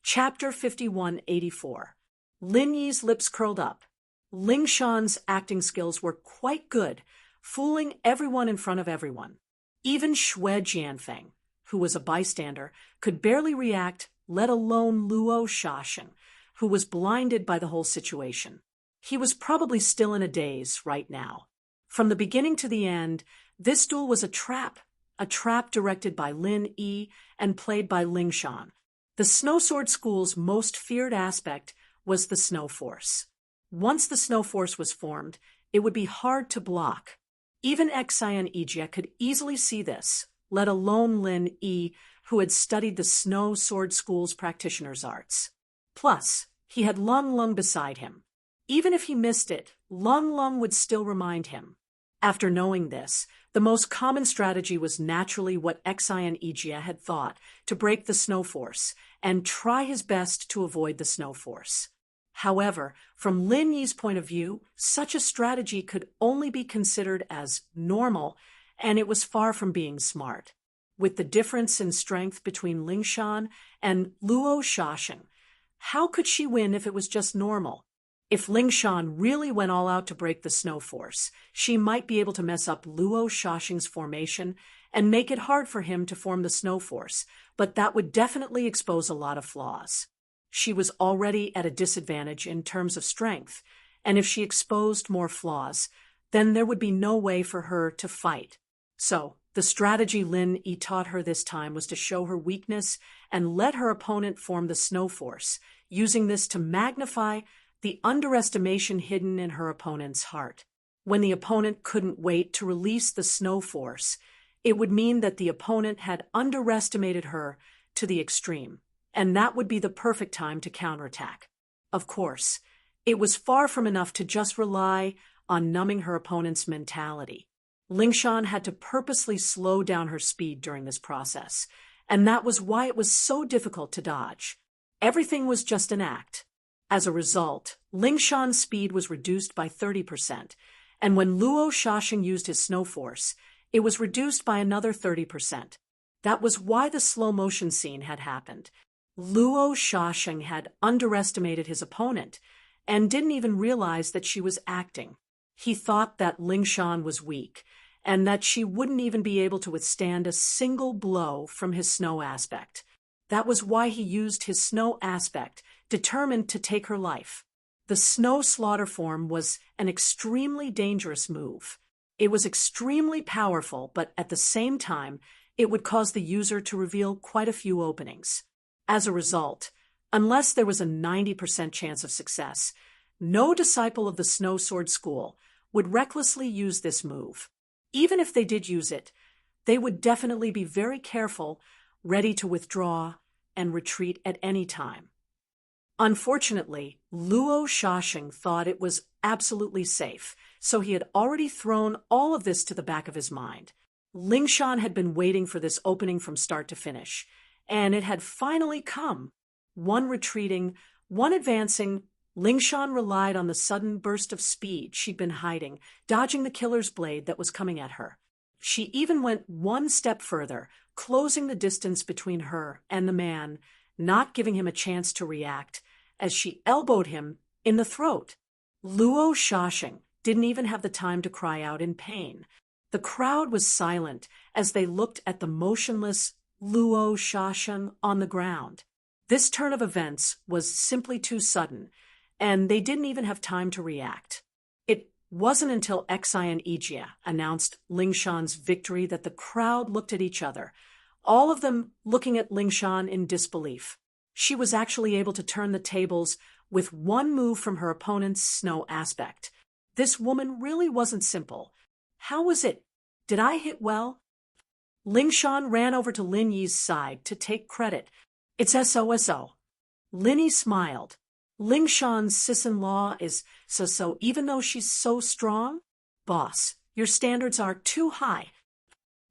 Chapter 5184. Lin Yi's lips curled up. Ling Shan's acting skills were quite good, fooling everyone in front of everyone. Even Xue Jianfeng, who was a bystander, could barely react, let alone Luo Shaxing, who was blinded by the whole situation. He was probably still in a daze right now. From the beginning to the end, this duel was a trap directed by Lin Yi and played by Ling Shan. The Snow Sword School's most feared aspect was the Snow Force. Once the Snow Force was formed, it would be hard to block. Even Xian Yijie could easily see this, let alone Lin Yi, who had studied the Snow Sword School's practitioner's arts. Plus, he had Lung Lung beside him. Even if he missed it, Lung Lung would still remind him. After knowing this, the most common strategy was naturally what Xian Yijie had thought, to break the Snow Force and try his best to avoid the Snow Force. However, from Lin Yi's point of view, such a strategy could only be considered as normal, and it was far from being smart. With the difference in strength between Ling Shan and Luo Shaxing, how could she win if it was just normal? If Ling Shan really went all out to break the Snow Force, she might be able to mess up Luo Shaxing's formation and make it hard for him to form the Snow Force, but that would definitely expose a lot of flaws. She was already at a disadvantage in terms of strength, and if she exposed more flaws, then there would be no way for her to fight. So, the strategy Lin Yi taught her this time was to show her weakness and let her opponent form the Snow Force, using this to magnify the underestimation hidden in her opponent's heart. When the opponent couldn't wait to release the Snow Force, it would mean that the opponent had underestimated her to the extreme, and that would be the perfect time to counterattack. Of course, it was far from enough to just rely on numbing her opponent's mentality. Ling Shan had to purposely slow down her speed during this process, and that was why it was so difficult to dodge. Everything was just an act. As a result, Ling Shan's speed was reduced by 30%, and when Luo Shaxing used his Snow Force, it was reduced by another 30%. That was why the slow-motion scene had happened. Luo Shaxing had underestimated his opponent and didn't even realize that she was acting. He thought that Ling Shan was weak and that she wouldn't even be able to withstand a single blow from his snow aspect. That was why he used his snow aspect, determined to take her life. The snow slaughter form was an extremely dangerous move. It was extremely powerful, but at the same time, it would cause the user to reveal quite a few openings. As a result, unless there was a 90% chance of success, no disciple of the Snow Sword School would recklessly use this move. Even if they did use it, they would definitely be very careful, ready to withdraw and retreat at any time. Unfortunately, Luo Shaxing thought it was absolutely safe, so he had already thrown all of this to the back of his mind. Ling Shan had been waiting for this opening from start to finish, and it had finally come. One retreating, one advancing, Ling Shan relied on the sudden burst of speed she'd been hiding, dodging the killer's blade that was coming at her. She even went one step further, closing the distance between her and the man, not giving him a chance to react, as she elbowed him in the throat. Luo Shaxing didn't even have the time to cry out in pain. The crowd was silent as they looked at the motionless Luo Shaxing on the ground. This turn of events was simply too sudden, and they didn't even have time to react. It wasn't until Xian Yijie announced Ling Shan's victory that the crowd looked at each other, all of them looking at Ling Shan in disbelief. She was actually able to turn the tables with one move from her opponent's snow aspect. This woman really wasn't simple. How was it? Did I hit well? Ling Shan ran over to Lin Yi's side to take credit. It's SOSO. Lin Yi smiled. Ling Shan's sis-in-law is so even though she's so strong? Boss, your standards are too high.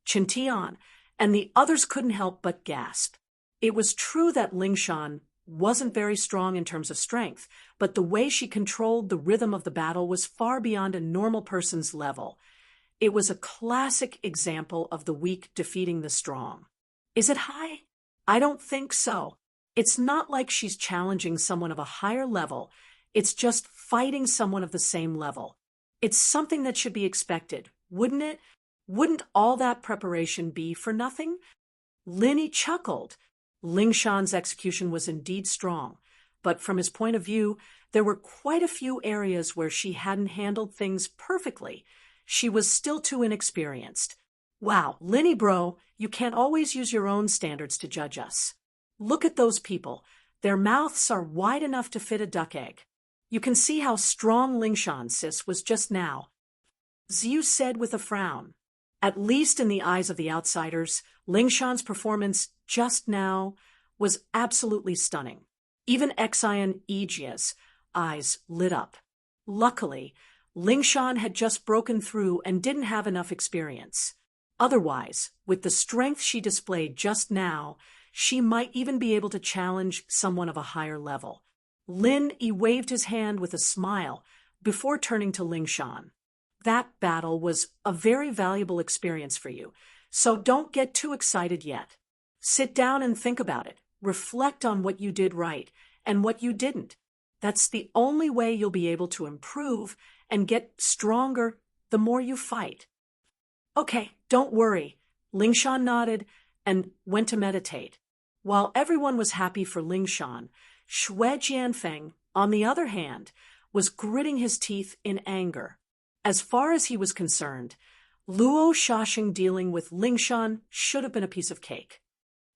Chintian and the others couldn't help but gasp. It was true that Ling Shan wasn't very strong in terms of strength, but the way she controlled the rhythm of the battle was far beyond a normal person's level. It was a classic example of the weak defeating the strong. Is it high? I don't think so. It's not like she's challenging someone of a higher level. It's just fighting someone of the same level. It's something that should be expected, wouldn't it? Wouldn't all that preparation be for nothing? Linny chuckled. Ling Shan's execution was indeed strong, but from his point of view, there were quite a few areas where she hadn't handled things perfectly. She was still too inexperienced. Wow, Linny bro, you can't always use your own standards to judge us. Look at those people. Their mouths are wide enough to fit a duck egg. You can see how strong Ling Shan, sis, was just now. Ziyu said with a frown. At least in the eyes of the outsiders, Ling Shan's performance just now was absolutely stunning. Even Xian Yijia's eyes lit up. Luckily, Ling Shan had just broken through and didn't have enough experience. Otherwise, with the strength she displayed just now, she might even be able to challenge someone of a higher level. Lin Yi waved his hand with a smile before turning to Ling Shan. That battle was a very valuable experience for you, so don't get too excited yet. Sit down and think about it. Reflect on what you did right and what you didn't. That's the only way you'll be able to improve and get stronger the more you fight. Okay, don't worry. Ling Shan nodded and went to meditate. While everyone was happy for Ling Shan, Xue Jianfeng, on the other hand, was gritting his teeth in anger. As far as he was concerned, Luo Shaxing dealing with Ling Shan should have been a piece of cake.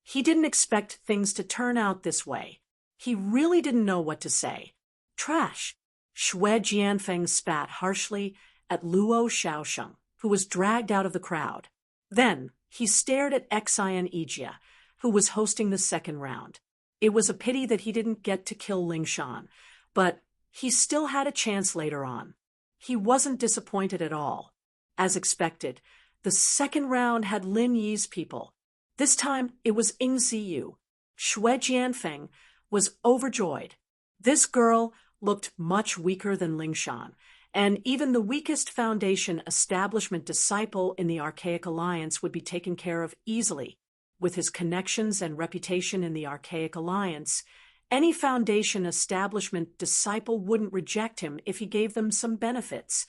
He didn't expect things to turn out this way. He really didn't know what to say. Trash! Xue Jianfeng spat harshly at Luo Shaosheng, who was dragged out of the crowd. Then he stared at Xian Yijia, who was hosting the second round. It was a pity that he didn't get to kill Ling Shan, but he still had a chance later on. He wasn't disappointed at all. As expected, the second round had Lin Yi's people. This time it was Ying Ziyu. Xue Jianfeng was overjoyed. This girl looked much weaker than Ling Shan, and even the weakest Foundation establishment disciple in the Archaic Alliance would be taken care of easily. With his connections and reputation in the Archaic Alliance, any Foundation establishment disciple wouldn't reject him if he gave them some benefits.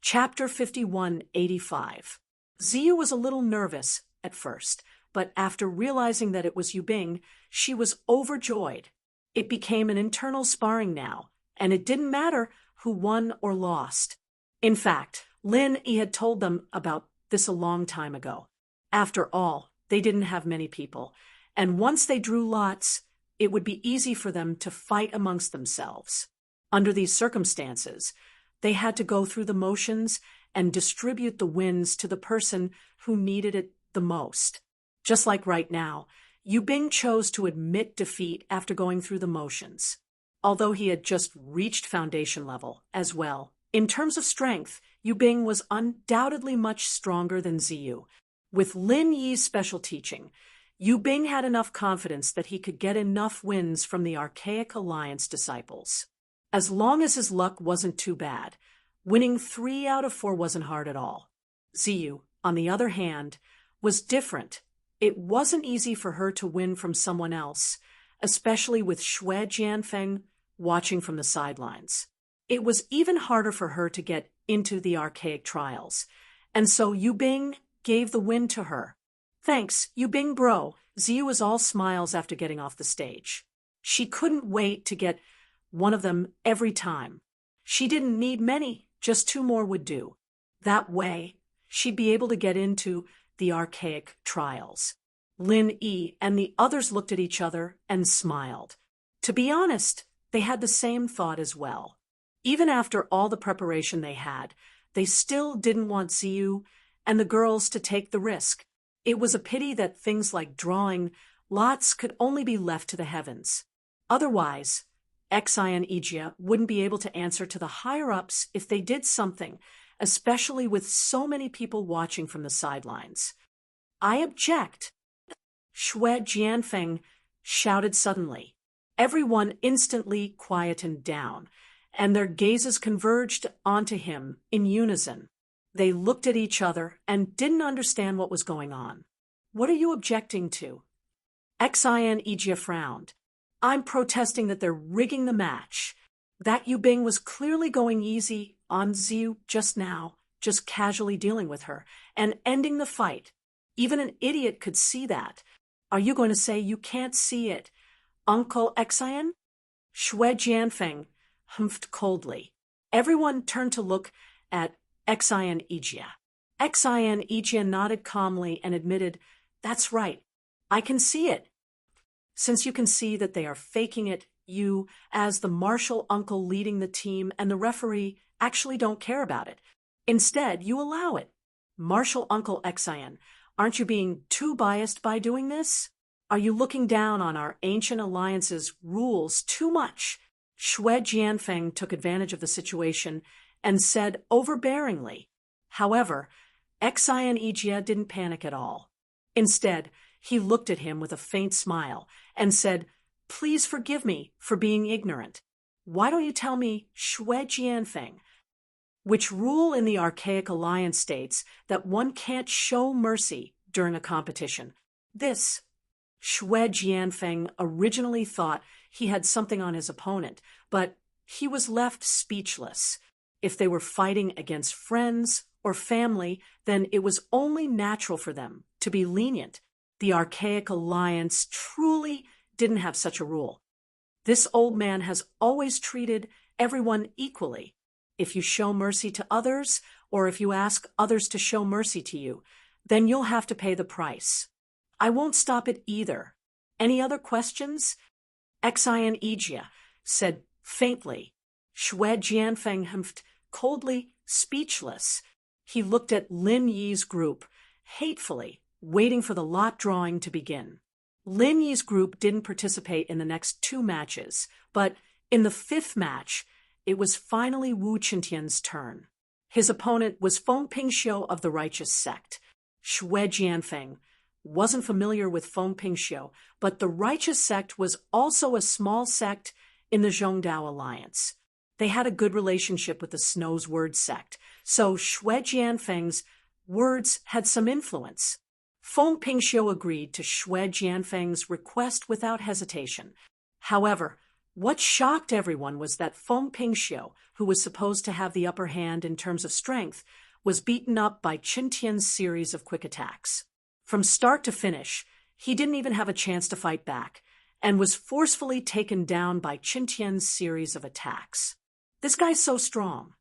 Chapter 5185. Ziyu was a little nervous at first, but after realizing that it was Yubing, she was overjoyed. It became an internal sparring now, and it didn't matter who won or lost. In fact, Lin Yi had told them about this a long time ago. After all, they didn't have many people, and once they drew lots, it would be easy for them to fight amongst themselves. Under these circumstances, they had to go through the motions and distribute the wins to the person who needed it the most. Just like right now, Yubing chose to admit defeat after going through the motions. Although he had just reached Foundation level as well, in terms of strength, Yubing was undoubtedly much stronger than Ziyu. With Lin Yi's special teaching, Yubing had enough confidence that he could get enough wins from the Archaic Alliance disciples. As long as his luck wasn't too bad, winning 3 out of 4 wasn't hard at all. Ziyu, on the other hand, was different. It wasn't easy for her to win from someone else, especially with Xue Jianfeng watching from the sidelines. It was even harder for her to get into the Archaic trials, and so Yubing gave the win to her. Thanks, Yubing bro. Ziyu was all smiles after getting off the stage. She couldn't wait to get one of them every time. She didn't need many, just 2 more would do. That way, she'd be able to get into the Archaic trials. Lin Yi and the others looked at each other and smiled. To be honest, they had the same thought as well. Even after all the preparation they had, they still didn't want Ziyu and the girls to take the risk. It was a pity that things like drawing lots could only be left to the heavens. Otherwise, Xian Yijia wouldn't be able to answer to the higher-ups if they did something, especially with so many people watching from the sidelines. I object! Xue Jianfeng shouted suddenly. Everyone instantly quietened down, and their gazes converged onto him in unison. They looked at each other and didn't understand what was going on. What are you objecting to? Xin Ijia frowned. I'm protesting that they're rigging the match. That Yubing was clearly going easy on Ziyu just now, just casually dealing with her, and ending the fight. Even an idiot could see that. Are you going to say you can't see it, Uncle Xin? Shui Jianfeng humphed coldly. Everyone turned to look at Xin Ijia. Xin Ijia nodded calmly and admitted, "That's right. I can see it." Since you can see that they are faking it, you, as the martial uncle leading the team and the referee, actually don't care about it. Instead, you allow it. Martial Uncle Xin, aren't you being too biased by doing this? Are you looking down on our ancient alliance's rules too much? Shui Jianfeng took advantage of the situation and said overbearingly. However, Xin Ijia didn't panic at all. Instead, he looked at him with a faint smile and said, "Please forgive me for being ignorant. Why don't you tell me, Shui Jianfeng, which rule in the archaic alliance states that one can't show mercy during a competition?" This, Shui Jianfeng originally thought he had something on his opponent, but he was left speechless. If they were fighting against friends or family, then it was only natural for them to be lenient. The archaic alliance truly didn't have such a rule. This old man has always treated everyone equally. If you show mercy to others, or if you ask others to show mercy to you, then you'll have to pay the price. I won't stop it either. Any other questions? Xin Ijia said faintly. Shui Jianfeng humphed coldly, speechless. He looked at Lin Yi's group, hatefully, waiting for the lot drawing to begin. Lin Yi's group didn't participate in the next 2 matches, but in the 5th match, it was finally Wu Qintian's turn. His opponent was Feng Pingxiu of the Righteous Sect. Shui Jianfeng wasn't familiar with Feng Pingxiu, but the Righteous Sect was also a small sect in the Zhongdao Alliance. They had a good relationship with the Snow's Word sect, so Shui Jianfeng's words had some influence. Feng Pingxiu agreed to Shui Jianfeng's request without hesitation. However, what shocked everyone was that Feng Pingxiu, who was supposed to have the upper hand in terms of strength, was beaten up by Qintian's series of quick attacks. From start to finish, he didn't even have a chance to fight back, and was forcefully taken down by Qintian's series of attacks. This guy's so strong.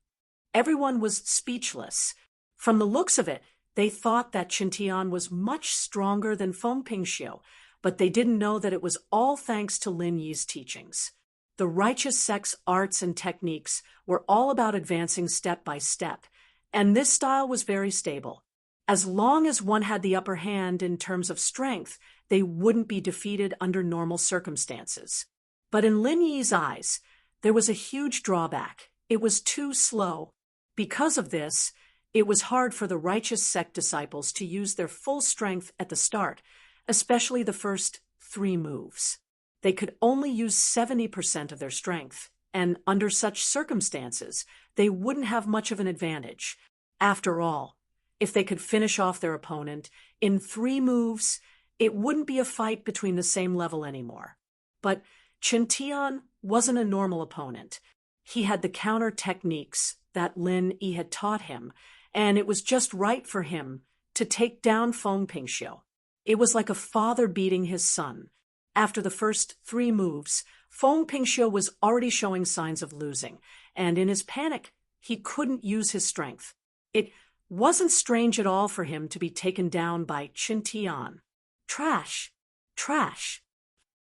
Everyone was speechless. From the looks of it, they thought that Qintian was much stronger than Feng Pingxiu, but they didn't know that it was all thanks to Lin Yi's teachings. The Righteous Sect's arts and techniques were all about advancing step by step, and this style was very stable. As long as one had the upper hand in terms of strength, they wouldn't be defeated under normal circumstances. But in Lin Yi's eyes, there was a huge drawback. It was too slow. Because of this, it was hard for the Righteous Sect disciples to use their full strength at the start, especially the first 3 moves. They could only use 70% of their strength, and under such circumstances, they wouldn't have much of an advantage. After all, if they could finish off their opponent in 3 moves, it wouldn't be a fight between the same level anymore. But Qintian wasn't a normal opponent. He had the counter techniques that Lin Yi had taught him, and it was just right for him to take down Feng Pingxiu. It was like a father beating his son. After the first 3 moves, Feng Pingxiu was already showing signs of losing, and in his panic, he couldn't use his strength. It wasn't strange at all for him to be taken down by Qintian. Trash! Trash!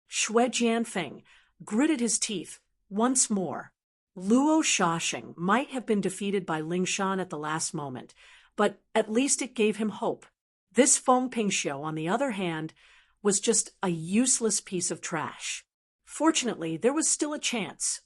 Shui Jianfeng gritted his teeth once more. Luo Shaoxing might have been defeated by Ling Shan at the last moment, but at least it gave him hope. This Feng Pingxiu, on the other hand, was just a useless piece of trash. Fortunately, there was still a chance.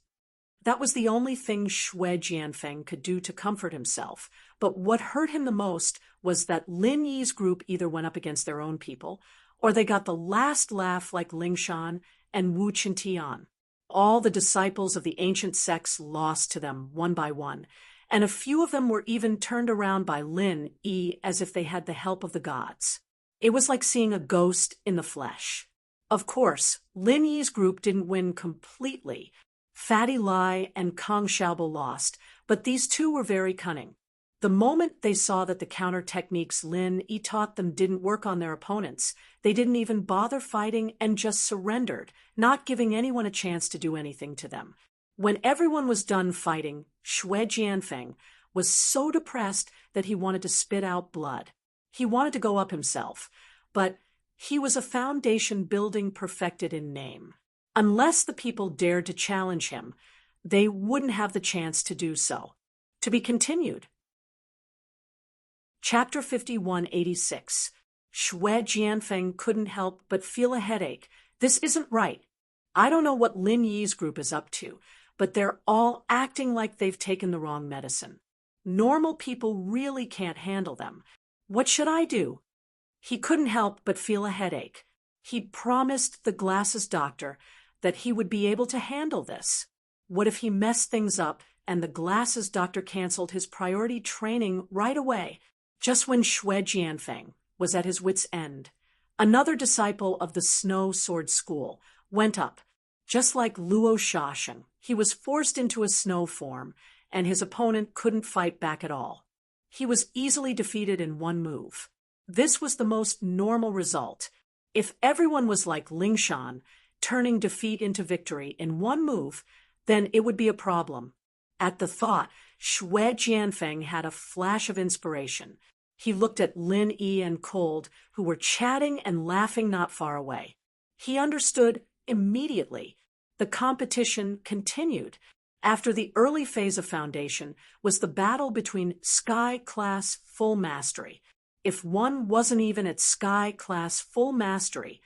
That was the only thing Shui Jianfeng could do to comfort himself, but what hurt him the most was that Lin Yi's group either went up against their own people, or they got the last laugh like Ling Shan and Wu Qintian. All the disciples of the ancient sects lost to them one by one, and a few of them were even turned around by Lin Yi as if they had the help of the gods. It was like seeing a ghost in the flesh. Of course, Lin Yi's group didn't win completely. Fatty Lai and Kang Xiaobo lost, but these two were very cunning. The moment they saw that the counter techniques Lin Yi taught them didn't work on their opponents, they didn't even bother fighting and just surrendered, not giving anyone a chance to do anything to them. When everyone was done fighting, Xue Jianfeng was so depressed that he wanted to spit out blood. He wanted to go up himself, but he was a foundation building perfected in name. Unless the people dared to challenge him, they wouldn't have the chance to do so. To be continued. Chapter 5186. Xue Jianfeng couldn't help but feel a headache. This isn't right. I don't know what Lin Yi's group is up to, but they're all acting like they've taken the wrong medicine. Normal people really can't handle them. What should I do? He couldn't help but feel a headache. He promised the glasses doctor that he would be able to handle this. What if he messed things up and the glasses doctor canceled his priority training right away, just when Xue Jianfeng was at his wit's end? Another disciple of the Snow Sword School went up. Just like Luo Shasheng, he was forced into a snow form, and his opponent couldn't fight back at all. He was easily defeated in one move. This was the most normal result. If everyone was like Lingshan, turning defeat into victory in one move, then it would be a problem. At the thought, Xue Jianfeng had a flash of inspiration. He looked at Lin Yi and Cold, who were chatting and laughing not far away. He understood immediately. The competition continued. After the early phase of Foundation was the battle between Sky Class Full Mastery. If one wasn't even at Sky Class Full Mastery,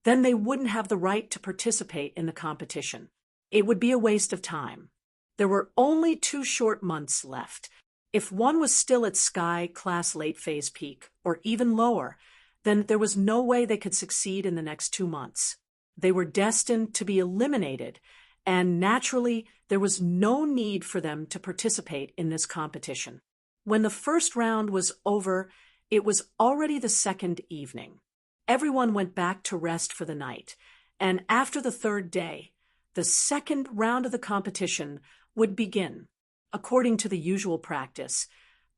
then they wouldn't have the right to participate in the competition. It would be a waste of time. There were only 2 short months left. If one was still at Sky Class Late Phase Peak, or even lower, then there was no way they could succeed in the next 2 months. They were destined to be eliminated, and naturally, there was no need for them to participate in this competition. When the first round was over, it was already the second evening. Everyone went back to rest for the night, and after the third day, the second round of the competition would begin. According to the usual practice,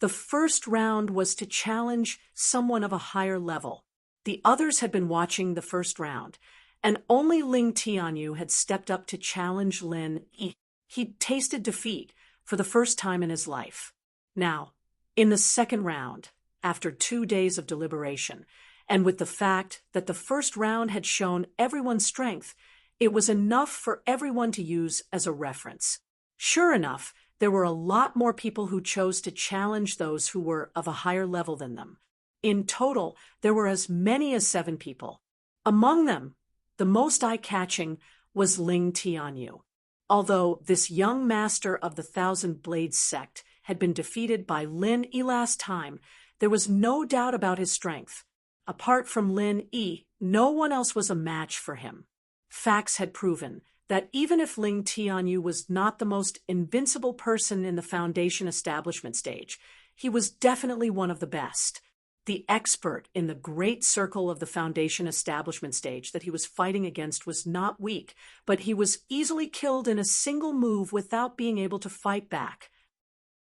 the first round was to challenge someone of a higher level. The others had been watching the first round, and only Ling Tianyu had stepped up to challenge Lin Yi. He tasted defeat for the first time in his life. Now, in the second round, after 2 days of deliberation, and with the fact that the first round had shown everyone's strength, it was enough for everyone to use as a reference. Sure enough, there were a lot more people who chose to challenge those who were of a higher level than them. In total, there were as many as 7 people. Among them, the most eye-catching was Ling Tianyu. Although this young master of the Thousand Blades sect had been defeated by Lin Yi last time, there was no doubt about his strength. Apart from Lin Yi, no one else was a match for him. Facts had proven that even if Ling Tianyu was not the most invincible person in the Foundation establishment stage, he was definitely one of the best. The expert in the great circle of the Foundation establishment stage that he was fighting against was not weak, but he was easily killed in a single move without being able to fight back.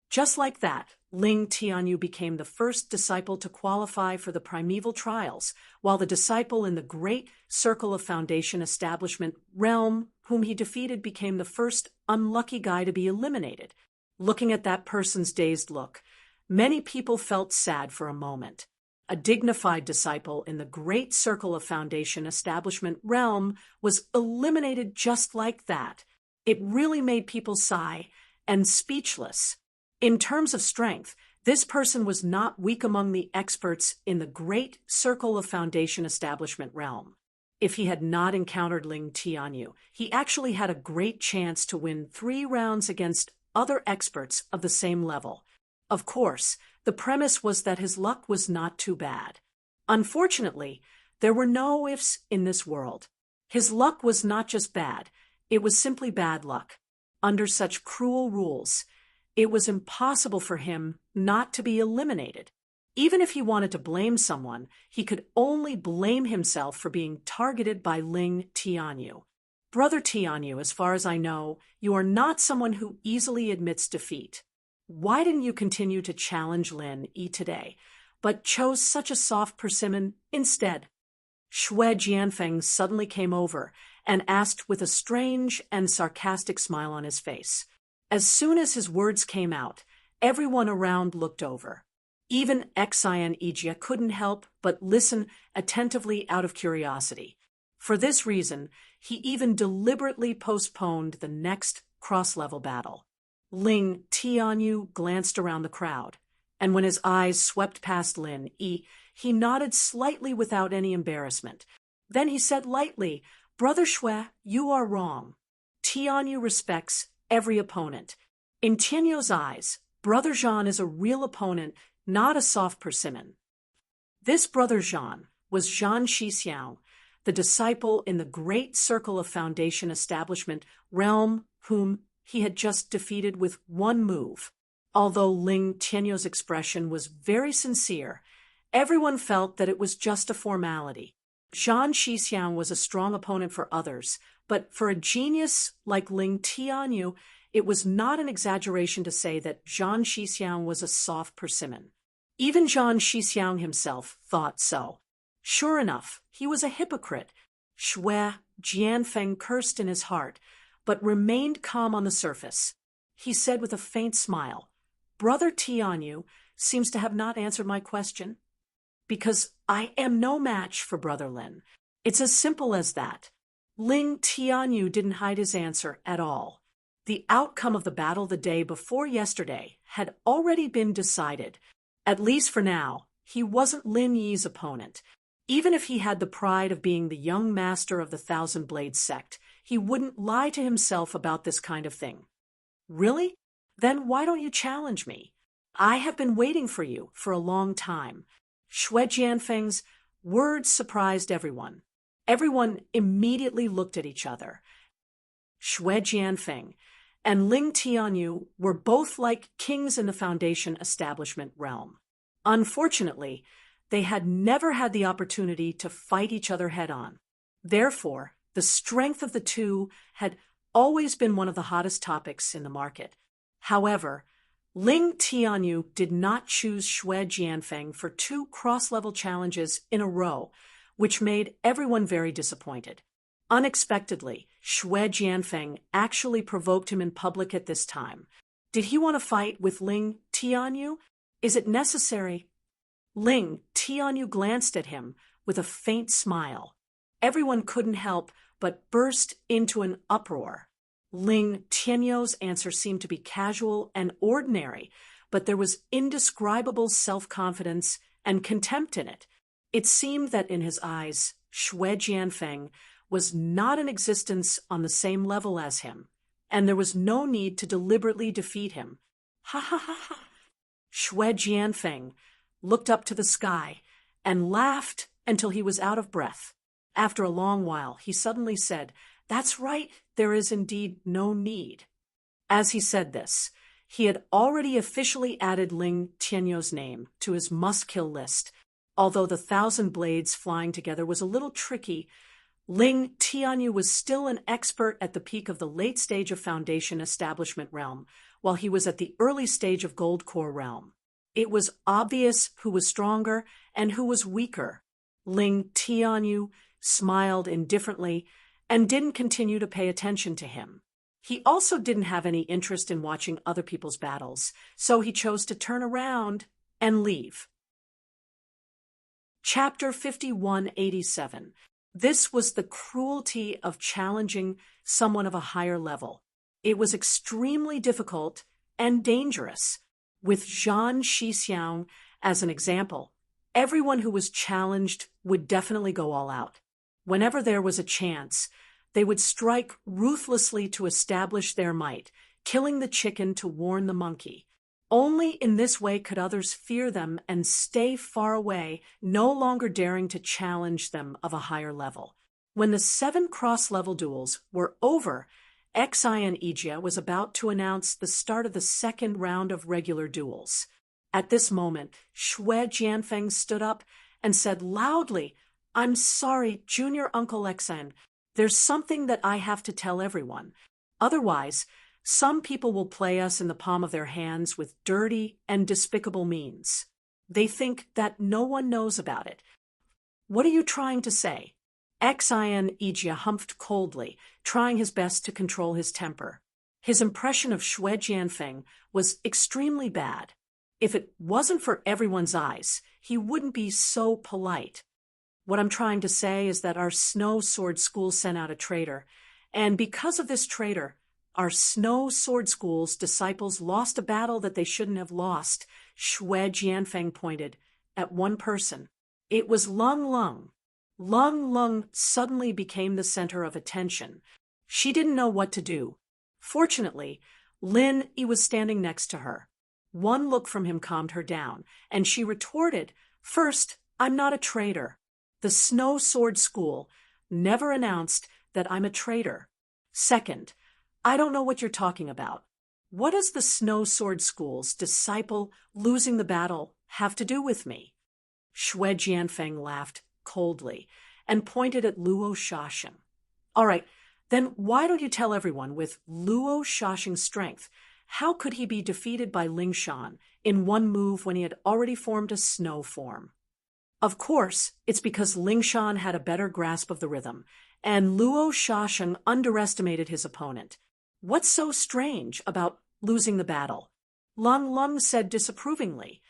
Just like that, Ling Tianyu became the first disciple to qualify for the primeval trials, while the disciple in the great circle of Foundation establishment realm whom he defeated became the first unlucky guy to be eliminated. Looking at that person's dazed look, many people felt sad for a moment. A dignified disciple in the great circle of Foundation establishment realm was eliminated just like that. It really made people sigh and speechless. In terms of strength, this person was not weak among the experts in the great circle of Foundation establishment realm. If he had not encountered Ling Tianyu, he actually had a great chance to win 3 rounds against other experts of the same level. Of course, the premise was that his luck was not too bad. Unfortunately, there were no ifs in this world. His luck was not just bad, it was simply bad luck. Under such cruel rules, it was impossible for him not to be eliminated. Even if he wanted to blame someone, he could only blame himself for being targeted by Ling Tianyu. Brother Tianyu, as far as I know, you are not someone who easily admits defeat. Why didn't you continue to challenge Lin Yi today, but chose such a soft persimmon instead? Xue Jianfeng suddenly came over and asked with a strange and sarcastic smile on his face. As soon as his words came out, everyone around looked over. Even Xian Ijia couldn't help but listen attentively out of curiosity. For this reason, he even deliberately postponed the next cross-level battle. Ling Tianyu glanced around the crowd, and when his eyes swept past Lin Yi, he nodded slightly without any embarrassment. Then he said lightly, "Brother Xue, you are wrong. Tianyu respects every opponent. In Tianyu's eyes, Brother Zhan is a real opponent, not a soft persimmon." This Brother Zhan was Zhan Shixiang, the disciple in the great circle of Foundation establishment realm whom he had just defeated with one move. Although Ling Tianyu's expression was very sincere, everyone felt that it was just a formality. Zhan Shixiang was a strong opponent for others, but for a genius like Ling Tianyu, it was not an exaggeration to say that Zhan Shixiang was a soft persimmon. Even Zhan Shixiang himself thought so. Sure enough, he was a hypocrite. Xue Jianfeng cursed in his heart, but remained calm on the surface. He said with a faint smile, "Brother Tianyu seems to have not answered my question. Because I am no match for Brother Lin. It's as simple as that." Ling Tianyu didn't hide his answer at all. The outcome of the battle the day before yesterday had already been decided. At least for now, he wasn't Lin Yi's opponent. Even if he had the pride of being the young master of the Thousand Blades sect, he wouldn't lie to himself about this kind of thing. "Really? Then why don't you challenge me? I have been waiting for you for a long time." Xue Jianfeng's words surprised everyone. Everyone immediately looked at each other. Xue Jianfeng and Ling Tianyu were both like kings in the Foundation establishment realm. Unfortunately, they had never had the opportunity to fight each other head-on. Therefore, the strength of the two had always been one of the hottest topics in the market. However, Ling Tianyu did not choose Xue Jianfeng for 2 cross-level challenges in a row, which made everyone very disappointed. Unexpectedly, Xue Jianfeng actually provoked him in public at this time. Did he want to fight with Ling Tianyu? Is it necessary? Ling Tianyu glanced at him with a faint smile. Everyone couldn't help but burst into an uproar. Ling Tianyu's answer seemed to be casual and ordinary, but there was indescribable self-confidence and contempt in it. It seemed that in his eyes, Xue Jianfeng was not in existence on the same level as him, and there was no need to deliberately defeat him. Ha ha ha ha! Xue Jianfeng looked up to the sky and laughed until he was out of breath. After a long while, he suddenly said, "That's right, there is indeed no need." As he said this, he had already officially added Ling Tianyu's name to his must-kill list. Although the 1,000 blades flying together was a little tricky, Ling Tianyu was still an expert at the peak of the late stage of Foundation establishment realm, while he was at the early stage of Gold Core realm. It was obvious who was stronger and who was weaker. Ling Tianyu smiled indifferently and didn't continue to pay attention to him. He also didn't have any interest in watching other people's battles, so he chose to turn around and leave. Chapter 5187. This was the cruelty of challenging someone of a higher level. It was extremely difficult and dangerous. With Zhan Shixiang as an example, everyone who was challenged would definitely go all out. Whenever there was a chance, they would strike ruthlessly to establish their might, killing the chicken to warn the monkey. Only in this way could others fear them and stay far away, no longer daring to challenge them of a higher level. When the 7 cross-level duels were over, Xian Ijia was about to announce the start of the second round of regular duels. At this moment, Shui Jianfeng stood up and said loudly, "I'm sorry, Junior Uncle Xan. There's something that I have to tell everyone. Otherwise, some people will play us in the palm of their hands with dirty and despicable means. They think that no one knows about it. What are you trying to say?" Xian Ijia humphed coldly, trying his best to control his temper. His impression of Shui Jianfeng was extremely bad. If it wasn't for everyone's eyes, he wouldn't be so polite. "What I'm trying to say is that our Snow Sword School sent out a traitor, and because of this traitor, our Snow Sword School's disciples lost a battle that they shouldn't have lost." Shui Jianfeng pointed at one person. It was Lung Lung. Lung Lung suddenly became the center of attention. She didn't know what to do. Fortunately, Lin Yi was standing next to her. One look from him calmed her down, and she retorted, "First, I'm not a traitor. The Snow Sword School never announced that I'm a traitor. Second, I don't know what you're talking about. What does the Snow Sword School's disciple losing the battle have to do with me?" Shui Jianfeng laughed coldly and pointed at Luo Shasheng. "All right, then why don't you tell everyone with Luo Shasheng's strength, how could he be defeated by Ling Shan in one move when he had already formed a snow form?" Of course, it's because Ling Shan had a better grasp of the rhythm, and Luo Shasheng underestimated his opponent. "What's so strange about losing the battle?" Lung Lung said disapprovingly.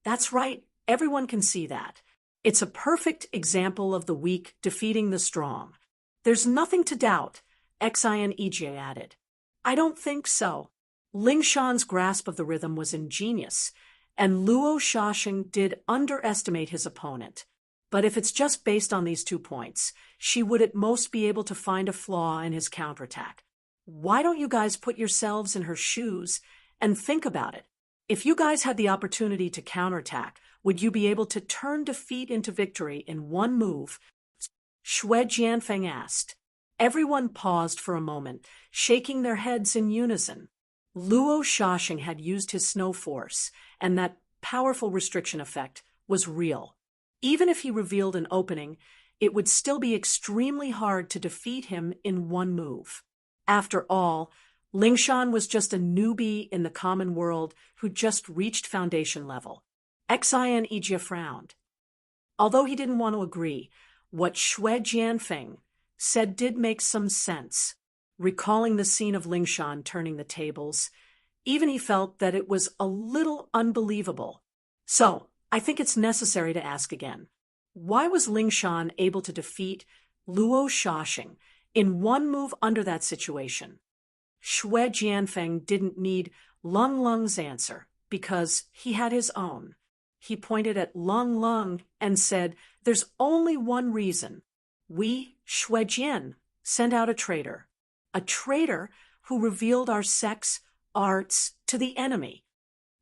"That's right, everyone can see that. It's a perfect example of the weak defeating the strong." "There's nothing to doubt," Xian Ijie added. "I don't think so. Ling Shan's grasp of the rhythm was ingenious, and Luo Shasheng did underestimate his opponent. But if it's just based on these 2 points, she would at most be able to find a flaw in his counterattack. Why don't you guys put yourselves in her shoes and think about it? If you guys had the opportunity to counterattack, would you be able to turn defeat into victory in one move?" Shui Jianfeng asked. Everyone paused for a moment, shaking their heads in unison. Luo Shasheng had used his snow force, and that powerful restriction effect was real. Even if he revealed an opening, it would still be extremely hard to defeat him in one move. After all, Ling Shan was just a newbie in the common world who just reached foundation level. Xian Ijia frowned. Although he didn't want to agree, what Shui Jianfeng said did make some sense. Recalling the scene of Ling Shan turning the tables, even he felt that it was a little unbelievable. So, I think it's necessary to ask again. Why was Ling Shan able to defeat Luo Shasheng in one move under that situation? Shui Jianfeng didn't need Lung Lung's answer because he had his own. He pointed at Lung Lung and said, "There's only one reason. We, Shui Jian, sent out a traitor who revealed our sex, arts, to the enemy."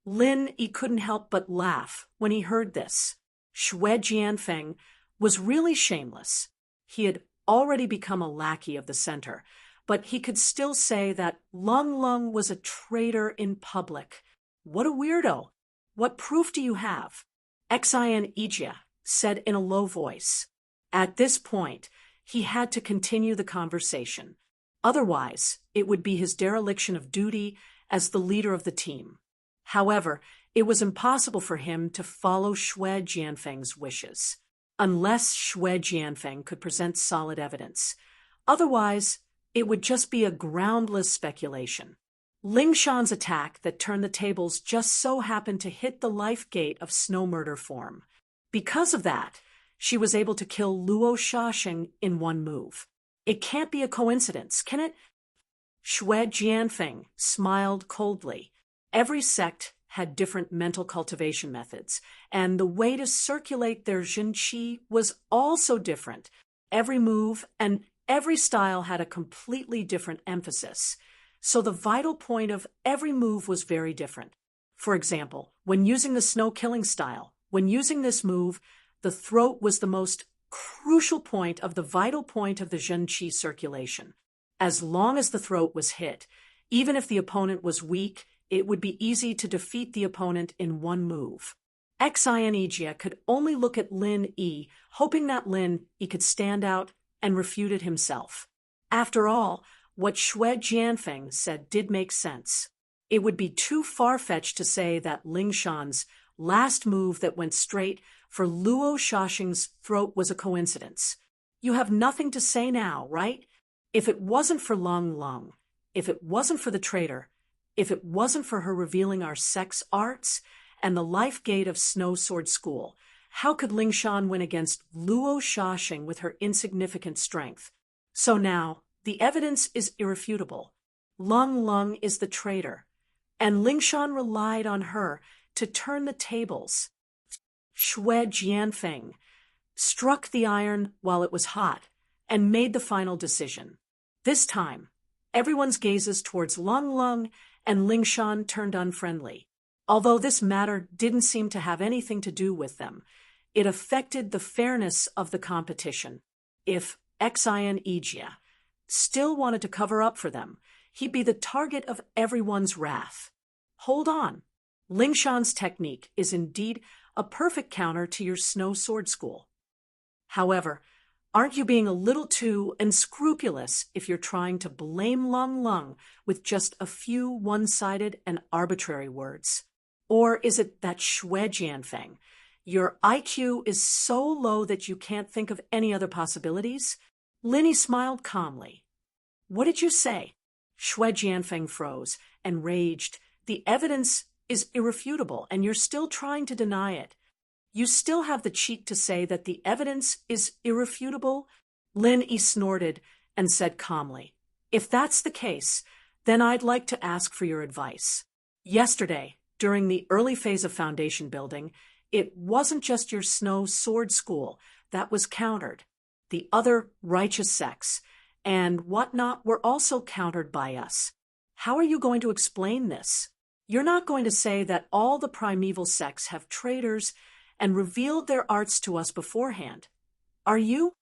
Lin Yi couldn't help but laugh when he heard this. Shui Jianfeng was really shameless. He had already become a lackey of the center, but he could still say that Lung Lung was a traitor in public. What a weirdo! "What proof do you have?" Xian Ijia said in a low voice. At this point, he had to continue the conversation. Otherwise, it would be his dereliction of duty as the leader of the team. However, it was impossible for him to follow Shui Jianfeng's wishes, unless Shui Jianfeng could present solid evidence. Otherwise, it would just be a groundless speculation. Ling Shan's attack that turned the tables just so happened to hit the life gate of snow murder form. Because of that, she was able to kill Luo Shasheng in one move. It can't be a coincidence, can it? Shui Jianfeng smiled coldly. Every sect had different mental cultivation methods, and the way to circulate their Jin Qi was also different. Every move and every style had a completely different emphasis. So the vital point of every move was very different. For example, when using the snow killing style, when using this move, the throat was the most crucial point of the vital point of the Jin Qi circulation. As long as the throat was hit, even if the opponent was weak, it would be easy to defeat the opponent in one move. Xianijia could only look at Lin Yi, hoping that Lin Yi could stand out and refute it himself. After all, what Xue Jianfeng said did make sense. It would be too far-fetched to say that Ling Shan's last move that went straight for Luo Shaxing's throat was a coincidence. You have nothing to say now, right? If it wasn't for Lung Lung, if it wasn't for the traitor, if it wasn't for her revealing our sex arts and the life gate of Snow Sword School, how could Ling Shan win against Luo Shaxing with her insignificant strength? So now, the evidence is irrefutable. Lung Lung is the traitor, and Ling Shan relied on her to turn the tables. Xue Jianfeng struck the iron while it was hot and made the final decision. This time, everyone's gazes towards Lung Lung and Ling Shan turned unfriendly. Although this matter didn't seem to have anything to do with them, it affected the fairness of the competition. If Xianijia still wanted to cover up for them, he'd be the target of everyone's wrath. Hold on. Ling Shan's technique is indeed a perfect counter to your Snow Sword School. However, aren't you being a little too unscrupulous if you're trying to blame Lung Lung with just a few one-sided and arbitrary words? Or is it that Xue Jianfeng, your IQ is so low that you can't think of any other possibilities? Linny smiled calmly. What did you say? Xue Jianfeng froze and raged. The evidence is irrefutable, and you're still trying to deny it. You still have the cheek to say that the evidence is irrefutable? Lin Yi snorted and said calmly, If that's the case, then I'd like to ask for your advice. Yesterday, during the early phase of foundation building, it wasn't just your Snow Sword School that was countered. The other righteous sects and whatnot were also countered by us. How are you going to explain this? You're not going to say that all the primeval sects have traitors and revealed their arts to us beforehand, are you?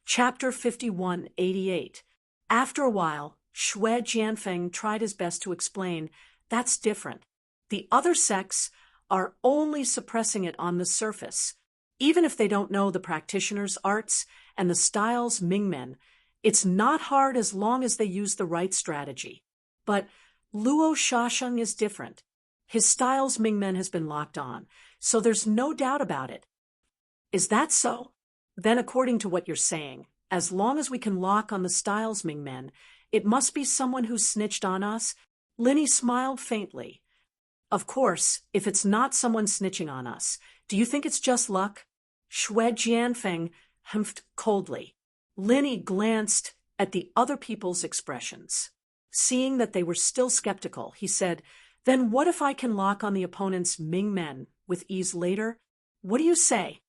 Chapter 5188. After a while, Xue Jianfeng tried his best to explain, that's different. The other sects are only suppressing it on the surface. Even if they don't know the practitioner's arts and the styles Mingmen, it's not hard as long as they use the right strategy. But Luo Shaxing is different. His styles Mingmen has been locked on, so there's no doubt about it. Is that so? Then according to what you're saying, as long as we can lock on the styles Mingmen, it must be someone who snitched on us? Linny smiled faintly. Of course, if it's not someone snitching on us, do you think it's just luck? Xue Jianfeng humphed coldly. Linny glanced at the other people's expressions. Seeing that they were still skeptical, he said, Then what if I can lock on the opponent's Mingmen with ease later? What do you say?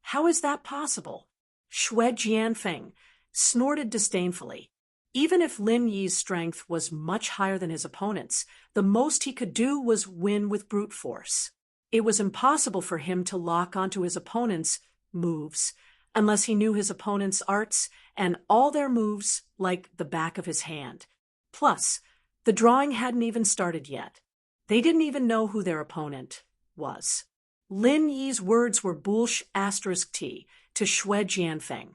How is that possible? Xue Jianfeng snorted disdainfully. Even if Lin Yi's strength was much higher than his opponent's, the most he could do was win with brute force. It was impossible for him to lock onto his opponent's moves unless he knew his opponent's arts and all their moves like the back of his hand. Plus, the drawing hadn't even started yet. They didn't even know who their opponent was. Lin Yi's words were Bullsh**T to Xue Jianfeng.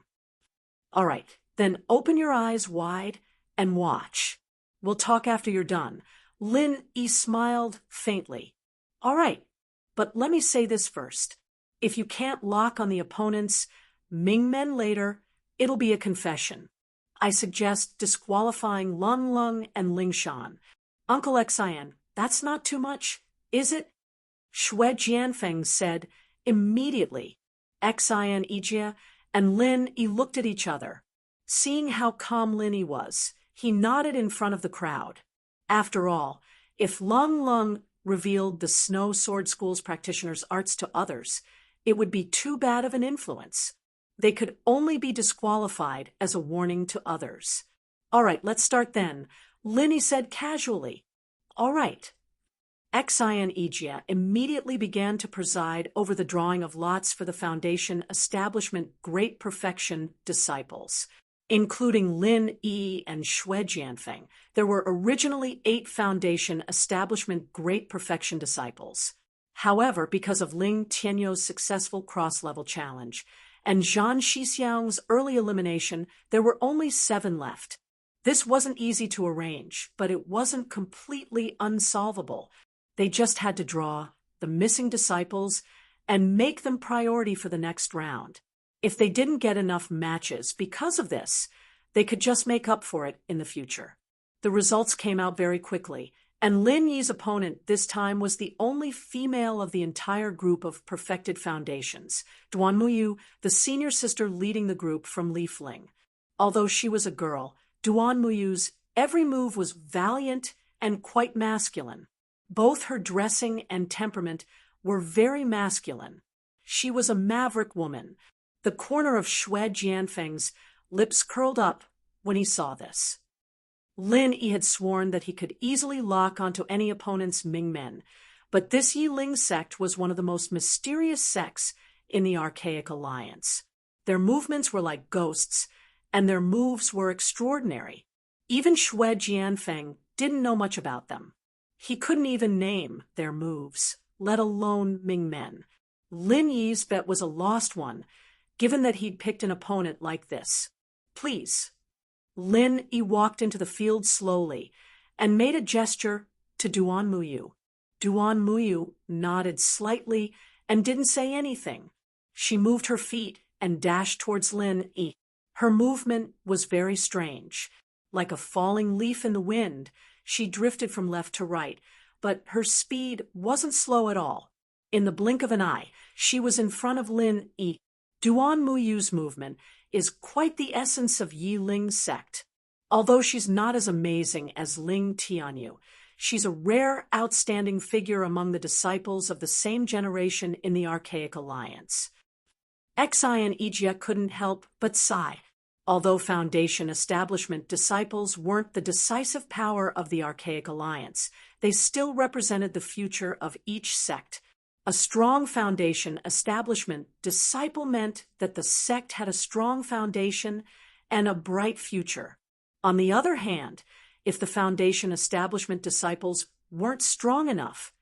All right, then open your eyes wide and watch. We'll talk after you're done. Lin Yi smiled faintly. All right, but let me say this first. If you can't lock on the opponent's Mingmen later, it'll be a confession. I suggest disqualifying Lung Lung and Ling Shan. Uncle Xian, that's not too much, is it? Xue Jianfeng said immediately. Xianijia and Lin Yi looked at each other. Seeing how calm Lin Yi was, he nodded in front of the crowd. After all, if Lung Lung revealed the Snow Sword School's practitioners' arts to others, it would be too bad of an influence. They could only be disqualified as a warning to others. All right, let's start then. Lin Yi said casually. All right. Xianijia immediately began to preside over the drawing of lots for the Foundation Establishment Great Perfection disciples. including Lin Yi and Xue Jianfeng. There were originally 8 Foundation Establishment Great Perfection disciples. However, because of Ling Tianyou's successful cross-level challenge and Zhang Shixiang's early elimination, there were only 7 left. This wasn't easy to arrange, but it wasn't completely unsolvable. They just had to draw the missing disciples and make them priority for the next round. If they didn't get enough matches because of this, they could just make up for it in the future. The results came out very quickly, and Lin Yi's opponent this time was the only female of the entire group of perfected foundations, Duan Muyu, the senior sister leading the group from Leaf Ling. Although she was a girl, Duan Muyu's every move was valiant and quite masculine. Both her dressing and temperament were very masculine. She was a maverick woman. The corner of Xue Jianfeng's lips curled up when he saw this. Lin Yi had sworn that he could easily lock onto any opponent's Ming men, but this Yi Ling sect was one of the most mysterious sects in the Archaic Alliance. Their movements were like ghosts, and their moves were extraordinary. Even Xue Jianfeng didn't know much about them. He couldn't even name their moves, let alone Ming men. Lin Yi's bet was a lost one, given that he'd picked an opponent like this. Please. Lin Yi walked into the field slowly and made a gesture to Duan Muyu. Duan Muyu nodded slightly and didn't say anything. She moved her feet and dashed towards Lin Yi. Her movement was very strange. Like a falling leaf in the wind, she drifted from left to right, but her speed wasn't slow at all. In the blink of an eye, she was in front of Lin Yi. Duan Muyu's movement is quite the essence of Yi Ling's sect. Although she's not as amazing as Ling Tianyu, she's a rare, outstanding figure among the disciples of the same generation in the Archaic Alliance. Xi and Ijia couldn't help but sigh. Although Foundation Establishment disciples weren't the decisive power of the Archaic Alliance, they still represented the future of each sect. A strong Foundation Establishment disciple meant that the sect had a strong foundation and a bright future. On the other hand, if the Foundation Establishment disciples weren't strong enough,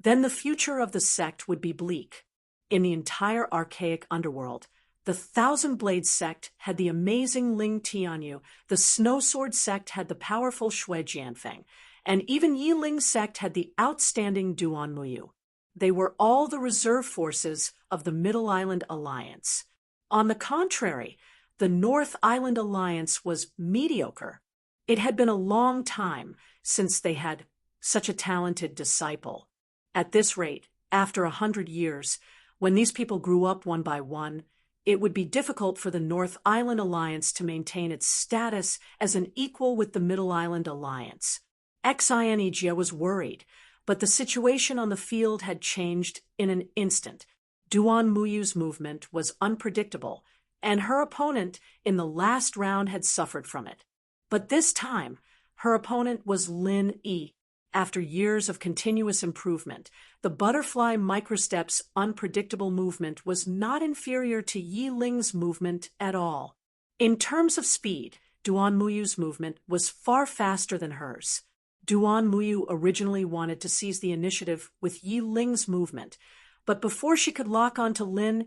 then the future of the sect would be bleak. In the entire archaic underworld, the Thousand Blade sect had the amazing Ling Tianyu, the Snow Sword sect had the powerful Xue Jianfeng, and even Yi Ling's sect had the outstanding Duan Muyu. They were all the reserve forces of the Middle Island Alliance. On the contrary, the North Island Alliance was mediocre. It had been a long time since they had such a talented disciple. At this rate, after 100 years, when these people grew up one by one, it would be difficult for the North Island Alliance to maintain its status as an equal with the Middle Island Alliance. Xi and Ijia was worried, but the situation on the field had changed in an instant. Duan Muyu's movement was unpredictable, and her opponent in the last round had suffered from it. But this time, her opponent was Lin Yi. After years of continuous improvement, the butterfly microstep's unpredictable movement was not inferior to Yi Ling's movement at all. In terms of speed, Duan Muyu's movement was far faster than hers. Duan Muyu originally wanted to seize the initiative with Yi Ling's movement, but before she could lock onto Lin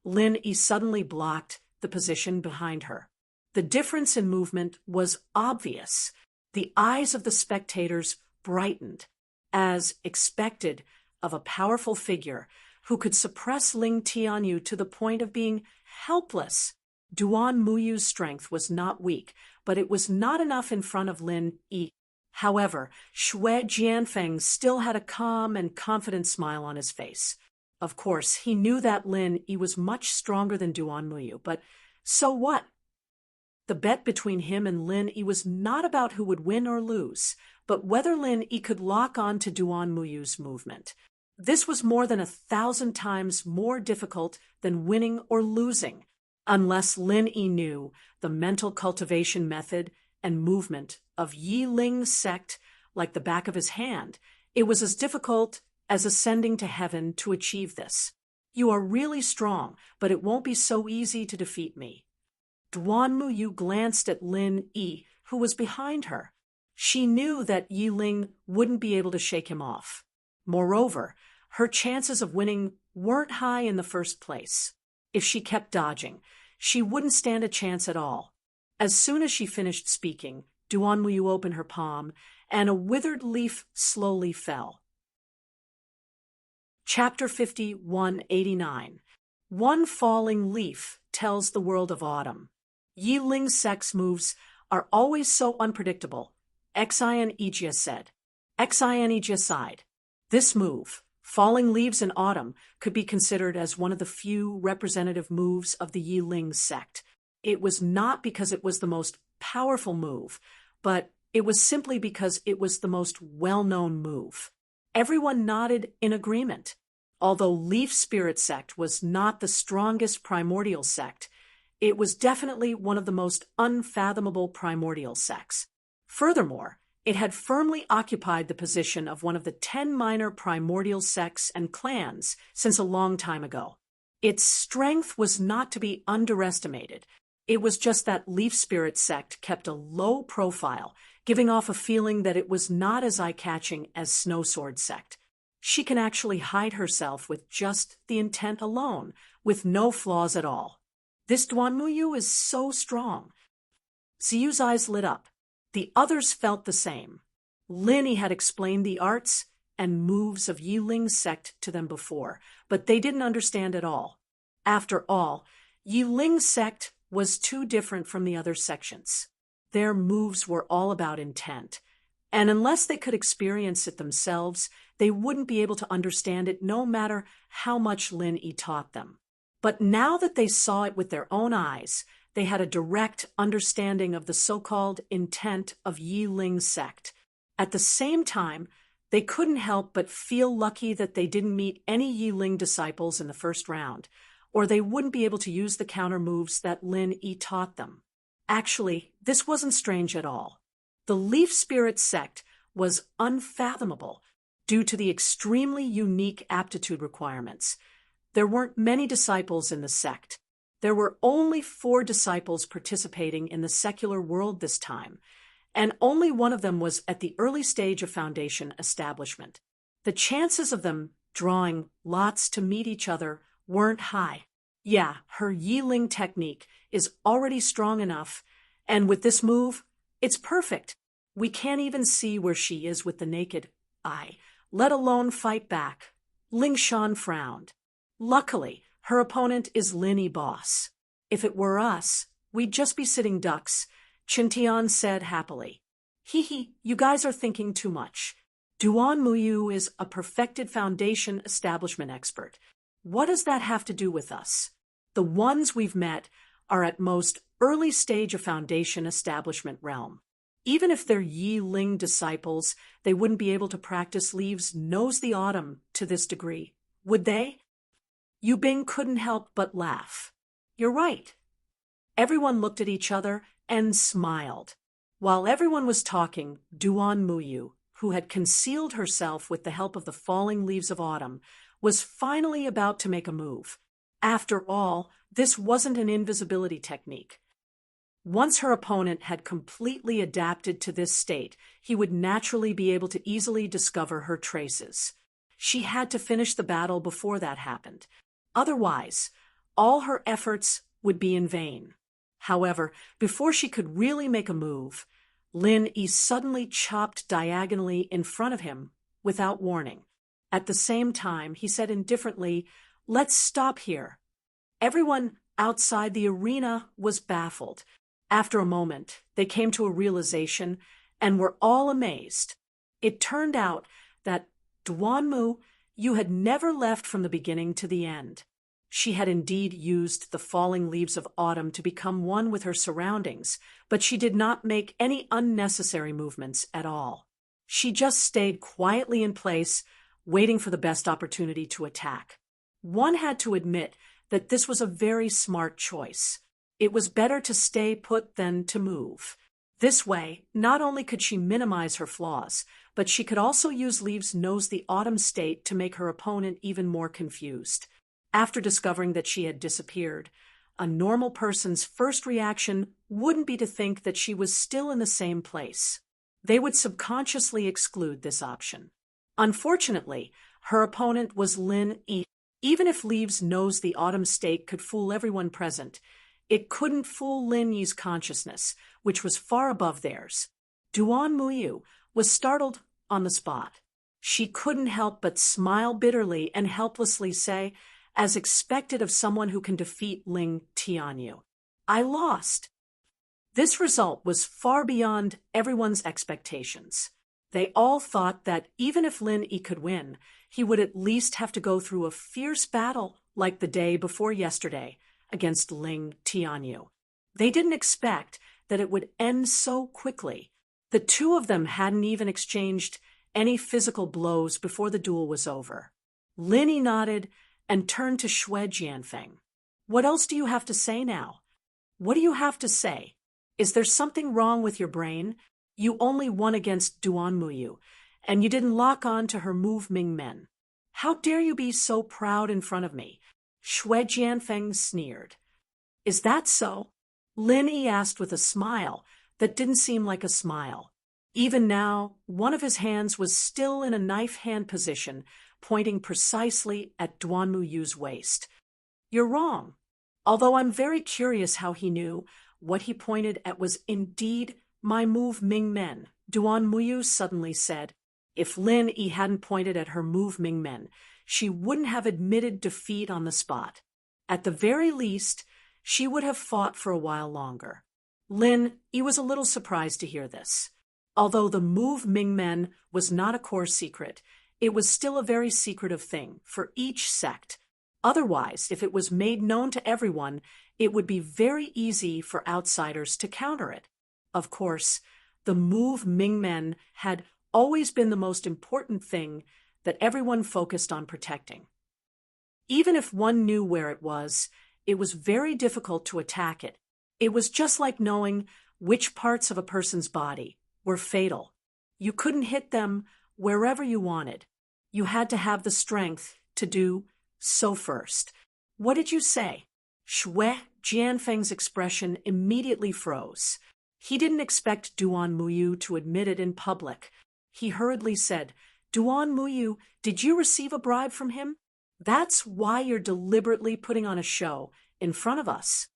Yi suddenly blocked the position behind her. The difference in movement was obvious. The eyes of the spectators brightened, as expected of a powerful figure who could suppress Ling Tianyu to the point of being helpless. Duan Muyu's strength was not weak, but it was not enough in front of Lin Yi. However, Xue Jianfeng still had a calm and confident smile on his face. Of course, he knew that Lin Yi was much stronger than Duan Muyu, but so what? The bet between him and Lin Yi was not about who would win or lose, but whether Lin Yi could lock on to Duan Muyu's movement. This was more than 1,000 times more difficult than winning or losing, unless Lin Yi knew the mental cultivation method and movement of Yi Ling's sect like the back of his hand. It was as difficult as ascending to heaven to achieve this. You are really strong, but it won't be so easy to defeat me. Duanmuyu glanced at Lin Yi, who was behind her. She knew that Yi Ling wouldn't be able to shake him off. Moreover, her chances of winning weren't high in the first place. If she kept dodging, she wouldn't stand a chance at all. As soon as she finished speaking, Duanmuyu opened her palm, and a withered leaf slowly fell. Chapter 5189. One falling leaf tells the world of autumn. Yi Ling's sex moves are always so unpredictable, Xian Ijia said. Xian Ijia sighed. This move, falling leaves in autumn, could be considered as one of the few representative moves of the Yi Ling sect. It was not because it was the most powerful move, but it was simply because it was the most well-known move. Everyone nodded in agreement. Although Leaf Spirit Sect was not the strongest primordial sect, it was definitely one of the most unfathomable primordial sects. Furthermore, it had firmly occupied the position of one of the 10 minor primordial sects and clans since a long time ago. Its strength was not to be underestimated. It was just that Leaf Spirit Sect kept a low profile, giving off a feeling that it was not as eye-catching as Snow Sword Sect. She can actually hide herself with just the intent alone, with no flaws at all. This Duanmuyu is so strong. Ziyu's eyes lit up. The others felt the same. Lin Yi had explained the arts and moves of Yi Ling's sect to them before, but they didn't understand at all. After all, Yi Ling's sect was too different from the other sections. Their moves were all about intent, and unless they could experience it themselves, they wouldn't be able to understand it no matter how much Lin Yi taught them. But now that they saw it with their own eyes, they had a direct understanding of the so-called intent of Yi Ling's sect. At the same time, they couldn't help but feel lucky that they didn't meet any Yi Ling disciples in the first round, or they wouldn't be able to use the counter moves that Lin Yi taught them. Actually, this wasn't strange at all. The Leaf Spirit Sect was unfathomable due to the extremely unique aptitude requirements. There weren't many disciples in the sect. There were only 4 disciples participating in the secular world this time, and only one of them was at the early stage of foundation establishment. The chances of them drawing lots to meet each other weren't high. Yeah, her Yi Ling technique is already strong enough, and with this move, it's perfect. We can't even see where she is with the naked eye, let alone fight back. Ling Shan frowned. Luckily, her opponent is Lin Yi Boss. If it were us, we'd just be sitting ducks, Qintian said happily. Hee, you guys are thinking too much. Duanmuyu is a perfected foundation establishment expert. What does that have to do with us? The ones we've met are at most early stage of foundation establishment realm. Even if they're Yi Ling disciples, they wouldn't be able to practice Leaves Knows the Autumn to this degree, would they? Yu Bing couldn't help but laugh. You're right. Everyone looked at each other and smiled. While everyone was talking, Duanmuyu, who had concealed herself with the help of the falling leaves of autumn, was finally about to make a move. After all, this wasn't an invisibility technique. Once her opponent had completely adapted to this state, he would naturally be able to easily discover her traces. She had to finish the battle before that happened. Otherwise, all her efforts would be in vain. However, before she could really make a move, Lin Yi suddenly chopped diagonally in front of him without warning. At the same time, he said indifferently, "Let's stop here." Everyone outside the arena was baffled. After a moment, they came to a realization and were all amazed. It turned out that Duanmu had never left from the beginning to the end. She had indeed used the falling leaves of autumn to become one with her surroundings, but she did not make any unnecessary movements at all. She just stayed quietly in place, waiting for the best opportunity to attack. One had to admit that this was a very smart choice. It was better to stay put than to move. This way, not only could she minimize her flaws, but she could also use Leaves Knows the Autumn state to make her opponent even more confused. After discovering that she had disappeared, A normal person's first reaction wouldn't be to think that she was still in the same place. They would subconsciously exclude this option. Unfortunately, her opponent was Lin Yi. Even if Leaves knows the autumn steak could fool everyone present, it couldn't fool Lin Yi's consciousness, which was far above theirs. Duan Muyu was startled on the spot. She couldn't help but smile bitterly and helplessly say, as expected of someone who can defeat Ling Tianyu, "I lost." This result was far beyond everyone's expectations. They all thought that even if Lin Yi could win, he would at least have to go through a fierce battle like the day before yesterday against Ling Tianyu. They didn't expect that it would end so quickly. The two of them hadn't even exchanged any physical blows before the duel was over. Lin Yi nodded and turned to Xue Jianfeng. "What else do you have to say now?" "What do you have to say? Is there something wrong with your brain? You only won against Duan Muyu, and you didn't lock on to her move Ming Men. How dare you be so proud in front of me?" Xue Jianfeng sneered. "Is that so?" Lin Yi asked with a smile that didn't seem like a smile. Even now, one of his hands was still in a knife hand position, pointing precisely at Duan Muyu's waist. "You're wrong. Although I'm very curious how he knew, what he pointed at was indeed my move Ming Men," Duan Muyu suddenly said. If Lin Yi hadn't pointed at her move Ming Men, she wouldn't have admitted defeat on the spot. At the very least, she would have fought for a while longer. Lin Yi was a little surprised to hear this. Although the move Ming Men was not a core secret, it was still a very secretive thing for each sect. Otherwise, if it was made known to everyone, it would be very easy for outsiders to counter it. Of course, the move Ming Men had always been the most important thing that everyone focused on protecting. Even if one knew where it was very difficult to attack it. It was just like knowing which parts of a person's body were fatal. You couldn't hit them wherever you wanted. You had to have the strength to do so first. "What did you say?" Xue Jianfeng's expression immediately froze. He didn't expect Duan Muyu to admit it in public. He hurriedly said, "Duan Muyu, did you receive a bribe from him? That's why you're deliberately putting on a show in front of us."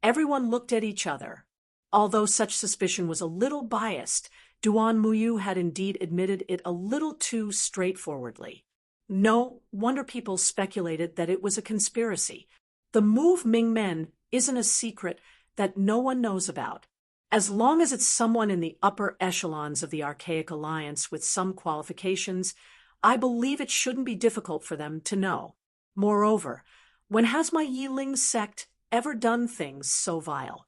Everyone looked at each other. Although such suspicion was a little biased, Duan Muyu had indeed admitted it a little too straightforwardly. No wonder people speculated that it was a conspiracy. The move Ming Men isn't a secret that no one knows about. As long as it's someone in the upper echelons of the Archaic Alliance with some qualifications, I believe it shouldn't be difficult for them to know. Moreover, when has my Yiling sect ever done things so vile?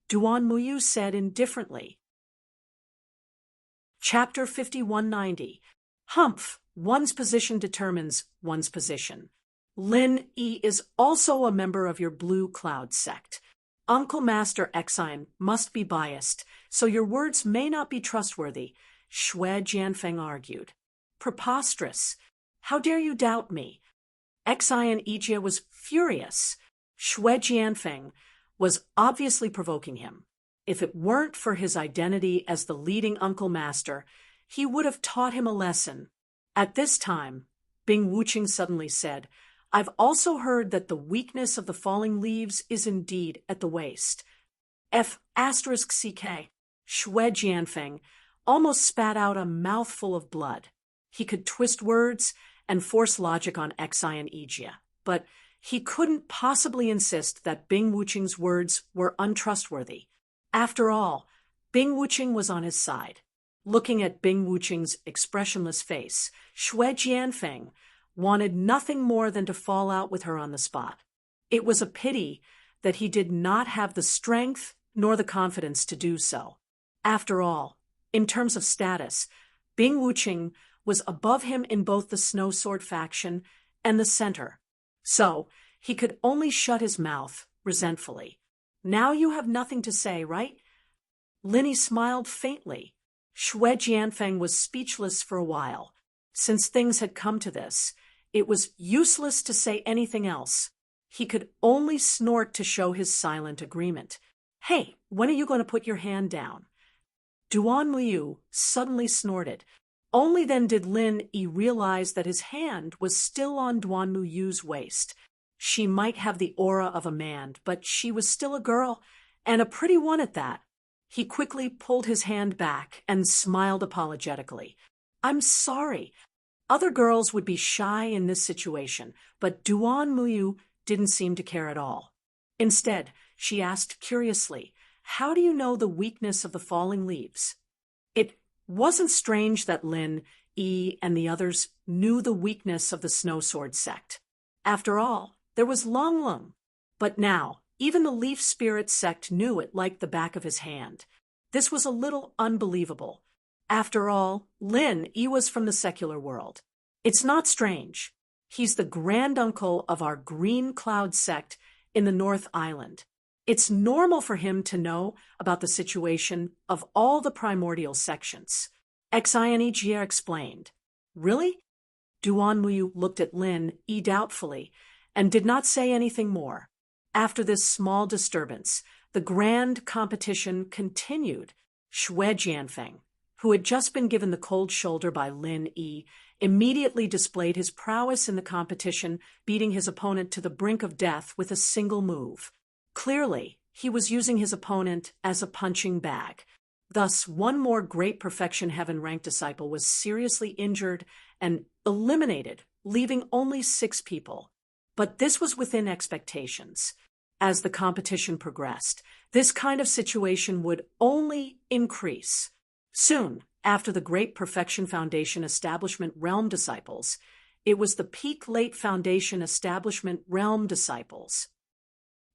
Duan Muyu said indifferently. Chapter 5190. Humph, one's position determines one's position. Lin Yi is also a member of your Blue Cloud sect. Uncle Master Exine must be biased, so your words may not be trustworthy, Xue Jianfeng argued. Preposterous. How dare you doubt me? Exine Ijia was furious. Xue Jianfeng was obviously provoking him. If it weren't for his identity as the leading Uncle Master, he would have taught him a lesson. At this time, Bing Wuqing suddenly said, "I've also heard that the weakness of the falling leaves is indeed at the waist." F***CK. Xue Jianfeng almost spat out a mouthful of blood. He could twist words and force logic on Exine Ijia, but he couldn't possibly insist that Bing Wuqing's words were untrustworthy. After all, Bing Wuqing was on his side. Looking at Bing Wuqing's expressionless face, Xue Jianfeng wanted nothing more than to fall out with her on the spot. It was a pity that he did not have the strength nor the confidence to do so. After all, in terms of status, Bing Wuqing was above him in both the Snow Sword faction and the center. So, he could only shut his mouth resentfully. "Now you have nothing to say, right?" Lin Yi smiled faintly. Xue Jianfeng was speechless for a while. Since things had come to this, it was useless to say anything else. He could only snort to show his silent agreement. "Hey, when are you going to put your hand down?" Duan Liu suddenly snorted. Only then did Lin Yi realize that his hand was still on Duan Liyu's waist. She might have the aura of a man, but she was still a girl, and a pretty one at that. He quickly pulled his hand back and smiled apologetically. "I'm sorry." Other girls would be shy in this situation, but Duan Liu didn't seem to care at all. Instead, she asked curiously, "How do you know the weakness of the falling leaves?" It wasn't strange that Lin Yi and the others knew the weakness of the Snow Sword sect. After all, there was Long Lung. But now, even the Leaf Spirit sect knew it like the back of his hand. This was a little unbelievable. After all, Lin Yi was from the secular world. It's not strange. He's the granduncle of our Green Cloud sect in the North Island. It's normal for him to know about the situation of all the primordial sections. Xianejia explained. "Really?" Duan Liu looked at Lin Yi doubtfully and did not say anything more. After this small disturbance, the grand competition continued. Xue Jianfeng, who had just been given the cold shoulder by Lin Yi, immediately displayed his prowess in the competition, beating his opponent to the brink of death with a single move. Clearly, he was using his opponent as a punching bag. Thus, one more Great Perfection Heaven-ranked disciple was seriously injured and eliminated, leaving only 6 people. But this was within expectations. As the competition progressed, this kind of situation would only increase. Soon, after the Great Perfection Foundation Establishment Realm disciples, it was the Peak Late Foundation Establishment Realm disciples.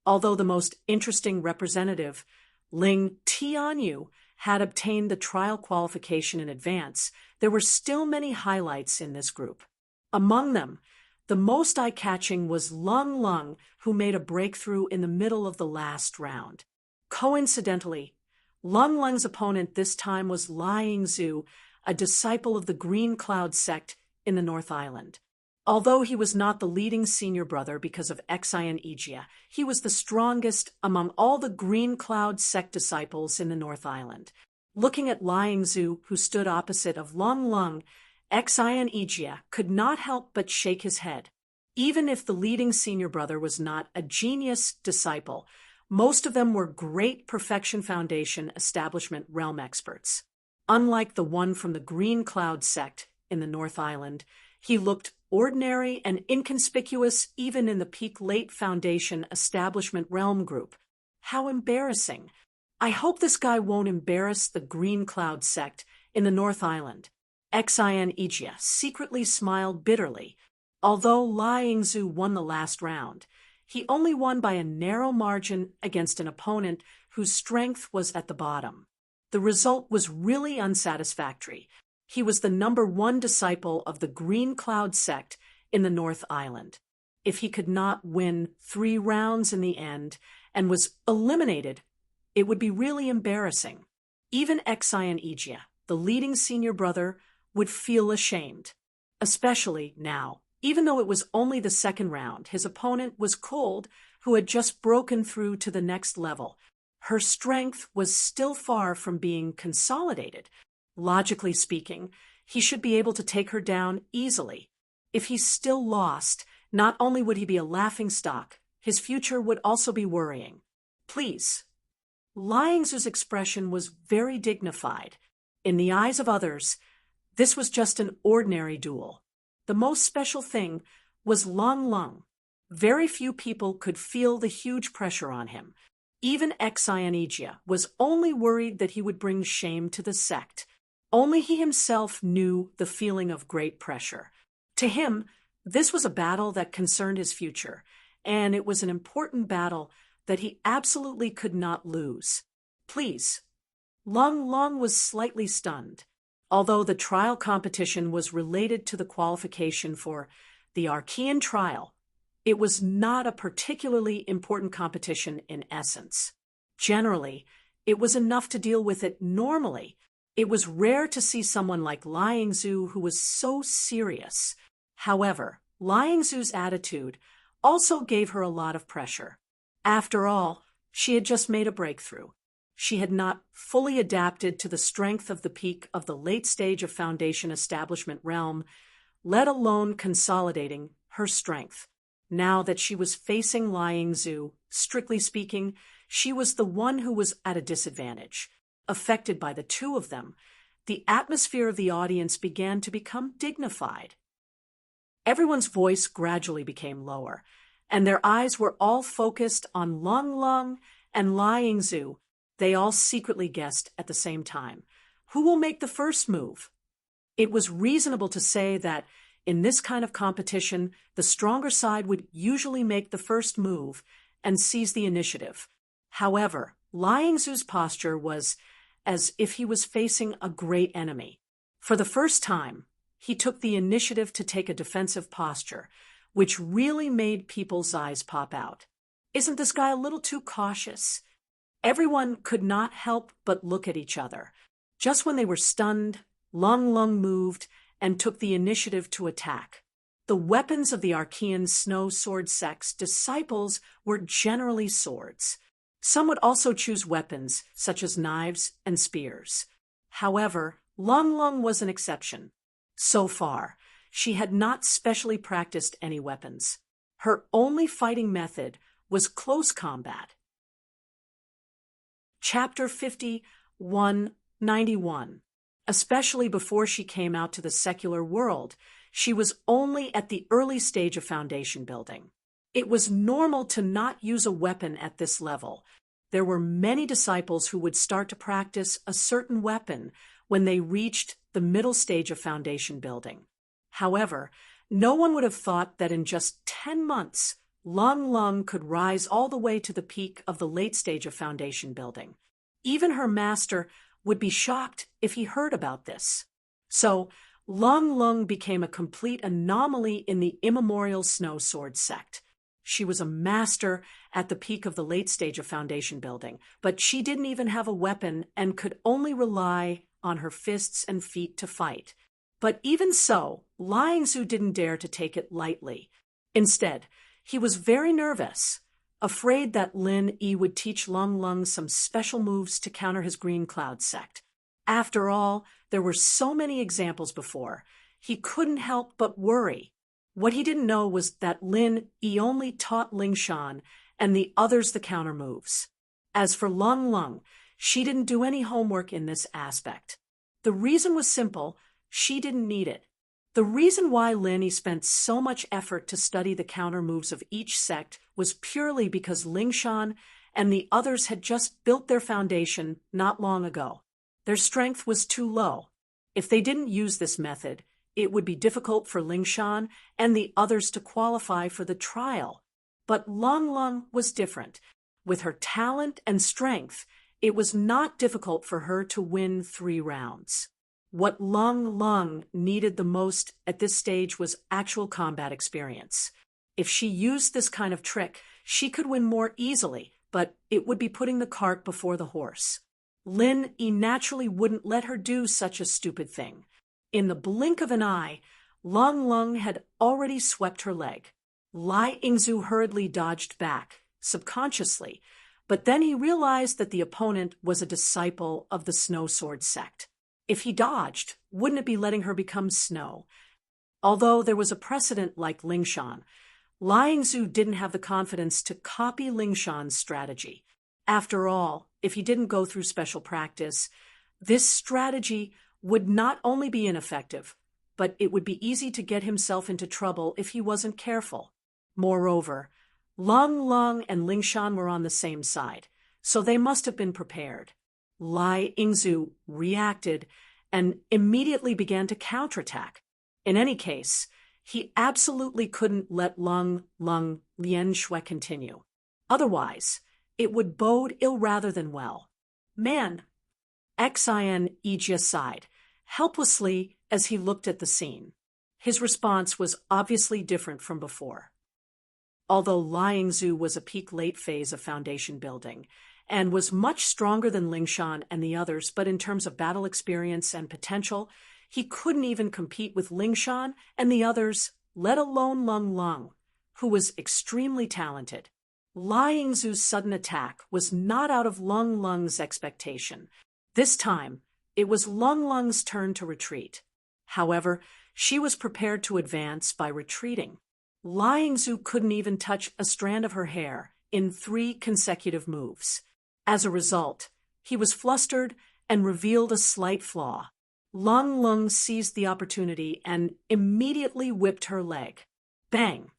Although the most interesting representative, Ling Tianyu, had obtained the trial qualification in advance, there were still many highlights in this group. Among them, the most eye-catching was Lung Lung, who made a breakthrough in the middle of the last round. Coincidentally, Lung Lung's opponent this time was Lying Zhu, a disciple of the Green Cloud sect in the North Island. Although he was not the leading senior brother because of Xianejia, he was the strongest among all the Green Cloud sect disciples in the North Island. Looking at Lying Zhu, who stood opposite of Lung Lung, Xianejia could not help but shake his head. Even if the leading senior brother was not a genius disciple, most of them were Great Perfection Foundation Establishment Realm experts. Unlike the one from the Green Cloud sect in the North Island, he looked ordinary and inconspicuous even in the Peak Late Foundation Establishment Realm group. How embarrassing. I hope this guy won't embarrass the Green Cloud sect in the North Island. Xianejia secretly smiled bitterly. Although Lying Zhu won the last round, he only won by a narrow margin against an opponent whose strength was at the bottom. The result was really unsatisfactory. He was the number 1 disciple of the Green Cloud sect in the North Island. If he could not win 3 rounds in the end and was eliminated, it would be really embarrassing. Even Xianejia, the leading senior brother, would feel ashamed. Especially now, even though it was only the 2nd round, his opponent was Cold, who had just broken through to the next level. Her strength was still far from being consolidated. Logically speaking, he should be able to take her down easily. If he still lost, not only would he be a laughingstock, his future would also be worrying. Please. Lying Zhu's expression was very dignified. In the eyes of others, this was just an ordinary duel. The most special thing was Lung Lung. Very few people could feel the huge pressure on him. Even Xianejia was only worried that he would bring shame to the sect. Only he himself knew the feeling of great pressure. To him, this was a battle that concerned his future, and it was an important battle that he absolutely could not lose. Please. Lung Lung was slightly stunned. Although the trial competition was related to the qualification for the Archean trial, it was not a particularly important competition in essence. Generally, it was enough to deal with it normally. It was rare to see someone like Lying Zhu who was so serious. However, Lying Zhu's attitude also gave her a lot of pressure. After all, she had just made a breakthrough. She had not fully adapted to the strength of the peak of the late stage of Foundation establishment realm, let alone consolidating her strength. Now that she was facing Lying Zhu, strictly speaking, she was the one who was at a disadvantage. Affected by the two of them, the atmosphere of the audience began to become dignified. Everyone's voice gradually became lower, and their eyes were all focused on Lung Lung and Lying Zhu. They all secretly guessed at the same time, who will make the first move? It was reasonable to say that in this kind of competition, the stronger side would usually make the first move and seize the initiative. However, Lying Zhu's posture was as if he was facing a great enemy. For the first time, he took the initiative to take a defensive posture, which really made people's eyes pop out. Isn't this guy a little too cautious? Everyone could not help but look at each other. Just when they were stunned, Lung Lung moved and took the initiative to attack. The weapons of the Archean Snow Sword sect's disciples were generally swords. Some would also choose weapons, such as knives and spears. However, Lung Lung was an exception. So far, she had not specially practiced any weapons. Her only fighting method was close combat. Chapter 5191. Especially before she came out to the secular world, she was only at the early stage of foundation building. It was normal to not use a weapon at this level. There were many disciples who would start to practice a certain weapon when they reached the middle stage of foundation building. However, no one would have thought that in just 10 months, Lung Lung could rise all the way to the peak of the late stage of foundation building. Even her master would be shocked if he heard about this. So, Lung Lung became a complete anomaly in the immemorial Snow Sword sect. She was a master at the peak of the late stage of foundation building, but she didn't even have a weapon and could only rely on her fists and feet to fight. But even so, Lying Zhu didn't dare to take it lightly. Instead, he was very nervous, afraid that Lin Yi would teach Lung Lung some special moves to counter his Green Cloud sect. After all, there were so many examples before. He couldn't help but worry. What he didn't know was that Lin Yi only taught Lingshan and the others the counter moves. As for Lung Lung, she didn't do any homework in this aspect. The reason was simple: she didn't need it. The reason why Lin Yi spent so much effort to study the counter moves of each sect was purely because Lingshan and the others had just built their foundation not long ago. Their strength was too low. If they didn't use this method, it would be difficult for Lingshan and the others to qualify for the trial. But Lung Lung was different. With her talent and strength, it was not difficult for her to win 3 rounds. What Lung Lung needed the most at this stage was actual combat experience. If she used this kind of trick, she could win more easily, but it would be putting the cart before the horse. Lin Yi naturally wouldn't let her do such a stupid thing. In the blink of an eye, Lung Lung had already swept her leg. Lai Yingzhu hurriedly dodged back, subconsciously, but then he realized that the opponent was a disciple of the Snow Sword sect. If he dodged, wouldn't it be letting her become snow? Although there was a precedent like Lingshan, Lai Yingzhu didn't have the confidence to copy Lingshan's strategy. After all, if he didn't go through special practice, this strategy would not only be ineffective, but it would be easy to get himself into trouble if he wasn't careful. Moreover, Lung Lung and Lingshan were on the same side, so they must have been prepared. Lai Yingzhu reacted and immediately began to counterattack. In any case, he absolutely couldn't let Lung Lung Lian Shui continue. Otherwise, it would bode ill rather than well. Man, Xin Yijia sighed, helplessly as he looked at the scene. His response was obviously different from before. Although Lai Yingzhu was a peak late phase of foundation building, and was much stronger than Lingshan and the others, but in terms of battle experience and potential, he couldn't even compete with Lingshan and the others, let alone Lung Lung. who was extremely talented. Li Yingzu's sudden attack was not out of Lung Lung's expectation. This time, it was Lung Lung's turn to retreat. However, she was prepared to advance by retreating. Li Yingzu couldn't even touch a strand of her hair in 3 consecutive moves. As a result, he was flustered and revealed a slight flaw. Lung Lung seized the opportunity and immediately whipped her leg. Bang!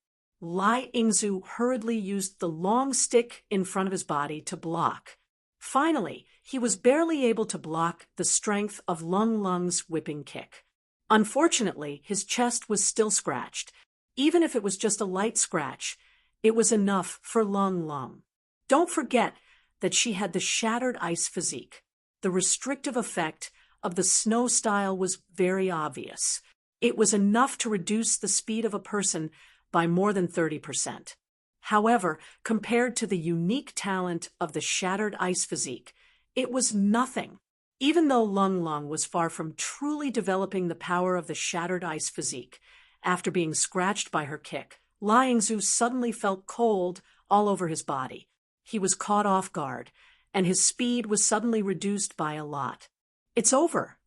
Li Yingzu hurriedly used the long stick in front of his body to block. Finally, he was barely able to block the strength of Lung Lung's whipping kick. Unfortunately, his chest was still scratched. Even if it was just a light scratch, it was enough for Lung Lung. Don't forget that she had the shattered ice physique. The restrictive effect of the snow style was very obvious. It was enough to reduce the speed of a person by more than 30%. However, compared to the unique talent of the shattered ice physique, it was nothing. Even though Lung Lung was far from truly developing the power of the shattered ice physique, after being scratched by her kick, Li Yingzu suddenly felt cold all over his body. He was caught off guard, and his speed was suddenly reduced by a lot. It's over.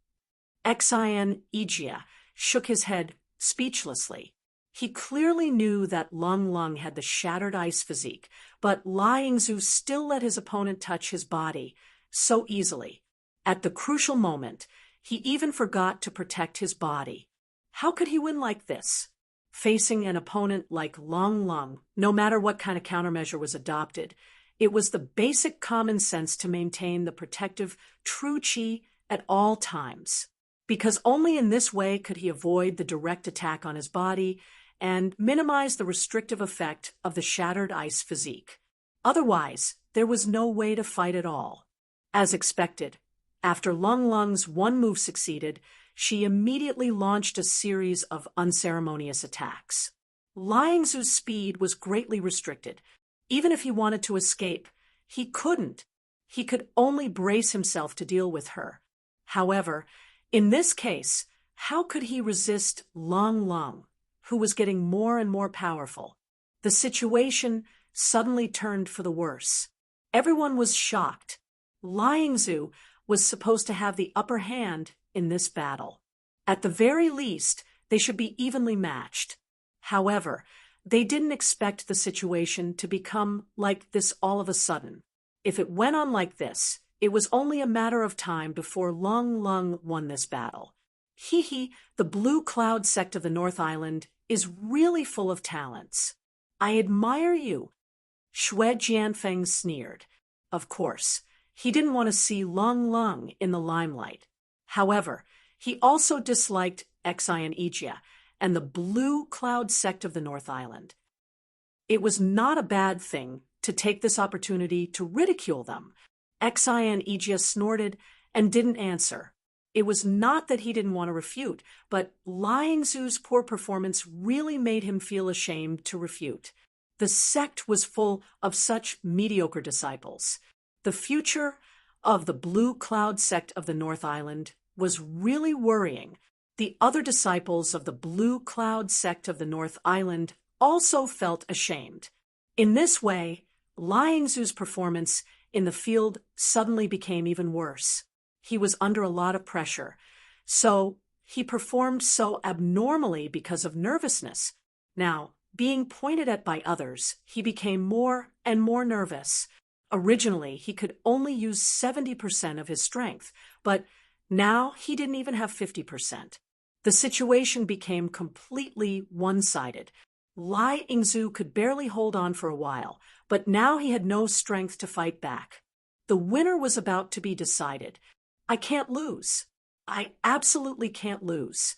Xian Ijia shook his head speechlessly. He clearly knew that Lung Lung had the shattered ice physique, but Li Yingzu still let his opponent touch his body so easily. At the crucial moment, he even forgot to protect his body. How could he win like this? Facing an opponent like Lung Lung, no matter what kind of countermeasure was adopted, it was the basic common sense to maintain the protective true qi at all times, because only in this way could he avoid the direct attack on his body and minimize the restrictive effect of the shattered ice physique. Otherwise, there was no way to fight at all. As expected, after Lung Lung's one move succeeded, she immediately launched a series of unceremonious attacks. Li Yingzu's speed was greatly restricted. Even if he wanted to escape, he couldn't. He could only brace himself to deal with her. However, in this case, how could he resist Lung Lung, who was getting more and more powerful? The situation suddenly turned for the worse. Everyone was shocked. Li Yingzu was supposed to have the upper hand in this battle. At the very least, they should be evenly matched. However, they didn't expect the situation to become like this all of a sudden. If it went on like this, it was only a matter of time before Lung Lung won this battle. The Blue Cloud sect of the North Island is really full of talents. I admire you. Xue Jianfeng sneered. Of course, he didn't want to see Lung Lung in the limelight. However, he also disliked Xian Ijia and the Blue Cloud sect of the North Island. It was not a bad thing to take this opportunity to ridicule them. Xian Ijia snorted and didn't answer. It was not that he didn't want to refute, but Li Yingzu's poor performance really made him feel ashamed to refute. The sect was full of such mediocre disciples. The future of the Blue Cloud sect of the North Island was really worrying. The other disciples of the Blue Cloud sect of the North Island also felt ashamed. In this way, Li Yingzu's performance in the field suddenly became even worse. He was under a lot of pressure, so he performed so abnormally because of nervousness. Now, being pointed at by others, he became more and more nervous. Originally, he could only use 70% of his strength, but now he didn't even have 50%. The situation became completely one-sided. Li Yingzu could barely hold on for a while, but now he had no strength to fight back. The winner was about to be decided. I can't lose. I absolutely can't lose.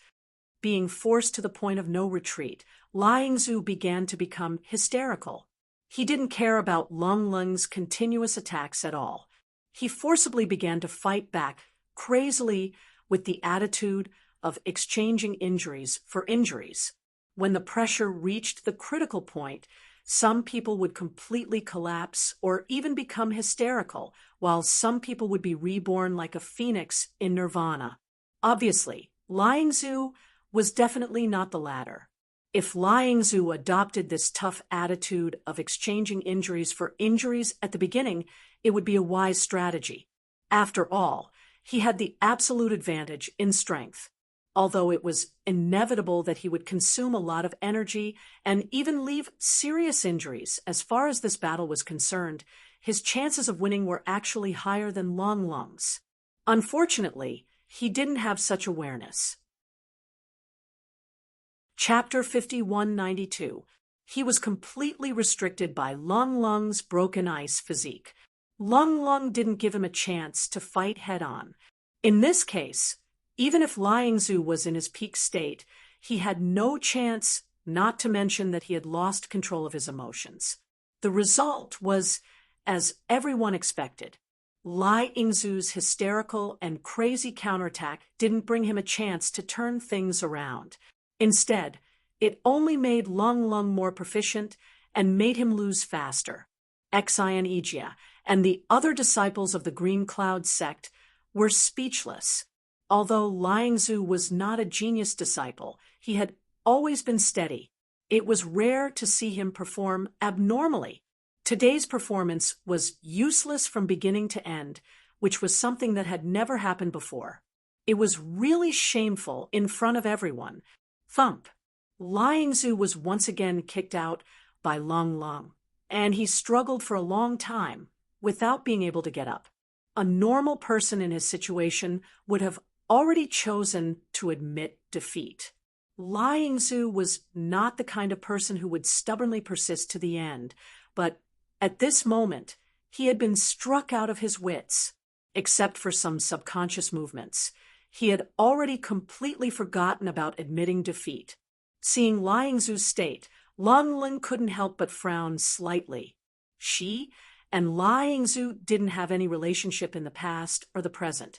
Being forced to the point of no retreat, Li Yingzu began to become hysterical. He didn't care about Lung Lung's continuous attacks at all. He forcibly began to fight back crazily with the attitude of exchanging injuries for injuries. When the pressure reached the critical point, some people would completely collapse or even become hysterical, while some people would be reborn like a phoenix in nirvana. Obviously, Li Yingzu was definitely not the latter. If Liangzu adopted this tough attitude of exchanging injuries for injuries at the beginning, it would be a wise strategy. After all, he had the absolute advantage in strength. Although it was inevitable that he would consume a lot of energy and even leave serious injuries as far as this battle was concerned, his chances of winning were actually higher than Long Lung's. Unfortunately, he didn't have such awareness. Chapter 5192. He was completely restricted by Long Lung's broken ice physique. Long Lung didn't give him a chance to fight head-on. In this case, even if Liangzu was in his peak state, he had no chance, not to mention that he had lost control of his emotions. The result was, as everyone expected, Liangzu's hysterical and crazy counterattack didn't bring him a chance to turn things around. Instead, it only made Long Lung more proficient and made him lose faster. Xian Ijia and the other disciples of the Green Cloud sect were speechless. Although Liangzu was not a genius disciple, he had always been steady. It was rare to see him perform abnormally. Today's performance was useless from beginning to end, which was something that had never happened before. It was really shameful in front of everyone. Thump! Liangzu was once again kicked out by Long Lung, and he struggled for a long time without being able to get up. A normal person in his situation would have already chosen to admit defeat. Liangzu was not the kind of person who would stubbornly persist to the end, but at this moment, he had been struck out of his wits. Except for some subconscious movements, he had already completely forgotten about admitting defeat. Seeing Liangzu's state, Long Lung couldn't help but frown slightly. She and Liangzu didn't have any relationship in the past or the present,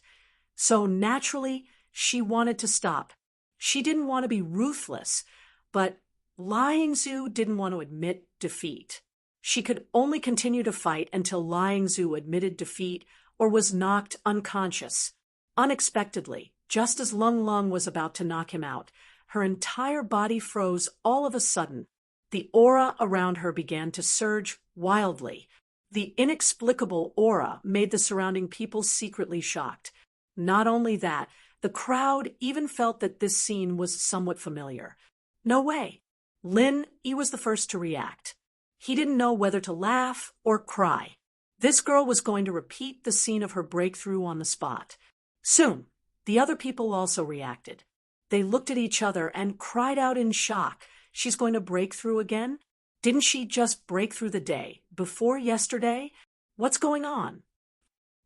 so naturally she wanted to stop. She didn't want to be ruthless, but Liangzu didn't want to admit defeat. She could only continue to fight until Liangzu admitted defeat or was knocked unconscious. Unexpectedly, just as Long Lung was about to knock him out, her entire body froze all of a sudden. The aura around her began to surge wildly. The inexplicable aura made the surrounding people secretly shocked. Not only that, the crowd even felt that this scene was somewhat familiar. No way. Lin Yi was the first to react. He didn't know whether to laugh or cry. This girl was going to repeat the scene of her breakthrough on the spot. Soon, the other people also reacted. They looked at each other and cried out in shock. She's going to break through again? Didn't she just break through the day before yesterday? What's going on?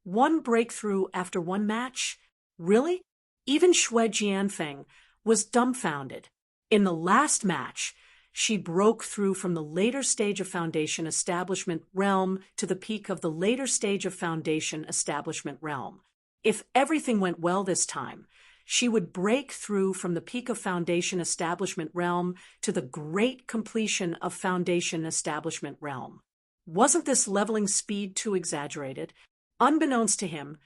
One breakthrough after one match? Really? Even Xue Jianfeng was dumbfounded. In the last match, she broke through from the later stage of Foundation Establishment Realm to the peak of the later stage of Foundation Establishment Realm. If everything went well this time, she would break through from the peak of Foundation Establishment Realm to the great completion of Foundation Establishment Realm. Wasn't this leveling speed too exaggerated? Unbeknownst to him,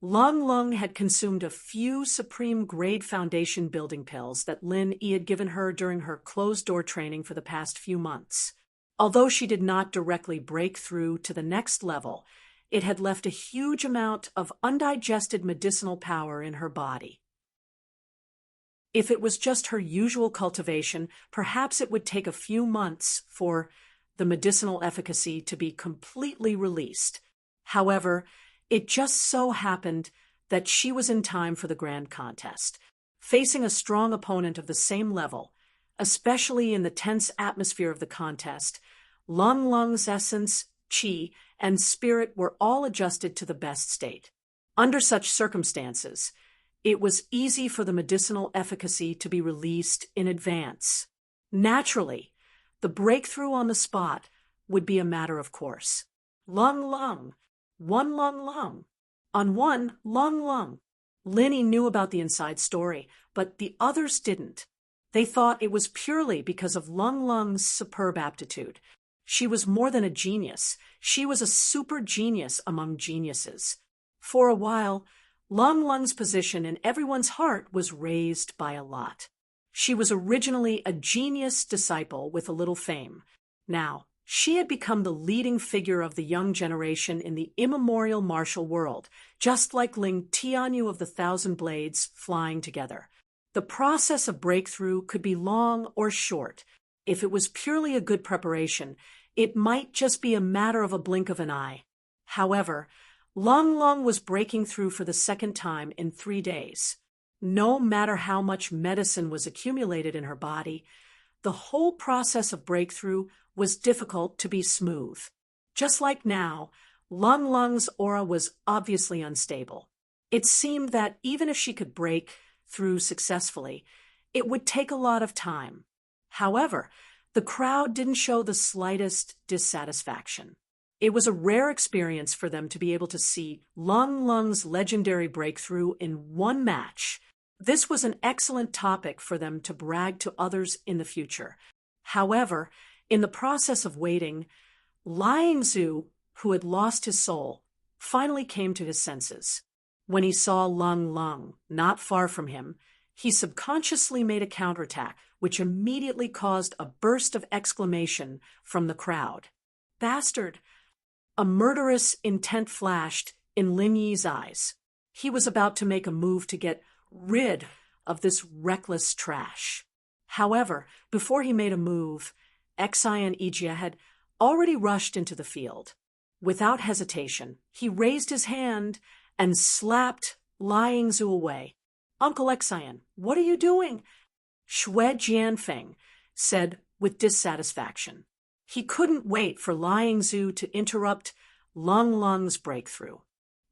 Long Lung had consumed a few supreme-grade foundation building pills that Lin Yi had given her during her closed-door training for the past few months. Although she did not directly break through to the next level, it had left a huge amount of undigested medicinal power in her body. If it was just her usual cultivation, perhaps it would take a few months for the medicinal efficacy to be completely released. However, it just so happened that she was in time for the grand contest. Facing a strong opponent of the same level, especially in the tense atmosphere of the contest, Long Lung's essence, qi, and spirit were all adjusted to the best state. Under such circumstances, it was easy for the medicinal efficacy to be released in advance. Naturally, the breakthrough on the spot would be a matter of course. Long Lung. One Long Lung. On one Long Lung. Lin Yi knew about the inside story, but the others didn't. They thought it was purely because of Long Lung's superb aptitude. She was more than a genius. She was a super genius among geniuses. For a while, Long Lung's position in everyone's heart was raised by a lot. She was originally a genius disciple with a little fame. Now, she had become the leading figure of the young generation in the immemorial martial world, just like Ling Tianyu of the Thousand Blades flying together. The process of breakthrough could be long or short. If it was purely a good preparation, it might just be a matter of a blink of an eye. However, Long Long was breaking through for the second time in 3 days. No matter how much medicine was accumulated in her body, the whole process of breakthrough was difficult to be smooth. Just like now, Long Long's aura was obviously unstable. It seemed that even if she could break through successfully, it would take a lot of time. However, the crowd didn't show the slightest dissatisfaction. It was a rare experience for them to be able to see Long Lung's legendary breakthrough in one match. This was an excellent topic for them to brag to others in the future. However, in the process of waiting, Liang Zhu, who had lost his soul, finally came to his senses. When he saw Long Long not far from him, he subconsciously made a counterattack, which immediately caused a burst of exclamation from the crowd. "Bastard!" A murderous intent flashed in Lin Yi's eyes. He was about to make a move to get rid of this reckless trash. However, before he made a move, Xian Ijia had already rushed into the field. Without hesitation, he raised his hand and slapped Liang Zhu away. "Uncle Xian, what are you doing?" Xue Jianfeng said with dissatisfaction. He couldn't wait for Liang Zhu to interrupt Long Lung's breakthrough.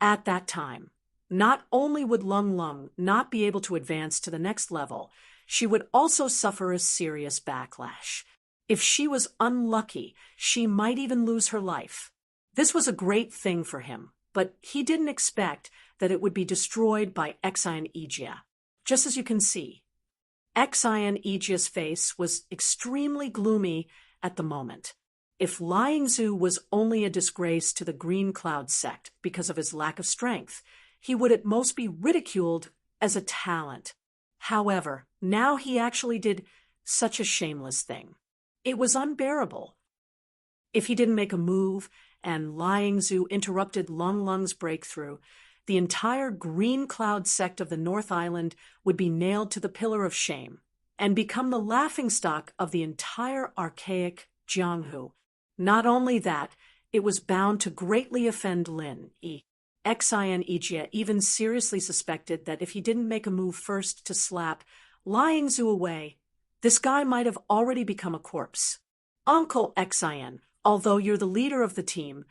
At that time, not only would Long Lung not be able to advance to the next level, she would also suffer a serious backlash. If she was unlucky, she might even lose her life. This was a great thing for him, but he didn't expect that it would be destroyed by Xian Ijia. Just as you can see, Xian Ijia's face was extremely gloomy at the moment. If Liang Zhu was only a disgrace to the Green Cloud sect because of his lack of strength, he would at most be ridiculed as a talent. However, now he actually did such a shameless thing. It was unbearable. If he didn't make a move and Liang Zhu interrupted Long Lung's breakthrough, the entire Green Cloud sect of the North Island would be nailed to the pillar of shame and become the laughingstock of the entire archaic Jianghu. Not only that, it was bound to greatly offend Lin Yi. Xian Ijia even seriously suspected that if he didn't make a move first to slap Liang Zhu away, this guy might have already become a corpse. "Uncle Xian, although you're the leader of the team,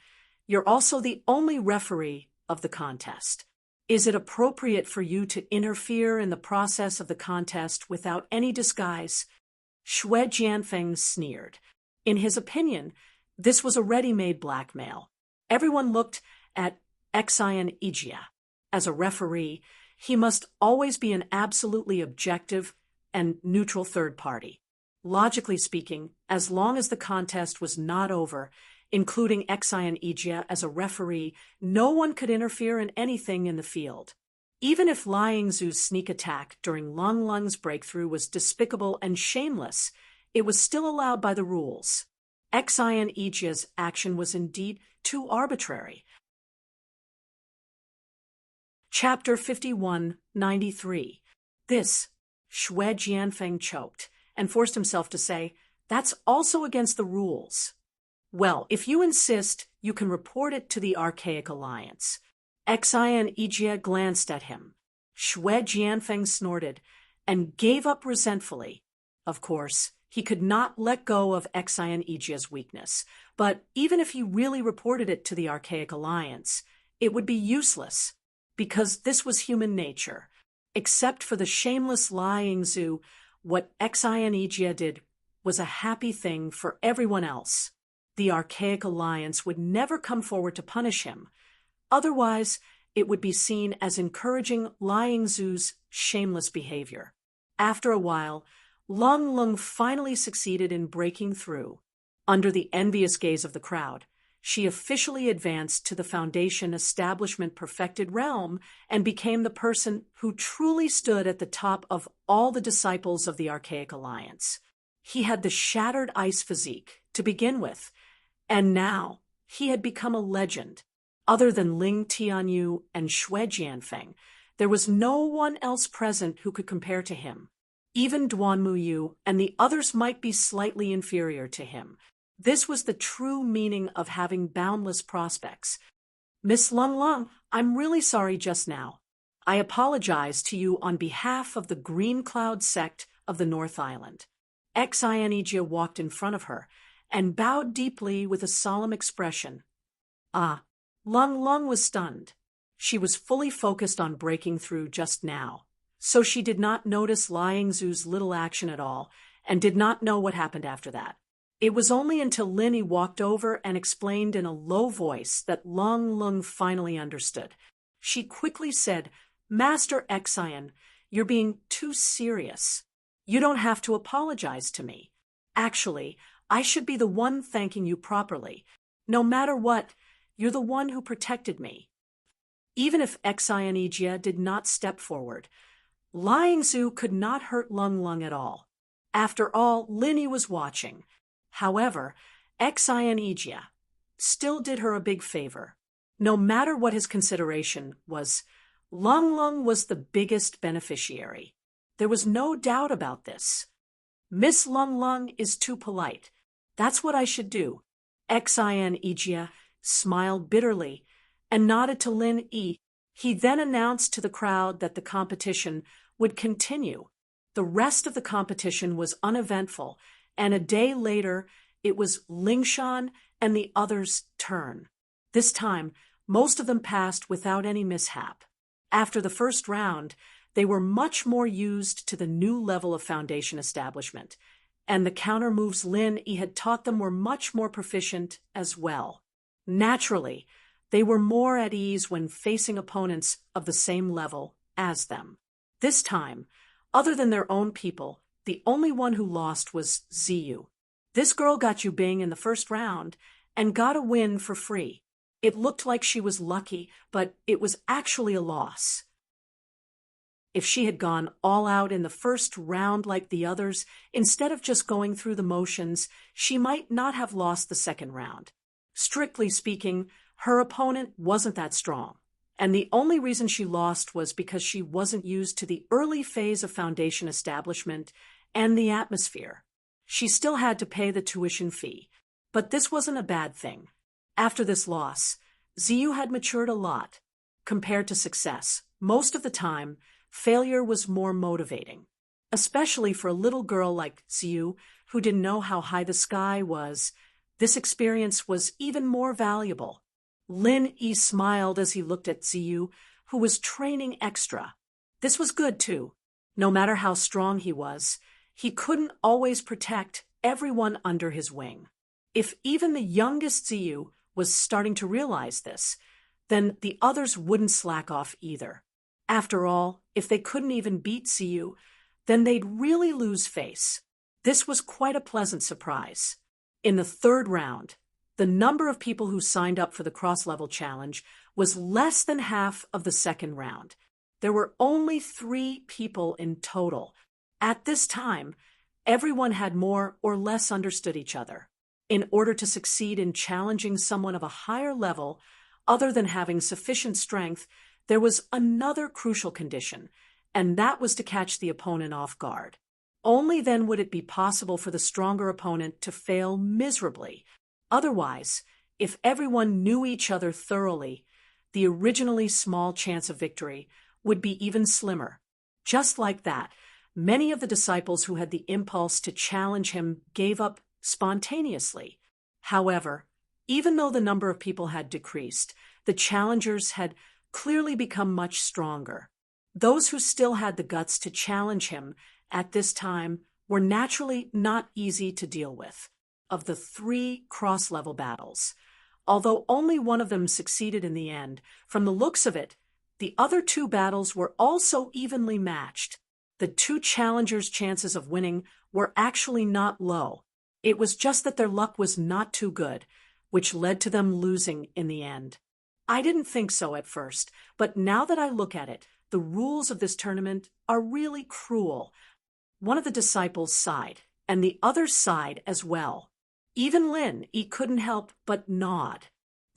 you're also the only referee of the contest. Is it appropriate for you to interfere in the process of the contest without any disguise?" Xue Jianfeng sneered. In his opinion, this was a ready-made blackmail. Everyone looked at Xian Ijia. As a referee, he must always be an absolutely objective and neutral third party. Logically speaking, as long as the contest was not over, including Xian Ijia as a referee, no one could interfere in anything in the field. Even if Liang Zhu's sneak attack during Long Lung's breakthrough was despicable and shameless, it was still allowed by the rules. Xian Ijia's action was indeed too arbitrary. Chapter 5193. This, Xue Jianfeng choked and forced himself to say, "That's also against the rules." "Well, if you insist, you can report it to the Archaic Alliance." Xian Ijia glanced at him. Xue Jianfeng snorted and gave up resentfully. Of course, he could not let go of Xian Ijia's weakness, but even if he really reported it to the Archaic Alliance, it would be useless, because this was human nature. Except for the shameless Liang Zhu, what Xian Ijia did was a happy thing for everyone else. The Archaic Alliance would never come forward to punish him. Otherwise, it would be seen as encouraging Liang Zhu's shameless behavior. After a while, Long Lung finally succeeded in breaking through. Under the envious gaze of the crowd, she officially advanced to the Foundation Establishment Perfected realm and became the person who truly stood at the top of all the disciples of the Archaic Alliance. He had the shattered ice physique to begin with, and now he had become a legend. Other than Ling Tianyu and Xue Jianfeng, there was no one else present who could compare to him. Even Duan Muyu and the others might be slightly inferior to him. This was the true meaning of having boundless prospects. Miss Lung Lung, I'm really sorry just now. I apologize to you on behalf of the Green Cloud sect of the North Island. Xianijia walked in front of her and bowed deeply with a solemn expression. Lung Lung was stunned. She was fully focused on breaking through just now, so she did not notice Liang Zu's little action at all and did not know what happened after that. It was only until Linny walked over and explained in a low voice that Lung Lung finally understood. She quickly said, Master Xian, you're being too serious. You don't have to apologize to me. Actually, I should be the one thanking you properly. No matter what, you're the one who protected me. Even if Xianijia did not step forward, Liang Zu could not hurt Lung Lung at all. After all, Linny was watching. However, Xianijia still did her a big favor. No matter what his consideration was, Lung Lung was the biggest beneficiary. There was no doubt about this. Miss Lung Lung is too polite. That's what I should do. Xianijia smiled bitterly and nodded to Lin Yi. He then announced to the crowd that the competition would continue. The rest of the competition was uneventful, and a day later it was Lingshan and the others' turn. This time, most of them passed without any mishap. After the first round, they were much more used to the new level of Foundation establishment, and the counter moves Lin Yi had taught them were much more proficient as well. Naturally, they were more at ease when facing opponents of the same level as them. This time, other than their own people, the only one who lost was Ziyu. This girl got Yubing in the first round and got a win for free. It looked like she was lucky, but it was actually a loss. If she had gone all out in the first round like the others, instead of just going through the motions, she might not have lost the second round. Strictly speaking, her opponent wasn't that strong, and the only reason she lost was because she wasn't used to the early phase of Foundation establishment and the atmosphere. She still had to pay the tuition fee, but this wasn't a bad thing. After this loss, Ziyu had matured a lot. Compared to success, most of the time, failure was more motivating, especially for a little girl like Ziyu who didn't know how high the sky was. This experience was even more valuable. Lin Yi smiled as he looked at Ziyu, who was training extra. This was good, too. No matter how strong he was, he couldn't always protect everyone under his wing. If even the youngest Ziyu was starting to realize this, then the others wouldn't slack off either. After all, if they couldn't even beat Ziyu, then they'd really lose face. This was quite a pleasant surprise. In the third round, the number of people who signed up for the cross-level challenge was less than half of the second round. There were only 3 people in total. At this time, everyone had more or less understood each other. In order to succeed in challenging someone of a higher level, other than having sufficient strength, there was another crucial condition, and that was to catch the opponent off guard. Only then would it be possible for the stronger opponent to fail miserably. Otherwise, if everyone knew each other thoroughly, the originally small chance of victory would be even slimmer. Just like that, many of the disciples who had the impulse to challenge him gave up spontaneously. However, even though the number of people had decreased, the challengers had clearly become much stronger. Those who still had the guts to challenge him at this time were naturally not easy to deal with. Of the 3 cross-level battles, although only one of them succeeded in the end, from the looks of it, the other 2 battles were also evenly matched. The 2 challengers' chances of winning were actually not low. It was just that their luck was not too good. which led to them losing in the end. I didn't think so at first, but now that I look at it, the rules of this tournament are really cruel. One of the disciples sighed, and the other sighed as well. Even Lin Yi couldn't help but nod.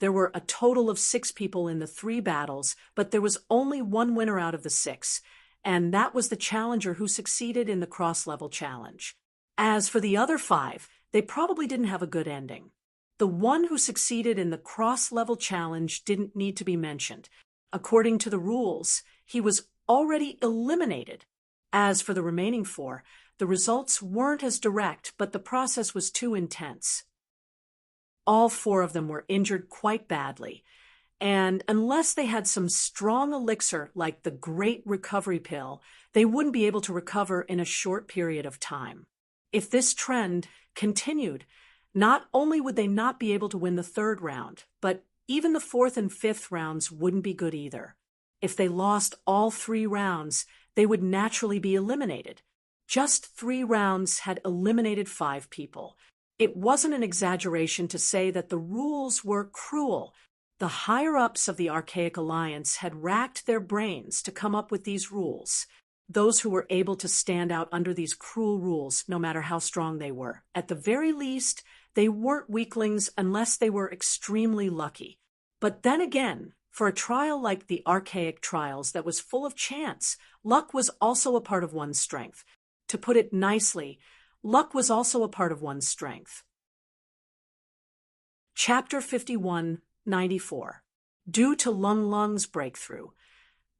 There were a total of 6 people in the 3 battles, but there was only one winner out of the 6, and that was the challenger who succeeded in the cross-level challenge. As for the other 5, they probably didn't have a good ending. The one who succeeded in the cross-level challenge didn't need to be mentioned. According to the rules, he was already eliminated. As for the remaining 4, the results weren't as direct, but the process was too intense. All 4 of them were injured quite badly, and unless they had some strong elixir like the Great Recovery Pill, they wouldn't be able to recover in a short period of time. If this trend continued, not only would they not be able to win the 3rd round, but even the 4th and 5th rounds wouldn't be good either. If they lost all 3 rounds, they would naturally be eliminated. Just 3 rounds had eliminated 5 people. It wasn't an exaggeration to say that the rules were cruel. The higher-ups of the Archaic Alliance had racked their brains to come up with these rules. Those who were able to stand out under these cruel rules, no matter how strong they were, at the very least, they weren't weaklings unless they were extremely lucky. But then again, for a trial like the Archaic Trials that was full of chance, luck was also a part of one's strength. To put it nicely, luck was also a part of one's strength. Chapter 5194. Due to Lung Lung's breakthrough,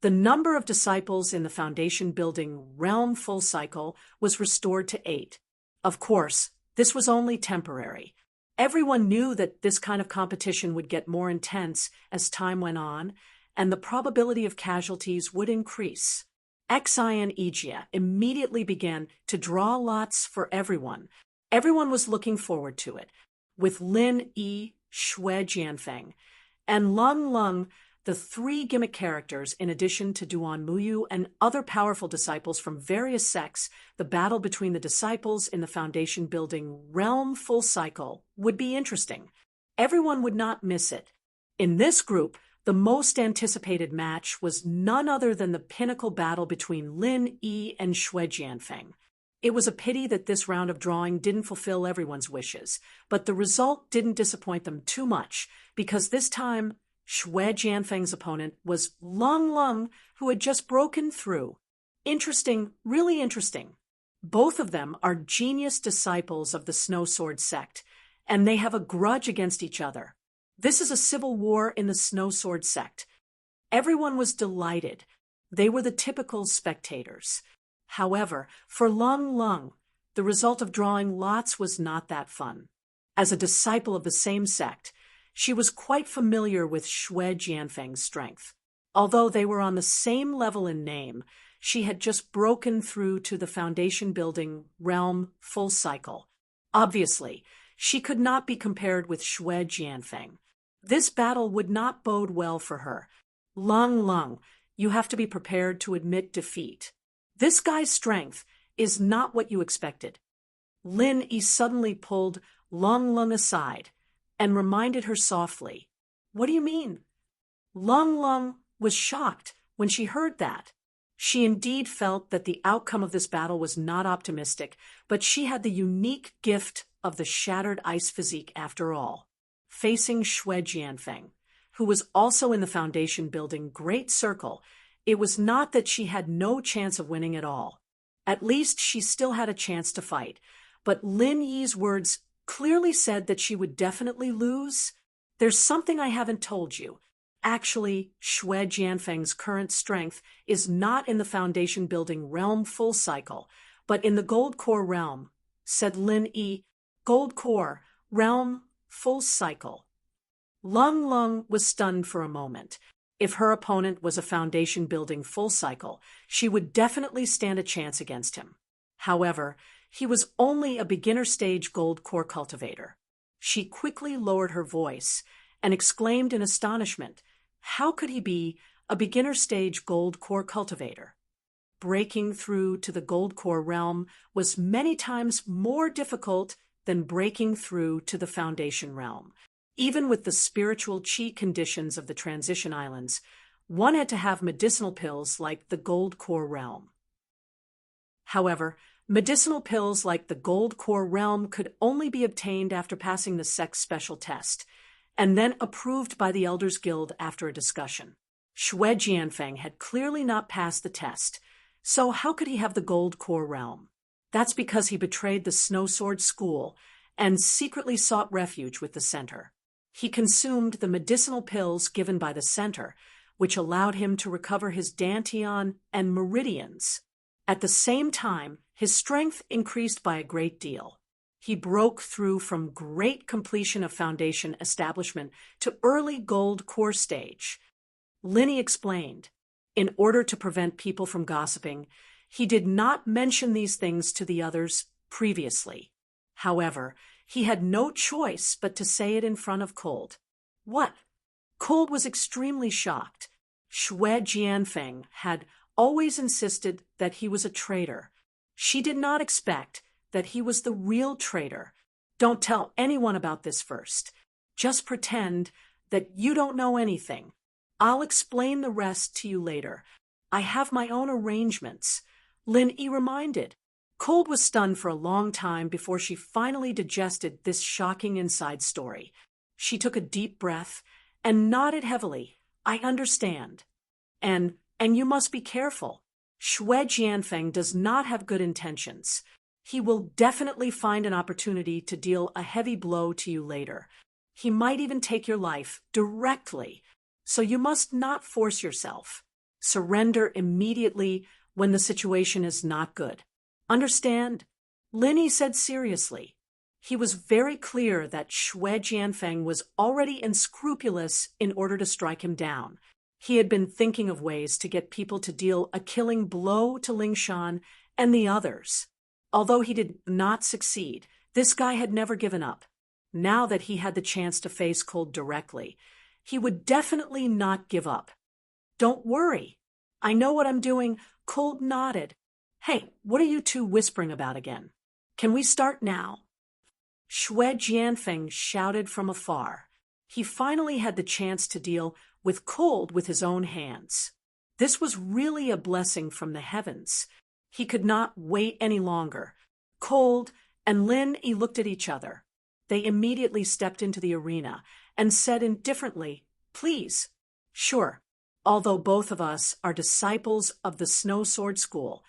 the number of disciples in the foundation-building realm full cycle was restored to 8. Of course, this was only temporary. Everyone knew that this kind of competition would get more intense as time went on, and the probability of casualties would increase. Xi and Ijia immediately began to draw lots for everyone. Everyone was looking forward to it, with Lin Yi, Xue Jianfeng, and Lung Lung, the 3 gimmick characters, in addition to Duan Muyu and other powerful disciples from various sects. The battle between the disciples in the foundation-building realm full cycle would be interesting. Everyone would not miss it. In this group, the most anticipated match was none other than the pinnacle battle between Lin Yi and Xue Jianfeng. It was a pity that this round of drawing didn't fulfill everyone's wishes, but the result didn't disappoint them too much, because this time, Xue Jianfeng's opponent was Lung Lung, who had just broken through. Interesting, really interesting. Both of them are genius disciples of the Snow Sword sect, and they have a grudge against each other. This is a civil war in the Snow Sword sect. Everyone was delighted. They were the typical spectators. However, for Lung Lung, the result of drawing lots was not that fun. As a disciple of the same sect, she was quite familiar with Xue Jianfeng's strength. Although they were on the same level in name, she had just broken through to the foundation-building realm full cycle. Obviously, she could not be compared with Xue Jianfeng. This battle would not bode well for her. Lung Lung, you have to be prepared to admit defeat. This guy's strength is not what you expected. Lin Yi suddenly pulled Lung Lung aside and reminded her softly, "What do you mean?" Lung Lung was shocked when she heard that. She indeed felt that the outcome of this battle was not optimistic, but she had the unique gift of the shattered ice physique after all. Facing Xue Jianfeng, who was also in the foundation-building Great Circle, it was not that she had no chance of winning at all. At least she still had a chance to fight, but Lin Yi's words clearly said that she would definitely lose. There's something I haven't told you. Actually, Xue Jianfeng's current strength is not in the foundation-building realm full cycle, but in the Gold Core realm, said Lin Yi. Gold Core, realm, full cycle. Lung Lung was stunned for a moment. If her opponent was a foundation-building full cycle, she would definitely stand a chance against him. However, he was only a beginner-stage Gold Core cultivator. She quickly lowered her voice and exclaimed in astonishment, how could he be a beginner-stage Gold Core cultivator? Breaking through to the Gold Core realm was many times more difficult than breaking through to the Foundation realm. Even with the spiritual chi conditions of the transition islands, one had to have medicinal pills like the Gold Core Realm. However, medicinal pills like the Gold Core Realm could only be obtained after passing the sex special test, and then approved by the Elders Guild after a discussion. Xue Jianfeng had clearly not passed the test, so how could he have the Gold Core Realm? That's because he betrayed the Snow Sword School and secretly sought refuge with the center. He consumed the medicinal pills given by the center, which allowed him to recover his dantian and meridians. At the same time, his strength increased by a great deal. He broke through from great completion of foundation establishment to early gold core stage. Linny explained, in order to prevent people from gossiping, he did not mention these things to the others previously. However, he had no choice but to say it in front of Cold. What? Cold was extremely shocked. Xue Jianfeng had always insisted that he was a traitor. She did not expect that he was the real traitor. Don't tell anyone about this first. Just pretend that you don't know anything. I'll explain the rest to you later. I have my own arrangements. Lin Yi reminded. Cold was stunned for a long time before she finally digested this shocking inside story. She took a deep breath and nodded heavily. I understand. And you must be careful. Xue Jianfeng does not have good intentions. He will definitely find an opportunity to deal a heavy blow to you later. He might even take your life directly. So you must not force yourself. Surrender immediately when the situation is not good. Understand? Linny said seriously. He was very clear that Xue Jianfeng was already unscrupulous in order to strike him down. He had been thinking of ways to get people to deal a killing blow to Lingshan and the others. Although he did not succeed, this guy had never given up. Now that he had the chance to face Cold directly, he would definitely not give up. Don't worry. I know what I'm doing. Cold nodded. Hey, what are you two whispering about again? Can we start now? Xue Jianfeng shouted from afar. He finally had the chance to deal with Cold with his own hands. This was really a blessing from the heavens. He could not wait any longer. Cold and Lin Yi looked at each other. They immediately stepped into the arena and said indifferently, Please. Sure. Although both of us are disciples of the Snow Sword School,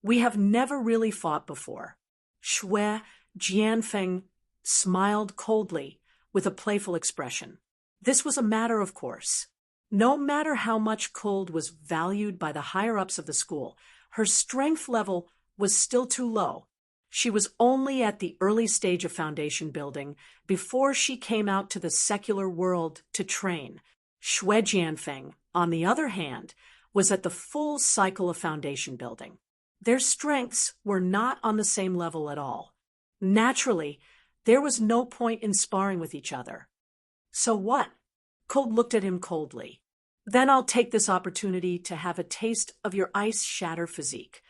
we have never really fought before. Xue Jianfeng smiled coldly with a playful expression. This was a matter of course. No matter how much Cold was valued by the higher-ups of the school, her strength level was still too low. She was only at the early stage of foundation building before she came out to the secular world to train. Xue Jianfeng, on the other hand, was at the full cycle of foundation building. Their strengths were not on the same level at all. Naturally, there was no point in sparring with each other. So what? Cold looked at him coldly. Then I'll take this opportunity to have a taste of your ice shatter physique.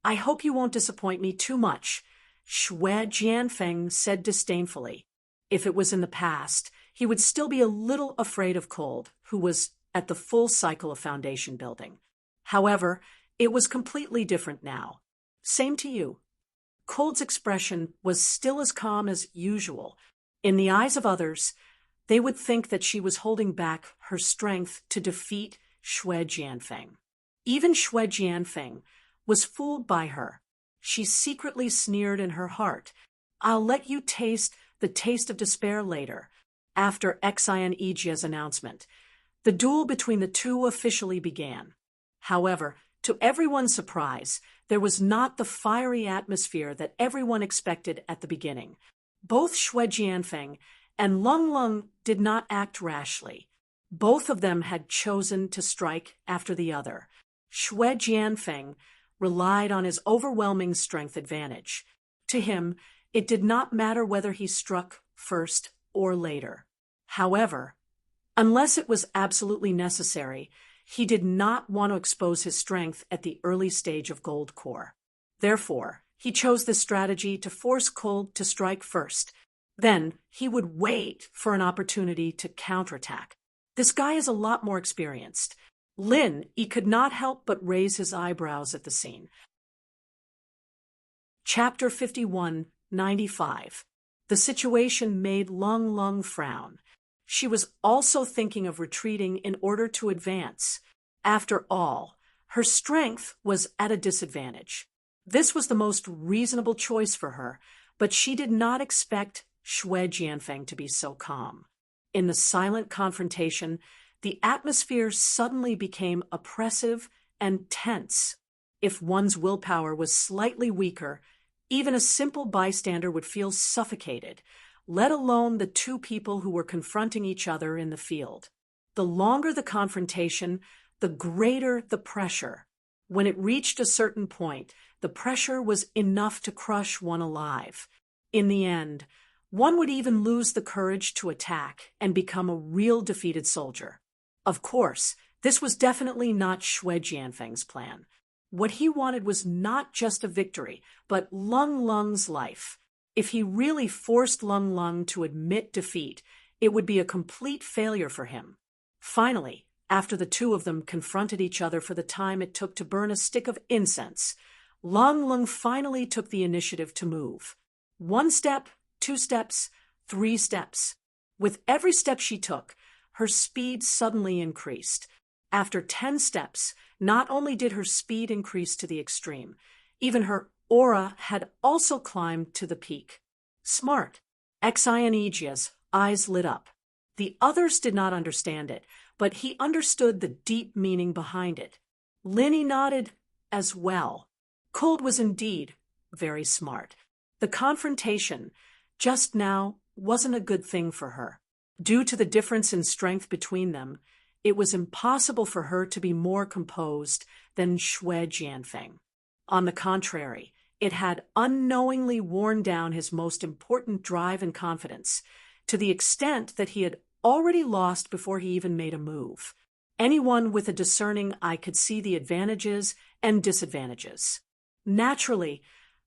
I hope you won't disappoint me too much, Xue Jianfeng said disdainfully. If it was in the past, he would still be a little afraid of Cold, who was at the full cycle of foundation building. However, it was completely different now. Same to you. Cold's expression was still as calm as usual. In the eyes of others, they would think that she was holding back her strength to defeat Xue Jianfeng. Even Xue Jianfeng was fooled by her. She secretly sneered in her heart, I'll let you taste the taste of despair later, after Xian Yijia's announcement. The duel between the two officially began. However, to everyone's surprise, there was not the fiery atmosphere that everyone expected at the beginning. Both Xue Jianfeng and Lung Lung did not act rashly. Both of them had chosen to strike after the other. Xue Jianfeng relied on his overwhelming strength advantage. To him, it did not matter whether he struck first or later. However, unless it was absolutely necessary, he did not want to expose his strength at the early stage of Gold Core. Therefore, he chose this strategy to force Cold to strike first. Then he would wait for an opportunity to counterattack. This guy is a lot more experienced. Lin, he could not help but raise his eyebrows at the scene. Chapter 51, 95. The situation made Lung Lung frown. She was also thinking of retreating in order to advance. After all, her strength was at a disadvantage. This was the most reasonable choice for her, but she did not expect Xue Jianfeng to be so calm. In the silent confrontation, the atmosphere suddenly became oppressive and tense. If one's willpower was slightly weaker, even a simple bystander would feel suffocated, let alone the two people who were confronting each other in the field. The longer the confrontation, the greater the pressure. When it reached a certain point, the pressure was enough to crush one alive. In the end, one would even lose the courage to attack and become a real defeated soldier. Of course, this was definitely not Xue Jianfeng's plan. What he wanted was not just a victory, but Lung Lung's life. If he really forced Lung Lung to admit defeat, it would be a complete failure for him. Finally, after the two of them confronted each other for the time it took to burn a stick of incense, Lung Lung finally took the initiative to move. 1 step, 2 steps, 3 steps. With every step she took, her speed suddenly increased. After 10 steps, not only did her speed increase to the extreme, even her aura had also climbed to the peak. Smart. Xionijia's eyes lit up. The others did not understand it, but he understood the deep meaning behind it. Linny nodded as well. Cold was indeed very smart. The confrontation just now wasn't a good thing for her. Due to the difference in strength between them, it was impossible for her to be more composed than Xue Jianfeng. On the contrary, it had unknowingly worn down his most important drive and confidence, to the extent that he had already lost before he even made a move. Anyone with a discerning eye could see the advantages and disadvantages. Naturally,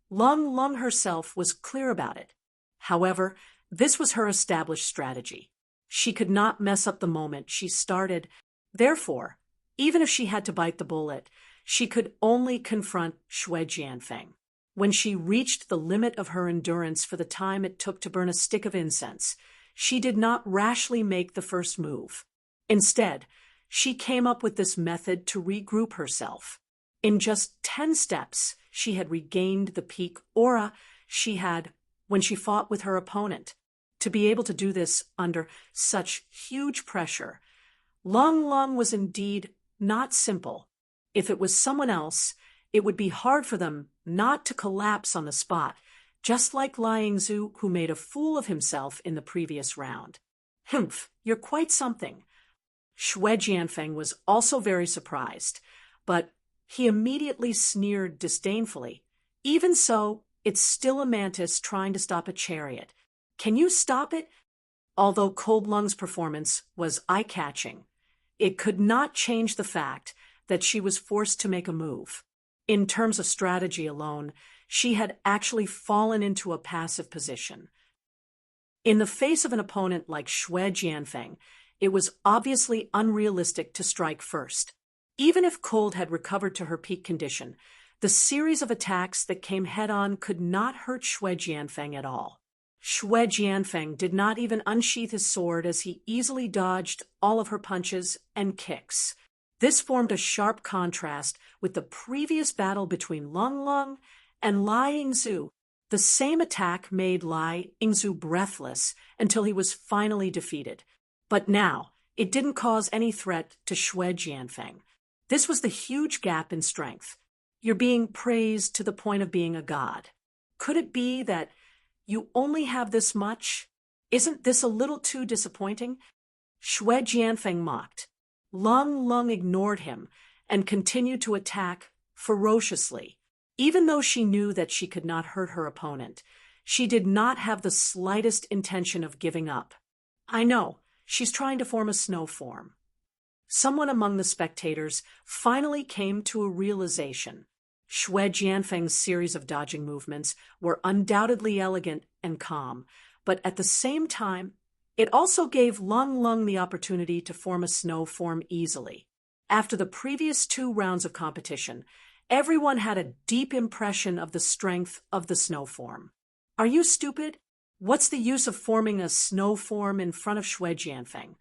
Lung Lung herself was clear about it. However, this was her established strategy. She could not mess up the moment she started. Therefore, even if she had to bite the bullet, she could only confront Xue Jianfeng. When she reached the limit of her endurance for the time it took to burn a stick of incense, she did not rashly make the first move. Instead, she came up with this method to regroup herself. In just 10 steps, she had regained the peak aura she had when she fought with her opponent. To be able to do this under such huge pressure, Lung Lung was indeed not simple. If it was someone else, it would be hard for them not to collapse on the spot, just like Liang Zhu, who made a fool of himself in the previous round. Humph, you're quite something. Xue Jianfeng was also very surprised, but he immediately sneered disdainfully. Even so, it's still a mantis trying to stop a chariot. Can you stop it? Although Cold Lung's performance was eye-catching, it could not change the fact that she was forced to make a move. In terms of strategy alone, she had actually fallen into a passive position. In the face of an opponent like Xue Jianfeng, it was obviously unrealistic to strike first. Even if Cold had recovered to her peak condition, the series of attacks that came head-on could not hurt Xue Jianfeng at all. Xue Jianfeng did not even unsheath his sword as he easily dodged all of her punches and kicks. This formed a sharp contrast with the previous battle between Lung Lung and Liang Zhu. The same attack made Liang Zhu breathless until he was finally defeated. But now, it didn't cause any threat to Xue Jianfeng. This was the huge gap in strength. You're being praised to the point of being a god. Could it be that you only have this much? Isn't this a little too disappointing? Xue Jianfeng mocked. Lung Lung ignored him and continued to attack ferociously. Even though she knew that she could not hurt her opponent, she did not have the slightest intention of giving up. I know, she's trying to form a snow form. Someone among the spectators finally came to a realization. Xue Jianfeng's series of dodging movements were undoubtedly elegant and calm, but at the same time, it also gave Lung Lung the opportunity to form a snow form easily. After the previous 2 rounds of competition, everyone had a deep impression of the strength of the snow form. Are you stupid? What's the use of forming a snow form in front of Xue Jianfeng?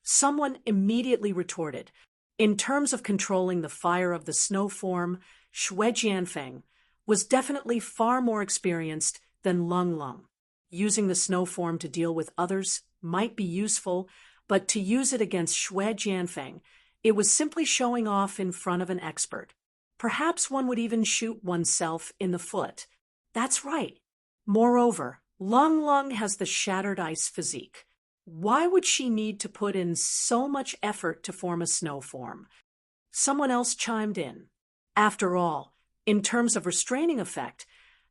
Someone immediately retorted. In terms of controlling the fire of the snow form, Xue Jianfeng was definitely far more experienced than Lung Lung. Using the snow form to deal with others might be useful, but to use it against Xue Jianfeng, it was simply showing off in front of an expert. Perhaps one would even shoot oneself in the foot. That's right. Moreover, Lung Lung has the shattered ice physique. Why would she need to put in so much effort to form a snow form? Someone else chimed in. After all, in terms of restraining effect,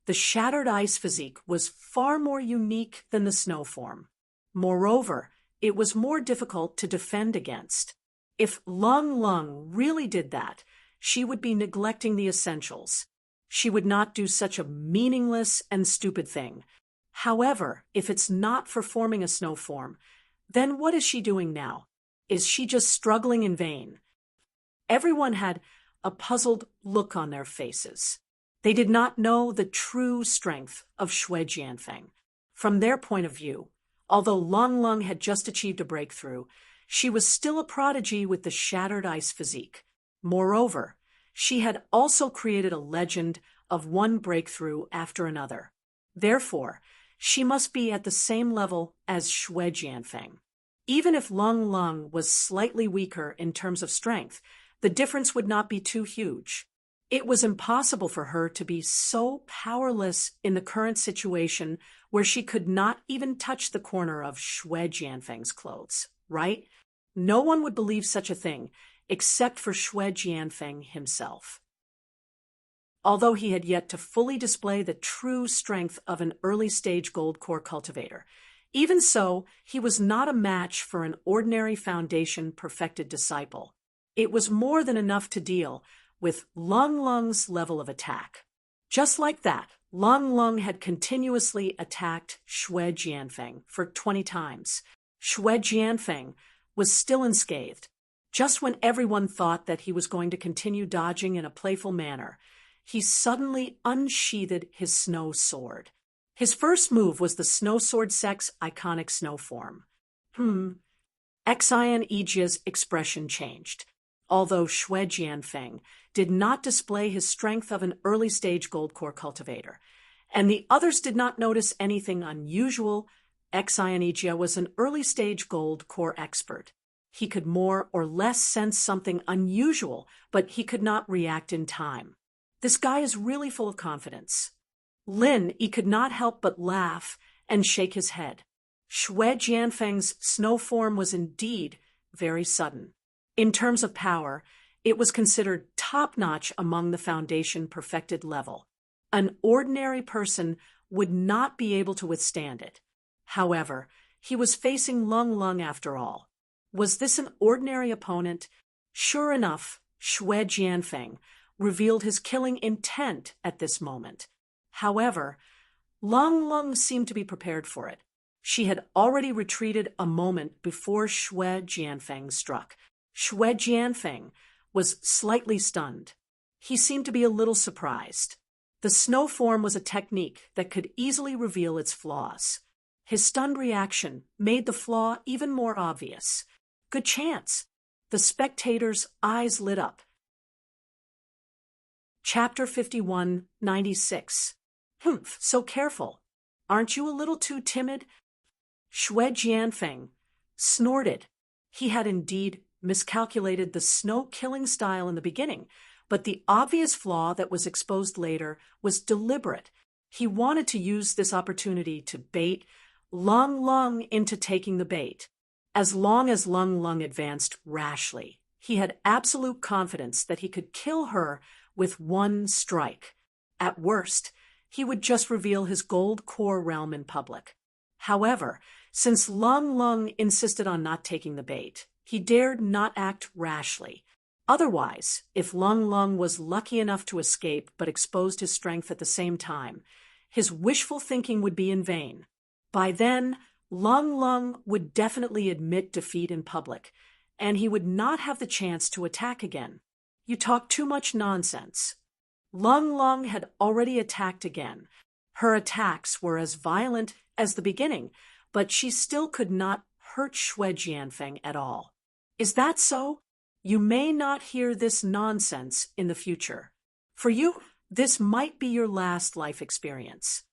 the shattered ice physique was far more unique than the snow form. Moreover, it was more difficult to defend against. If Lung Lung really did that, she would be neglecting the essentials. She would not do such a meaningless and stupid thing. However, if it's not for forming a snow form, then what is she doing now? Is she just struggling in vain? Everyone had a puzzled look on their faces. They did not know the true strength of Xue Jianfeng. From their point of view, although Lung Lung had just achieved a breakthrough, she was still a prodigy with the shattered ice physique. Moreover, she had also created a legend of one breakthrough after another. Therefore, she must be at the same level as Xue Jianfeng. Even if Lung Lung was slightly weaker in terms of strength, the difference would not be too huge. It was impossible for her to be so powerless in the current situation where she could not even touch the corner of Xue Jianfeng's clothes, right? No one would believe such a thing, except for Xue Jianfeng himself. Although he had yet to fully display the true strength of an early-stage gold core cultivator, even so, he was not a match for an ordinary foundation-perfected disciple. It was more than enough to deal with Lung Lung's level of attack. Just like that, Lung Lung had continuously attacked Xue Jianfeng for 20 times. Xue Jianfeng was still unscathed. Just when everyone thought that he was going to continue dodging in a playful manner, he suddenly unsheathed his snow sword. His first move was the Snow Sword Sect's iconic snow form. Xian Yijia's expression changed. Although Xue Jianfeng did not display his strength of an early-stage gold core cultivator, and the others did not notice anything unusual, Xian Yijia was an early-stage gold core expert. He could more or less sense something unusual, but he could not react in time. This guy is really full of confidence. Lin Yi could not help but laugh and shake his head. Xue Jianfeng's snow form was indeed very sudden. In terms of power, it was considered top-notch among the Foundation perfected level. An ordinary person would not be able to withstand it. However, he was facing Lung Lung after all. Was this an ordinary opponent? Sure enough, Xue Jianfeng revealed his killing intent at this moment. However, Lung Lung seemed to be prepared for it. She had already retreated a moment before Xue Jianfeng struck. Xue Jianfeng was slightly stunned. He seemed to be a little surprised. The snow form was a technique that could easily reveal its flaws. His stunned reaction made the flaw even more obvious. Good chance. The spectators' eyes lit up. Chapter 51-96. Humph, so careful. Aren't you a little too timid? Xue Jianfeng snorted. He had indeed miscalculated the snow-killing style in the beginning, but the obvious flaw that was exposed later was deliberate. He wanted to use this opportunity to bait Lung Lung into taking the bait. As long as Lung Lung advanced rashly, he had absolute confidence that he could kill her with one strike. At worst, he would just reveal his gold core realm in public. However, since Lung Lung insisted on not taking the bait, he dared not act rashly. Otherwise, if Lung Lung was lucky enough to escape but exposed his strength at the same time, his wishful thinking would be in vain. By then, Lung Lung would definitely admit defeat in public, and he would not have the chance to attack again. You talk too much nonsense. Lung Lung had already attacked again. Her attacks were as violent as the beginning, but she still could not hurt Xue Jianfeng at all. Is that so? You may not hear this nonsense in the future. For you, this might be your last life experience.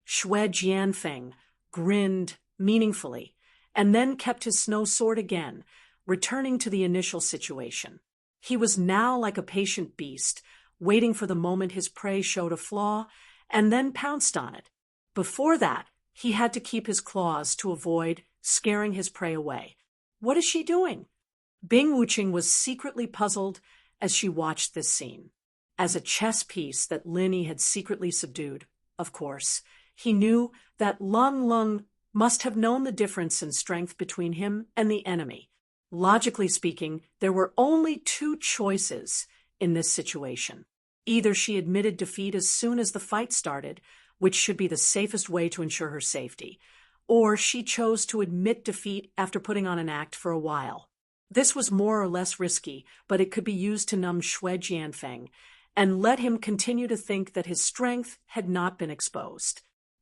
Xue Jianfeng grinned meaningfully, and then kept his snow sword again, returning to the initial situation. He was now like a patient beast, waiting for the moment his prey showed a flaw, and then pounced on it. Before that, he had to keep his claws to avoid scaring his prey away. What is she doing? Bing Wuqing was secretly puzzled as she watched this scene. As a chess piece that Lin Yi had secretly subdued, of course, he knew that Lung Lung must have known the difference in strength between him and the enemy. Logically speaking, there were only two choices in this situation. Either she admitted defeat as soon as the fight started, which should be the safest way to ensure her safety, or she chose to admit defeat after putting on an act for a while. This was more or less risky, but it could be used to numb Xue Jianfeng and let him continue to think that his strength had not been exposed.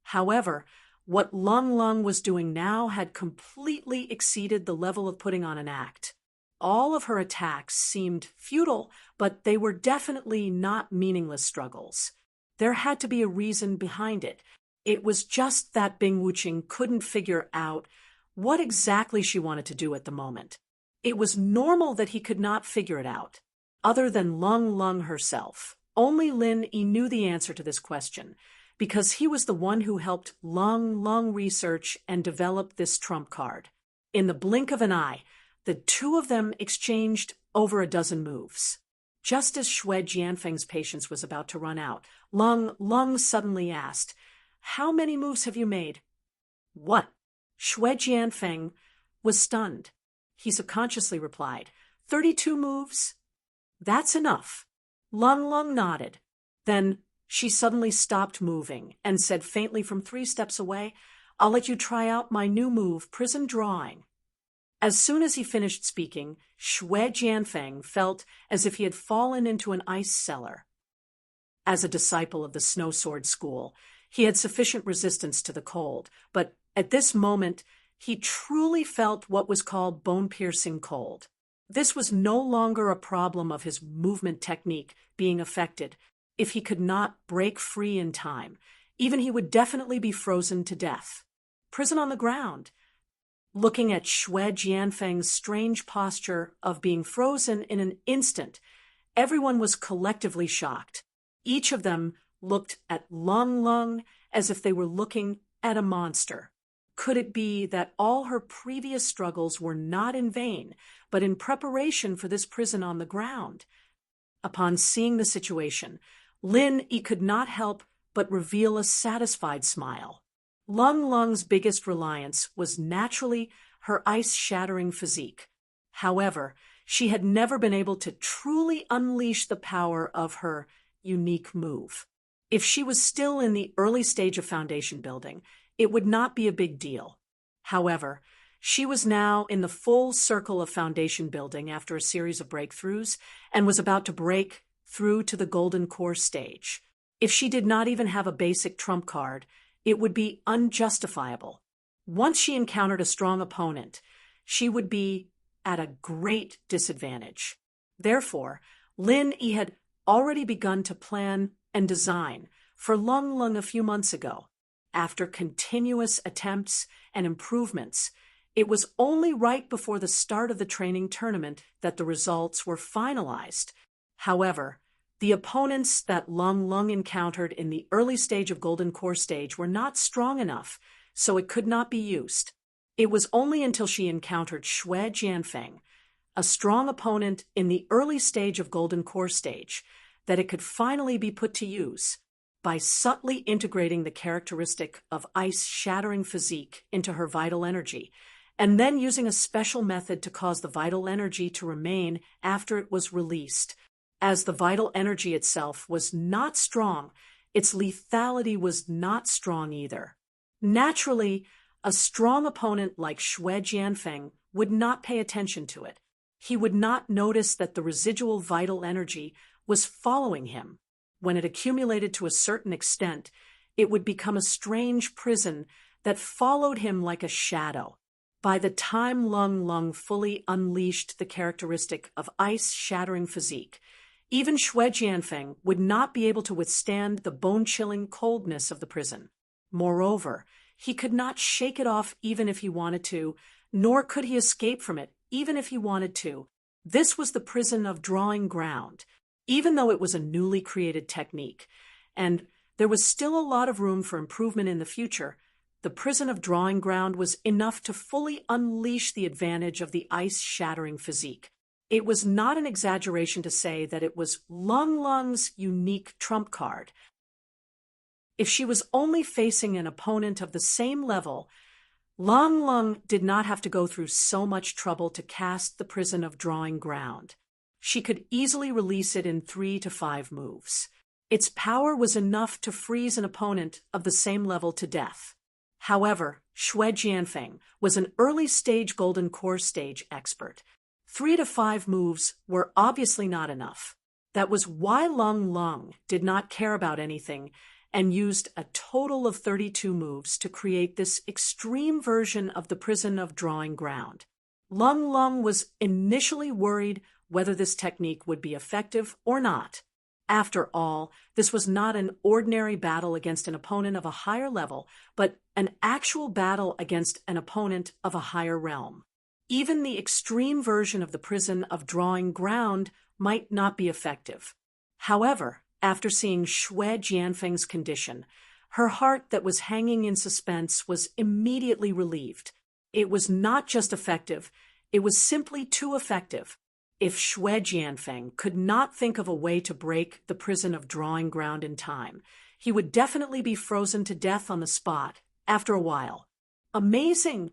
However, what Lung Lung was doing now had completely exceeded the level of putting on an act. All of her attacks seemed futile, but they were definitely not meaningless struggles. There had to be a reason behind it. It was just that Bing Wuqing couldn't figure out what exactly she wanted to do at the moment. It was normal that he could not figure it out. Other than Lung Lung herself, only Lin Yi knew the answer to this question, because he was the one who helped Lung Lung research and develop this trump card. In the blink of an eye, the two of them exchanged over a dozen moves. Just as Xue Jianfeng's patience was about to run out, Lung Lung suddenly asked, "How many moves have you made?" "What?" Xue Jianfeng was stunned. He subconsciously replied, 32 moves. "That's enough." Lung Lung nodded. Then she suddenly stopped moving and said faintly from 3 steps away, "I'll let you try out my new move, prison drawing." As soon as he finished speaking, Xue Jianfeng felt as if he had fallen into an ice cellar. As a disciple of the Snow Sword School, he had sufficient resistance to the cold, but at this moment he truly felt what was called bone-piercing cold. This was no longer a problem of his movement technique being affected. If he could not break free in time, even he would definitely be frozen to death. Prison on the ground. Looking at Xue Jianfeng's strange posture of being frozen in an instant, everyone was collectively shocked. Each of them looked at Lung Lung as if they were looking at a monster. Could it be that all her previous struggles were not in vain, but in preparation for this prison on the ground? Upon seeing the situation, Lin Yi could not help but reveal a satisfied smile. Lung Lung's biggest reliance was naturally her ice-shattering physique. However, she had never been able to truly unleash the power of her unique move. If she was still in the early stage of foundation building, it would not be a big deal. However, she was now in the full circle of foundation building after a series of breakthroughs and was about to break through to the golden core stage. If she did not even have a basic trump card, it would be unjustifiable. Once she encountered a strong opponent, she would be at a great disadvantage. Therefore, Lin Yi had already begun to plan and design for Lung Lung a few months ago. After continuous attempts and improvements, it was only right before the start of the training tournament that the results were finalized. However, the opponents that Lung Lung encountered in the early stage of Golden Core stage were not strong enough, so it could not be used. It was only until she encountered Xue Jianfeng, a strong opponent in the early stage of Golden Core stage, that it could finally be put to use. By subtly integrating the characteristic of ice-shattering physique into her vital energy, and then using a special method to cause the vital energy to remain after it was released. As the vital energy itself was not strong, its lethality was not strong either. Naturally, a strong opponent like Xue Jianfeng would not pay attention to it. He would not notice that the residual vital energy was following him. When it accumulated to a certain extent, it would become a strange prison that followed him like a shadow. By the time Lung Lung fully unleashed the characteristic of ice-shattering physique, even Xue Jianfeng would not be able to withstand the bone-chilling coldness of the prison. Moreover, he could not shake it off even if he wanted to, nor could he escape from it even if he wanted to. This was the prison of drawing ground, even though it was a newly created technique, and there was still a lot of room for improvement in the future. The prison of drawing ground was enough to fully unleash the advantage of the ice-shattering physique. It was not an exaggeration to say that it was Lung Lung's unique trump card. If she was only facing an opponent of the same level, Lung Lung did not have to go through so much trouble to cast the prison of drawing ground. She could easily release it in 3 to 5 moves. Its power was enough to freeze an opponent of the same level to death. However, Xue Jianfeng was an early-stage golden core stage expert. 3 to 5 moves were obviously not enough. That was why Lung Lung did not care about anything and used a total of 32 moves to create this extreme version of the prison of drawing ground. Lung Lung was initially worried whether this technique would be effective or not. After all, this was not an ordinary battle against an opponent of a higher level, but an actual battle against an opponent of a higher realm. Even the extreme version of the prison of drawing ground might not be effective. However, after seeing Xue Jianfeng's condition, her heart that was hanging in suspense was immediately relieved. It was not just effective, it was simply too effective. If Xue Jianfeng could not think of a way to break the prison of drawing ground in time, he would definitely be frozen to death on the spot after a while. Amazing!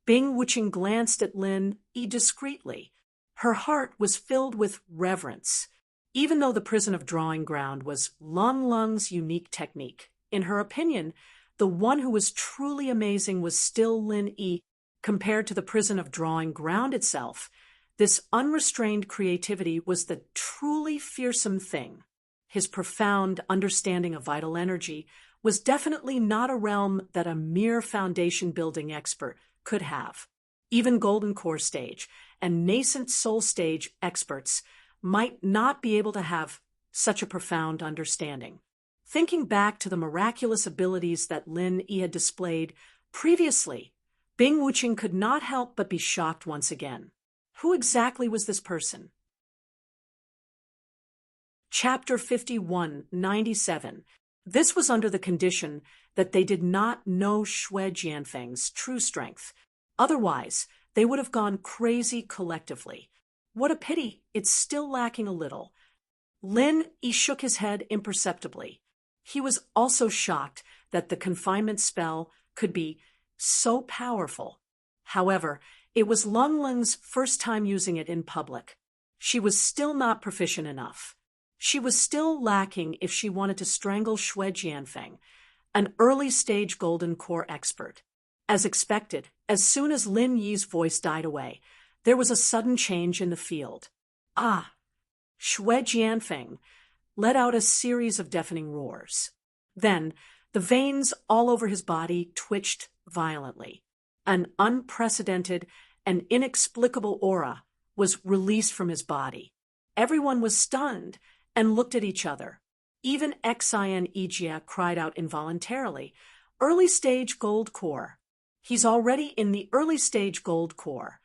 Bing Wuqing glanced at Lin Yi discreetly. Her heart was filled with reverence. Even though the prison of drawing ground was Lung Lung's unique technique, in her opinion, the one who was truly amazing was still Lin Yi. Compared to the prison of drawing ground itself, this unrestrained creativity was the truly fearsome thing. His profound understanding of vital energy was definitely not a realm that a mere foundation-building expert could have. Even Golden Core stage and nascent Soul stage experts might not be able to have such a profound understanding. Thinking back to the miraculous abilities that Lin Yi had displayed previously, Bing Wuqing could not help but be shocked once again. Who exactly was this person? Chapter 51-97. This was under the condition that they did not know Xue Jianfeng's true strength. Otherwise, they would have gone crazy collectively. What a pity, it's still lacking a little. Lin Yi shook his head imperceptibly. He was also shocked that the confinement spell could be so powerful. However, it was Lung Lung's first time using it in public. She was still not proficient enough. She was still lacking if she wanted to strangle Xue Jianfeng, an early-stage golden core expert. As expected, as soon as Lin Yi's voice died away, there was a sudden change in the field. Ah! Xue Jianfeng let out a series of deafening roars. Then, the veins all over his body twitched violently. An unprecedented and inexplicable aura was released from his body. Everyone was stunned and looked at each other. Even Xian Yijia cried out involuntarily, "Early-stage gold core." He's already in the early-stage gold core.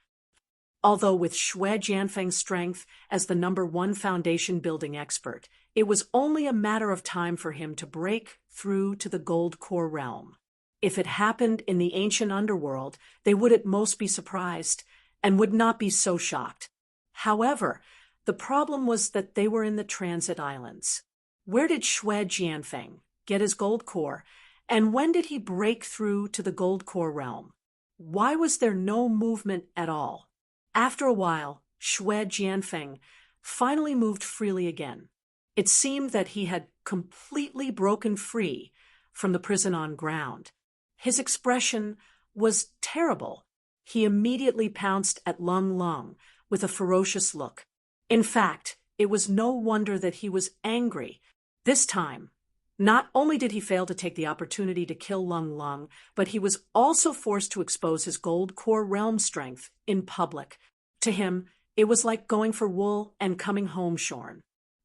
Although with Xue Jianfeng's strength as the #1 foundation-building expert, it was only a matter of time for him to break through to the gold core realm. If it happened in the ancient underworld, they would at most be surprised and would not be so shocked. However, the problem was that they were in the transit islands. Where did Xue Jianfeng get his gold core, and when did he break through to the gold core realm? Why was there no movement at all? After a while, Xue Jianfeng finally moved freely again. It seemed that he had completely broken free from the prison on ground. His expression was terrible. He immediately pounced at Lung Lung with a ferocious look. In fact, it was no wonder that he was angry. This time, not only did he fail to take the opportunity to kill Lung Lung, but he was also forced to expose his gold core realm strength in public. To him, it was like going for wool and coming home shorn.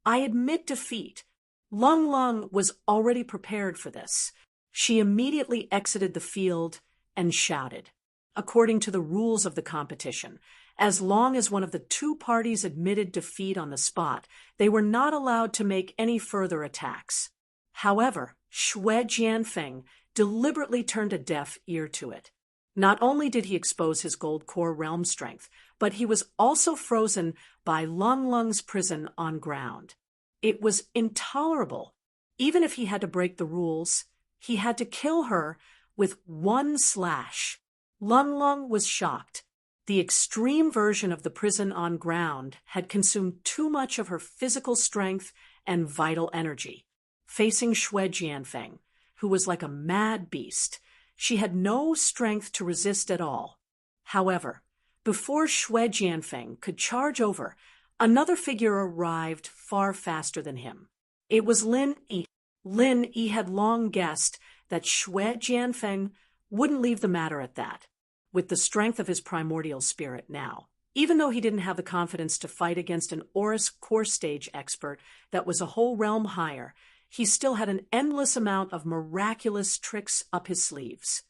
I admit defeat. Lung Lung was already prepared for this. She immediately exited the field and shouted, according to the rules of the competition, as long as one of the two parties admitted defeat on the spot, they were not allowed to make any further attacks. However, Xue Jianfeng deliberately turned a deaf ear to it. Not only did he expose his gold core realm strength, but he was also frozen by Lung Lung's prison on ground. It was intolerable. Even if he had to break the rules, he had to kill her with one slash. Lung Lung was shocked. The extreme version of the prison on ground had consumed too much of her physical strength and vital energy. Facing Xue Jianfeng, who was like a mad beast, she had no strength to resist at all. However, before Xue Jianfeng could charge over, another figure arrived far faster than him. It was Lin Yi. Lin Yi had long guessed that Xue Jianfeng wouldn't leave the matter at that. With the strength of his primordial spirit now, even though he didn't have the confidence to fight against an Aurus core stage expert that was a whole realm higher, he still had an endless amount of miraculous tricks up his sleeves.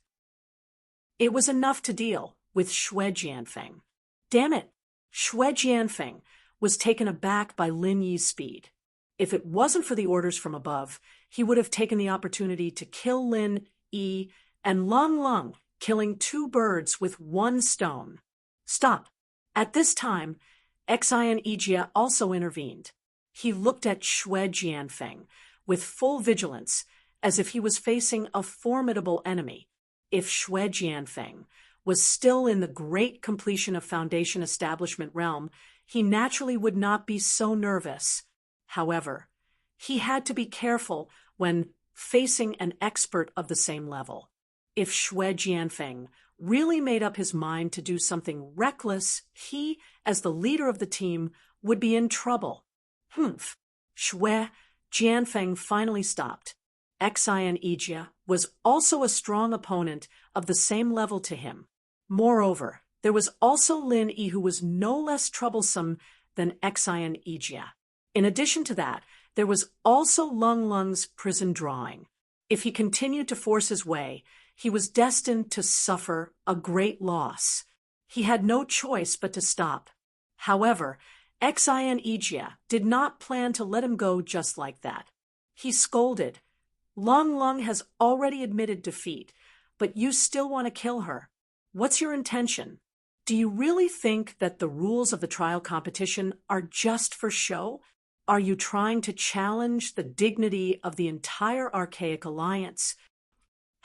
It was enough to deal with Xue Jianfeng. Damn it! Xue Jianfeng was taken aback by Lin Yi's speed. If it wasn't for the orders from above, he would have taken the opportunity to kill Lin Yi and Lung Lung, killing two birds with one stone. Stop! At this time, Xian Yijie also intervened. He looked at Xue Jianfeng with full vigilance, as if he was facing a formidable enemy. If Xue Jianfeng was still in the great completion of Foundation Establishment realm, he naturally would not be so nervous. However, he had to be careful when facing an expert of the same level. If Xue Jianfeng really made up his mind to do something reckless, he, as the leader of the team, would be in trouble. Xue Jianfeng finally stopped. Xian Yijie was also a strong opponent of the same level to him. Moreover, there was also Lin Yi, who was no less troublesome than Xian Yijie. In addition to that, there was also Lung Lung's prison drawing. If he continued to force his way, he was destined to suffer a great loss. He had no choice but to stop. However, Xian Yijie did not plan to let him go just like that. He scolded, "Lung Lung has already admitted defeat, but you still want to kill her. What's your intention? Do you really think that the rules of the trial competition are just for show? Are you trying to challenge the dignity of the entire Archaic Alliance?"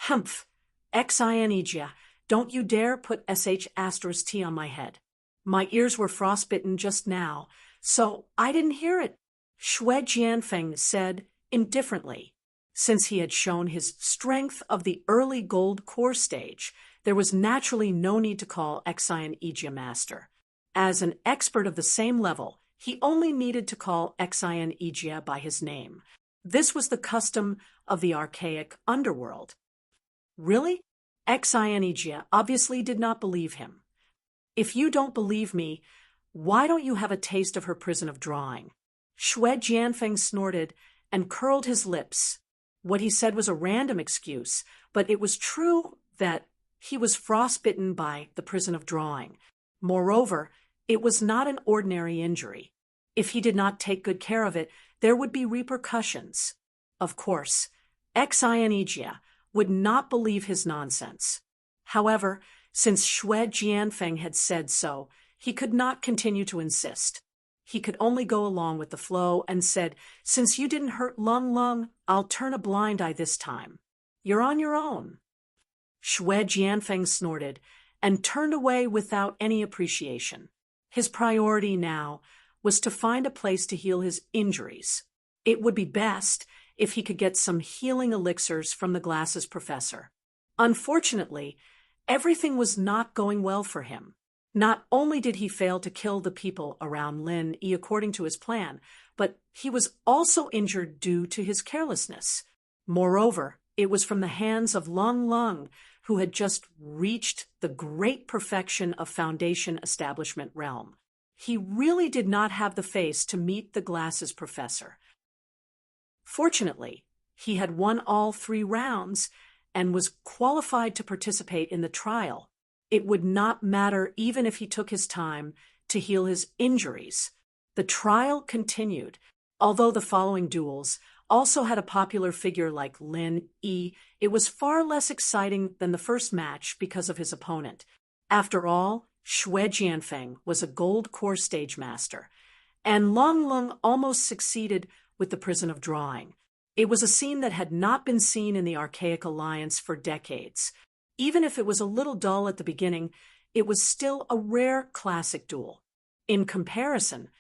Xian Yijie, don't you dare put sh*t on my head. My ears were frostbitten just now, so I didn't hear it, Xue Jianfeng said indifferently. Since he had shown his strength of the early gold core stage, there was naturally no need to call Xian Yijie master. As an expert of the same level, he only needed to call Xian Yijie by his name. This was the custom of the archaic underworld. Really? Xian Yijie obviously did not believe him. If you don't believe me, why don't you have a taste of her prison of drawing? Xue Jianfeng snorted and curled his lips. What he said was a random excuse, but it was true that he was frostbitten by the prison of drawing. Moreover, it was not an ordinary injury. If he did not take good care of it, there would be repercussions. Of course, Xian Yijie would not believe his nonsense. However, since Xue Jianfeng had said so, he could not continue to insist. He could only go along with the flow and said, "Since you didn't hurt Lung Lung, I'll turn a blind eye this time. You're on your own." Xue Jianfeng snorted and turned away without any appreciation. His priority now was to find a place to heal his injuries. It would be best if he could get some healing elixirs from the glasses professor. Unfortunately, everything was not going well for him. Not only did he fail to kill the people around Lin Yi according to his plan, but he was also injured due to his carelessness. Moreover, it was from the hands of Lung Lung, who had just reached the great perfection of Foundation Establishment realm. He really did not have the face to meet the glasses professor. Fortunately, he had won all 3 rounds and was qualified to participate in the trial. It would not matter even if he took his time to heal his injuries. The trial continued. Although the following duels also had a popular figure like Lin Yi, it was far less exciting than the first match because of his opponent. After all, Xue Jianfeng was a gold core stage master, and Lung Lung almost succeeded with the Prison of Drawing. It was a scene that had not been seen in the Archaic Alliance for decades. Even if it was a little dull at the beginning, it was still a rare classic duel. In comparison,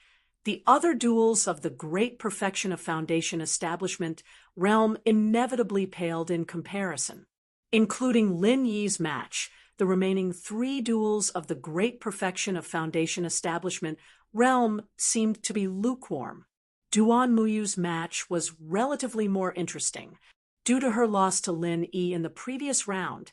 the other duels of the great perfection of Foundation Establishment realm inevitably paled in comparison. Including Lin Yi's match, the remaining 3 duels of the great perfection of Foundation Establishment realm seemed to be lukewarm. Duan Muyu's match was relatively more interesting. Due to her loss to Lin Yi in the previous round,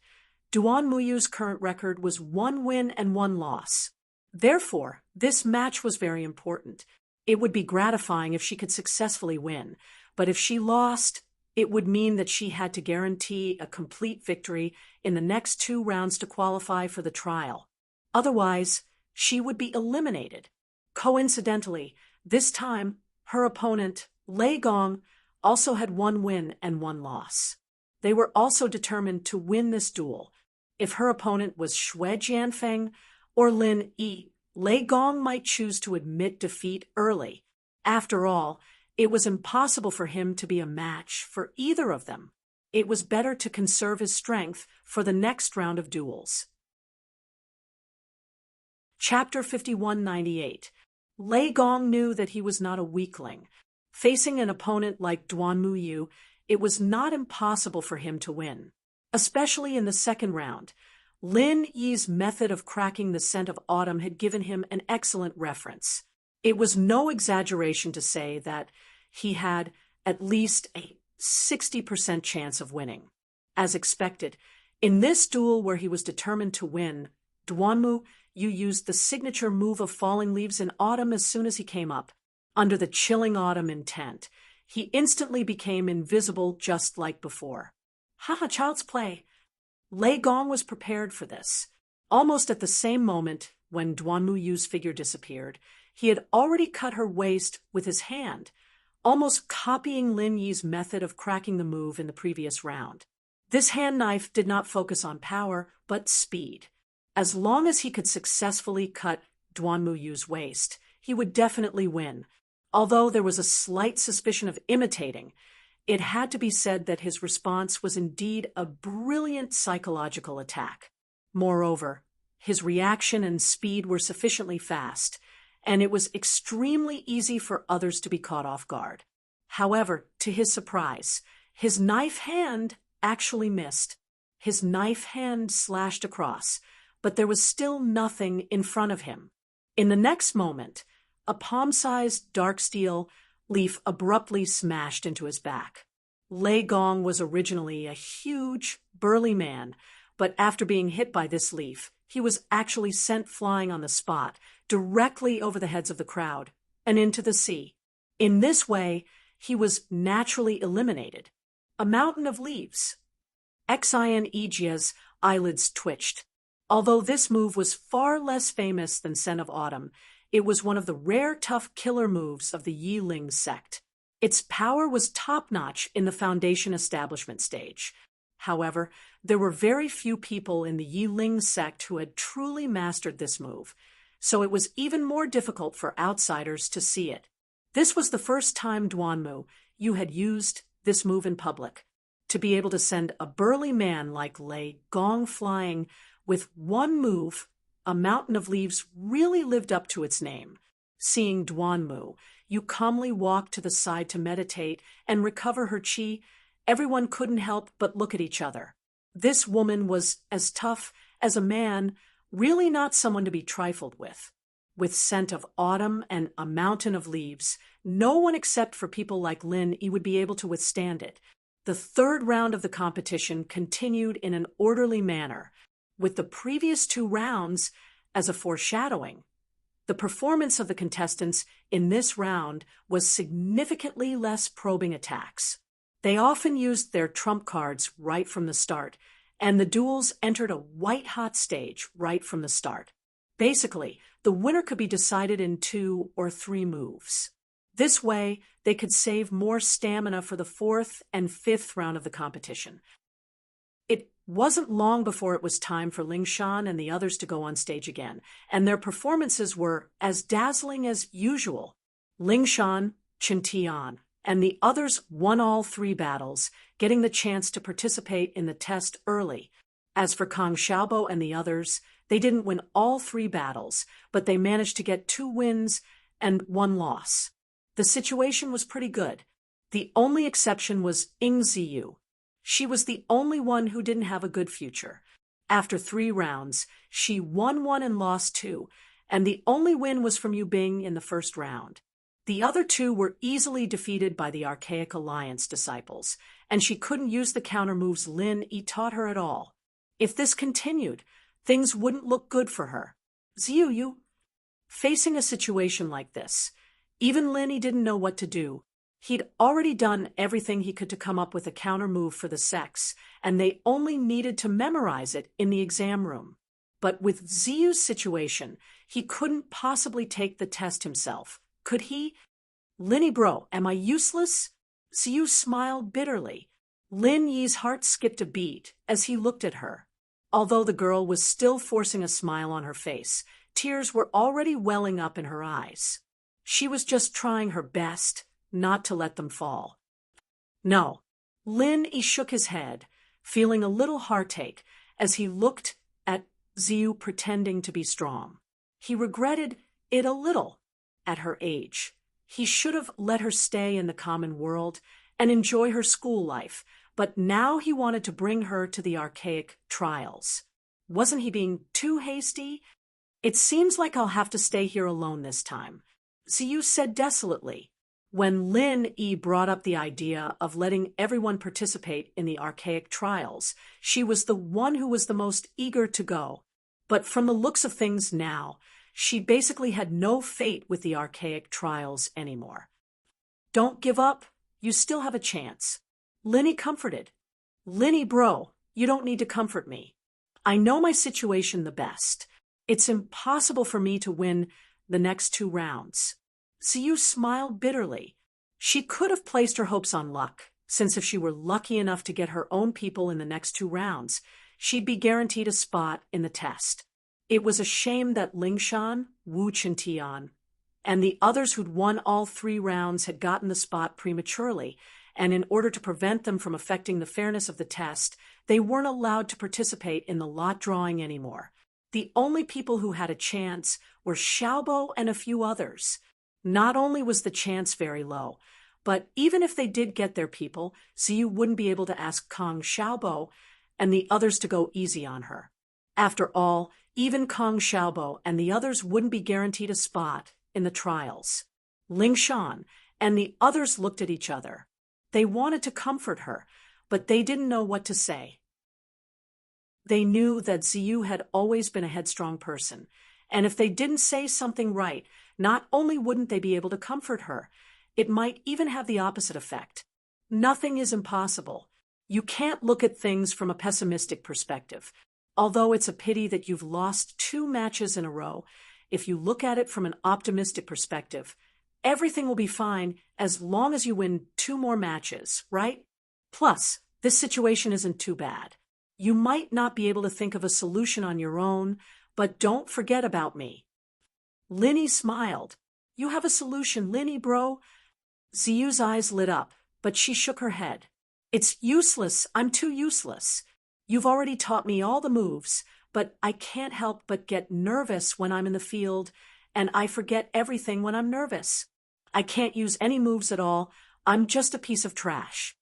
Duan Muyu's current record was 1 win and 1 loss. Therefore, this match was very important. It would be gratifying if she could successfully win, but if she lost, it would mean that she had to guarantee a complete victory in the next 2 rounds to qualify for the trial. Otherwise, she would be eliminated. Coincidentally, this time, her opponent, Lei Gong, also had 1 win and 1 loss. They were also determined to win this duel. If her opponent was Xue Jianfeng or Lin Yi, Lei Gong might choose to admit defeat early. After all, it was impossible for him to be a match for either of them. It was better to conserve his strength for the next round of duels. Chapter 5198. Lei Gong knew that he was not a weakling. Facing an opponent like Duan Muyu, it was not impossible for him to win. Especially in the second round, Lin Yi's method of cracking the scent of autumn had given him an excellent reference. It was no exaggeration to say that he had at least a 60% chance of winning. As expected, in this duel where he was determined to win, Duanmu Yu used the signature move of falling leaves in autumn as soon as he came up. Under the chilling autumn intent, he instantly became invisible just like before. Haha, child's play. Lei Gong was prepared for this. Almost at the same moment, when Duanmu Yu's figure disappeared, he had already cut her waist with his hand, almost copying Lin Yi's method of cracking the move in the previous round. This hand knife did not focus on power, but speed. As long as he could successfully cut Duanmu Yu's waist, he would definitely win. Although there was a slight suspicion of imitating, it had to be said that his response was indeed a brilliant psychological attack. Moreover, his reaction and speed were sufficiently fast, and it was extremely easy for others to be caught off guard. However, to his surprise, his knife hand actually missed. His knife hand slashed across, but there was still nothing in front of him. In the next moment, a palm-sized dark steel leaf abruptly smashed into his back. Lei Gong was originally a huge, burly man, but after being hit by this leaf, he was actually sent flying on the spot, directly over the heads of the crowd, and into the sea. In this way, he was naturally eliminated. A mountain of leaves. Xian Yijia's eyelids twitched. Although this move was far less famous than Scent of Autumn, it was one of the rare tough killer moves of the Yiling sect. Its power was top-notch in the Foundation Establishment stage. However, there were very few people in the Yiling sect who had truly mastered this move, so it was even more difficult for outsiders to see it. This was the first time Duanmu Yu had used this move in public. To be able to send a burly man like Lei Gong flying with one move, a mountain of leaves really lived up to its name. Seeing Duanmu Yu calmly walk to the side to meditate and recover her qi, everyone couldn't help but look at each other. This woman was as tough as a man, really not someone to be trifled with. With scent of autumn and a mountain of leaves, no one except for people like Lin Yi would be able to withstand it. The third round of the competition continued in an orderly manner, with the previous two rounds as a foreshadowing. The performance of the contestants in this round was significantly less probing attacks. They often used their trump cards right from the start, and the duels entered a white-hot stage right from the start. Basically, the winner could be decided in 2 or 3 moves. This way, they could save more stamina for the 4th and 5th round of the competition. It wasn't long before it was time for Ling Shan and the others to go on stage again, and their performances were as dazzling as usual. Ling Shan, Chen Tian, and the others won all 3 battles, getting the chance to participate in the test early. As for Kang Xiaobo and the others, they didn't win all 3 battles, but they managed to get 2 wins and 1 loss. The situation was pretty good. The only exception was Ying Ziyu. She was the only one who didn't have a good future. After 3 rounds, she won 1 and lost 2, and the only win was from Yu Bing in the first round. The other 2 were easily defeated by the Archaic Alliance disciples, and she couldn't use the counter moves Lin Yi taught her at all. If this continued, things wouldn't look good for her. Ziyu, facing a situation like this, even Lin Yi didn't know what to do. He'd already done everything he could to come up with a counter move for the sex, and they only needed to memorize it in the exam room. But with Ziyu's situation, he couldn't possibly take the test himself. Could he? Lin Yi bro, am I useless? Ziyu smiled bitterly. Lin Yi's heart skipped a beat as he looked at her. Although the girl was still forcing a smile on her face, tears were already welling up in her eyes. She was just trying her best not to let them fall. No. Lin Yi shook his head, feeling a little heartache as he looked at Ziyu pretending to be strong. He regretted it a little. At her age, he should have let her stay in the common world and enjoy her school life, but now he wanted to bring her to the archaic trials. Wasn't he being too hasty? It seems like I'll have to stay here alone this time, Ziyu said desolately. When Lin Yi brought up the idea of letting everyone participate in the archaic trials, she was the one who was the most eager to go. But from the looks of things now, she basically had no fate with the archaic trials anymore. Don't give up. You still have a chance. Lin Yi comforted. Lin Yi bro, you don't need to comfort me. I know my situation the best. It's impossible for me to win the next 2 rounds. Ziyu smiled bitterly. She could have placed her hopes on luck, since if she were lucky enough to get her own people in the next 2 rounds, she'd be guaranteed a spot in the test. It was a shame that Ling Shan, Wu Chintian, and the others who'd won all 3 rounds had gotten the spot prematurely, and in order to prevent them from affecting the fairness of the test, they weren't allowed to participate in the lot drawing anymore. The only people who had a chance were Xiaobo and a few others. Not only was the chance very low, but even if they did get their people, Ziyu wouldn't be able to ask Kang Xiaobo and the others to go easy on her. After all, even Kang Xiaobo and the others wouldn't be guaranteed a spot in the trials. Ling Shan and the others looked at each other. They wanted to comfort her, but they didn't know what to say. They knew that Ziyu had always been a headstrong person, and if they didn't say something right, not only wouldn't they be able to comfort her, it might even have the opposite effect. Nothing is impossible. You can't look at things from a pessimistic perspective. Although it's a pity that you've lost 2 matches in a row, if you look at it from an optimistic perspective, everything will be fine as long as you win 2 more matches, right? Plus, this situation isn't too bad. You might not be able to think of a solution on your own, but don't forget about me. Lin Yi smiled. You have a solution, Lin Yi bro? Ziyu's eyes lit up, but she shook her head. It's useless. I'm too useless. You've already taught me all the moves, but I can't help but get nervous when I'm in the field, and I forget everything when I'm nervous. I can't use any moves at all. I'm just a piece of trash.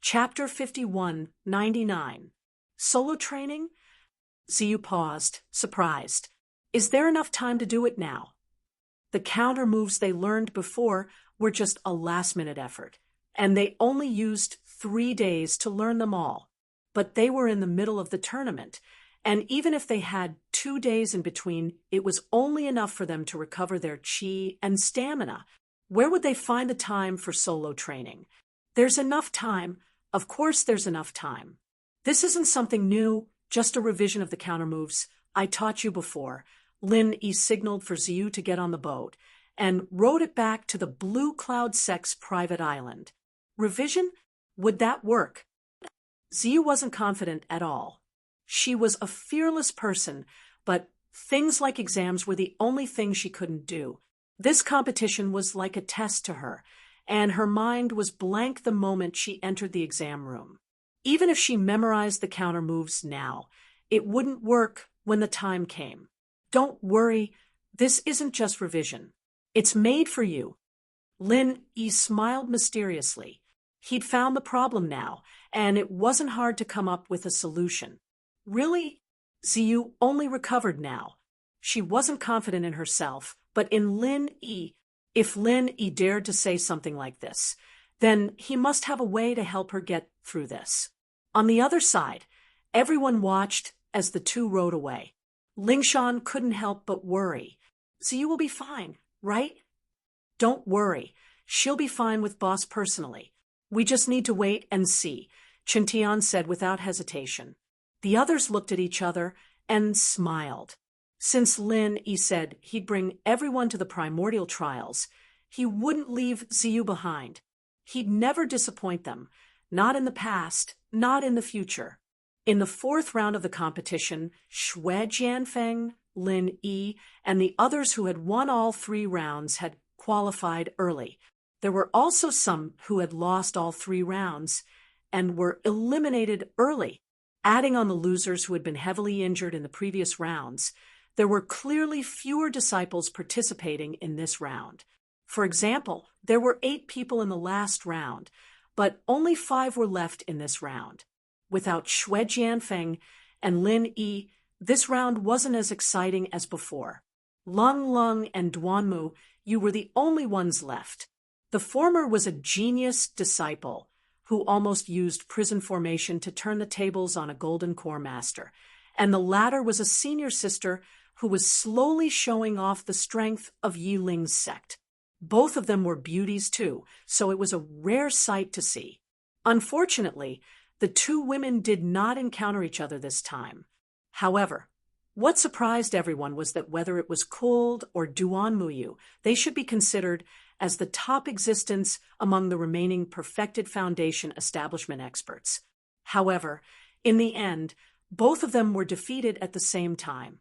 Chapter 51-99. Solo training? Ziyu paused, surprised. Is there enough time to do it now? The counter moves they learned before were just a last-minute effort, and they only used 3 days to learn them all. But they were in the middle of the tournament, and even if they had 2 days in between, it was only enough for them to recover their chi and stamina. Where would they find the time for solo training? There's enough time. Of course there's enough time. This isn't something new, just a revision of the counter moves I taught you before. Lin Yi signaled for Ziyu to get on the boat and rowed it back to the Blue Cloud Sect's private island. Revision? Would that work? Ziyu wasn't confident at all. She was a fearless person, but things like exams were the only thing she couldn't do. This competition was like a test to her, and her mind was blank the moment she entered the exam room. Even if she memorized the counter moves now, it wouldn't work when the time came. Don't worry, this isn't just revision. It's made for you. Lin Yi smiled mysteriously. He'd found the problem now, and it wasn't hard to come up with a solution. Really? Ziyu only recovered now. She wasn't confident in herself, but in Lin Yi. If Lin Yi dared to say something like this, then he must have a way to help her get through this. On the other side, everyone watched as the two rode away. Lingshan couldn't help but worry. Ziyu will be fine, right? Don't worry. She'll be fine with Boss personally. We just need to wait and see, Chintian said without hesitation. The others looked at each other and smiled. Since Lin Yi said he'd bring everyone to the primordial trials, he wouldn't leave Ziyu behind. He'd never disappoint them, not in the past, not in the future. In the 4th round of the competition, Xue Jianfeng, Lin Yi, and the others who had won all 3 rounds had qualified early. There were also some who had lost all 3 rounds and were eliminated early. Adding on the losers who had been heavily injured in the previous rounds, there were clearly fewer disciples participating in this round. For example, there were 8 people in the last round, but only 5 were left in this round. Without Xue Jianfeng and Lin Yi, this round wasn't as exciting as before. Lung Lung and Duanmu, you were the only ones left. The former was a genius disciple who almost used prison formation to turn the tables on a golden core master, and the latter was a senior sister who was slowly showing off the strength of Yi Ling's sect. Both of them were beauties too, so it was a rare sight to see. Unfortunately, the 2 women did not encounter each other this time. However, what surprised everyone was that whether it was Cold or Duanmuyu, they should be considered as the top existence among the remaining perfected foundation establishment experts. However, in the end, both of them were defeated at the same time.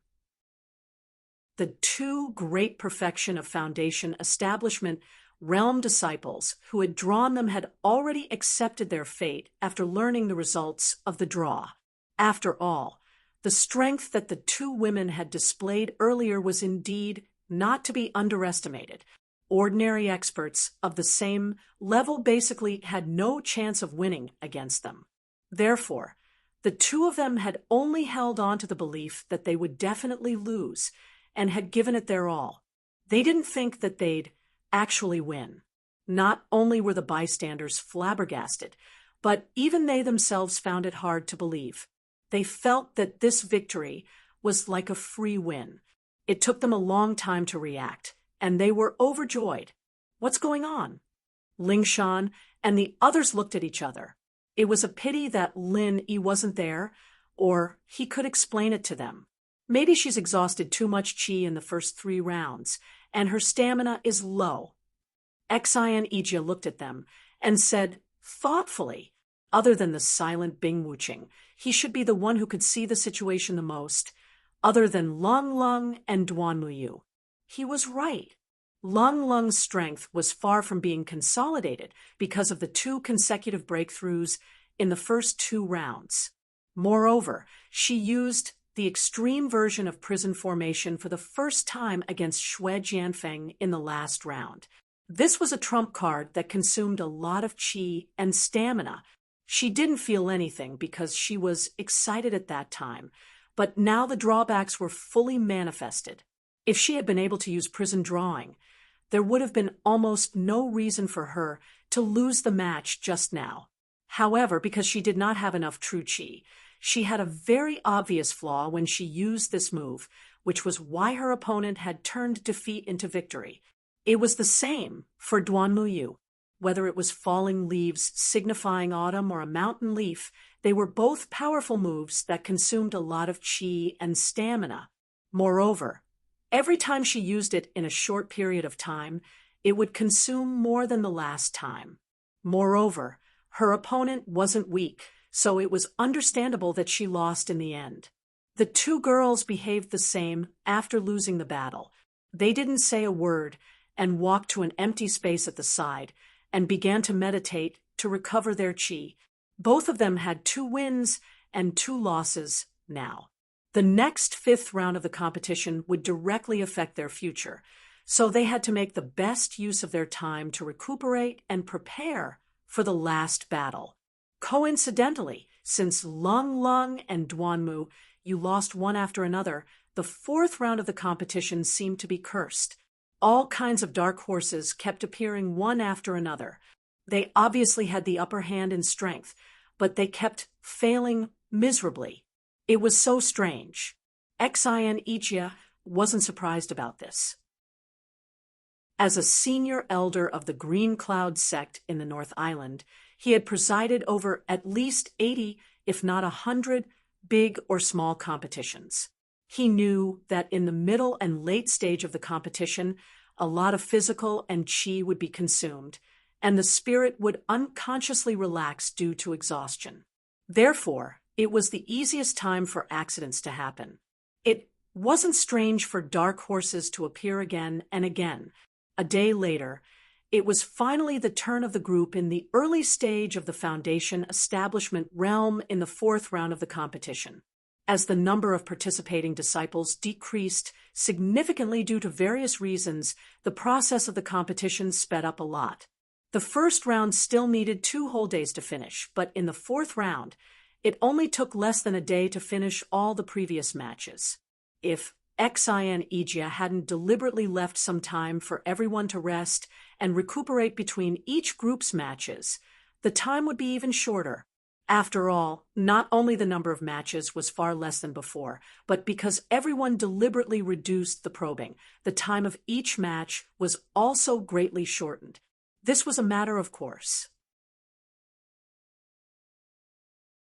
The 2 great perfection of foundation establishment realm disciples who had drawn them had already accepted their fate after learning the results of the draw. After all, the strength that the 2 women had displayed earlier was indeed not to be underestimated. Ordinary experts of the same level basically had no chance of winning against them. Therefore, the 2 of them had only held on to the belief that they would definitely lose and had given it their all. They didn't think that they'd actually win. Not only were the bystanders flabbergasted, but even they themselves found it hard to believe. They felt that this victory was like a free win. It took them a long time to react, and they were overjoyed. What's going on? Lingshan and the others looked at each other. It was a pity that Lin Yi wasn't there, or he could explain it to them. Maybe she's exhausted too much chi in the first 3 rounds, and her stamina is low. Xi and Ijia looked at them and said, thoughtfully, other than the silent Bing Wuching, he should be the one who could see the situation the most, other than Lung Lung and Duanmuyu. He was right. Lung Lung's strength was far from being consolidated because of the 2 consecutive breakthroughs in the first 2 rounds. Moreover, she used the extreme version of prison formation for the first time against Xue Jianfeng in the last round. This was a trump card that consumed a lot of chi and stamina. She didn't feel anything because she was excited at that time, but now the drawbacks were fully manifested. If she had been able to use prison drawing, there would have been almost no reason for her to lose the match just now. However, because she did not have enough true chi, she had a very obvious flaw when she used this move, which was why her opponent had turned defeat into victory. It was the same for Duanmuyu. Whether it was falling leaves signifying autumn or a mountain leaf, they were both powerful moves that consumed a lot of chi and stamina. Moreover, every time she used it in a short period of time, it would consume more than the last time. Moreover, her opponent wasn't weak, so it was understandable that she lost in the end. The two girls behaved the same after losing the battle. They didn't say a word and walked to an empty space at the side and began to meditate to recover their chi. Both of them had 2 wins and 2 losses now. The next 5th round of the competition would directly affect their future, so they had to make the best use of their time to recuperate and prepare for the last battle. Coincidentally, since Lung Lung and Duanmu, you lost one after another, the 4th round of the competition seemed to be cursed. All kinds of dark horses kept appearing one after another. They obviously had the upper hand in strength, but they kept failing miserably. It was so strange. Xin Ijia wasn't surprised about this. As a senior elder of the Green Cloud sect in the North Island, he had presided over at least 80, if not 100, big or small competitions. He knew that in the middle and late stage of the competition, a lot of physical and chi would be consumed, and the spirit would unconsciously relax due to exhaustion. Therefore, it was the easiest time for accidents to happen. It wasn't strange for dark horses to appear again and again. A day later, it was finally the turn of the group in the early stage of the Foundation establishment realm in the 4th round of the competition. As the number of participating disciples decreased significantly due to various reasons, the process of the competition sped up a lot. The first round still needed 2 whole days to finish, but in the 4th round, it only took less than a day to finish all the previous matches. If Xin Ijia hadn't deliberately left some time for everyone to rest and recuperate between each group's matches, the time would be even shorter. After all, not only the number of matches was far less than before, but because everyone deliberately reduced the probing, the time of each match was also greatly shortened. This was a matter of course.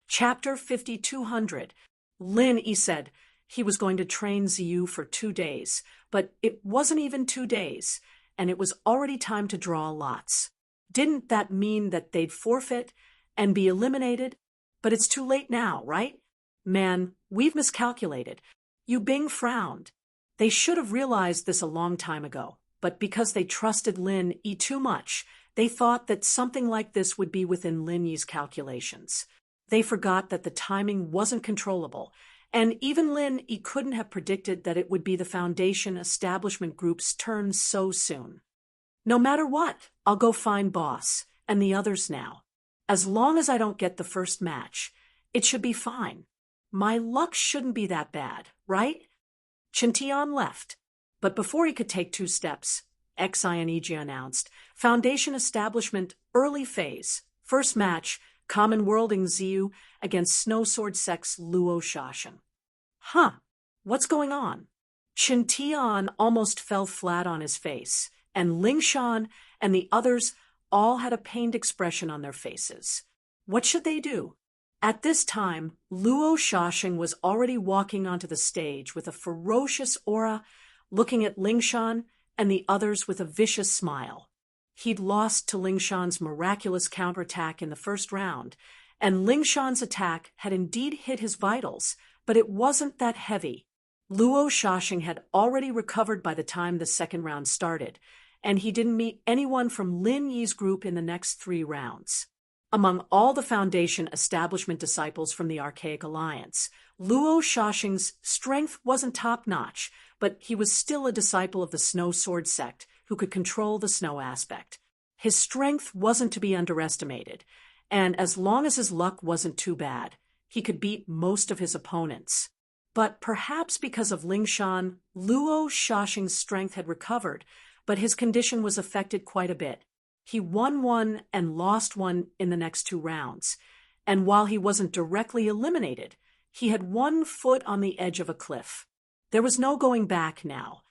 Chapter 5200. Lin Yi said he was going to train Ziyu for 2 days, but it wasn't even 2 days, and it was already time to draw lots. Didn't that mean that they'd forfeit and be eliminated? But it's too late now, right? Man, we've miscalculated. Yu Bing frowned. They should have realized this a long time ago, but because they trusted Lin Yi too much, they thought that something like this would be within Lin Yi's calculations. They forgot that the timing wasn't controllable, and even Lin Yi couldn't have predicted that it would be the Foundation establishment group's turn so soon. No matter what, I'll go find Boss and the others now. As long as I don't get the first match, it should be fine. My luck shouldn't be that bad, right? Chintian left, but before he could take 2 steps, Xin Ijia announced, Foundation Establishment Early Phase, first match, Common Worlding Ziyu against Snow Sword Sect's Luo Shashin. Huh, what's going on? Chintian almost fell flat on his face, and Lingshan and the others all had a pained expression on their faces. What should they do? At this time, Luo Shashing was already walking onto the stage with a ferocious aura, looking at Lingshan and the others with a vicious smile. He'd lost to Lingshan's miraculous counterattack in the first round, and Lingshan's attack had indeed hit his vitals, but it wasn't that heavy. Luo Shashing had already recovered by the time the second round started, and he didn't meet anyone from Lin Yi's group in the next 3 rounds. Among all the Foundation establishment disciples from the Archaic Alliance, Luo Shashing's strength wasn't top-notch, but he was still a disciple of the Snow Sword sect who could control the snow aspect. His strength wasn't to be underestimated, and as long as his luck wasn't too bad, he could beat most of his opponents. But perhaps because of Lingshan, Luo Shashing's strength had recovered, but his condition was affected quite a bit. He won one and lost one in the next 2 rounds, and while he wasn't directly eliminated, he had 1 foot on the edge of a cliff. There was no going back now.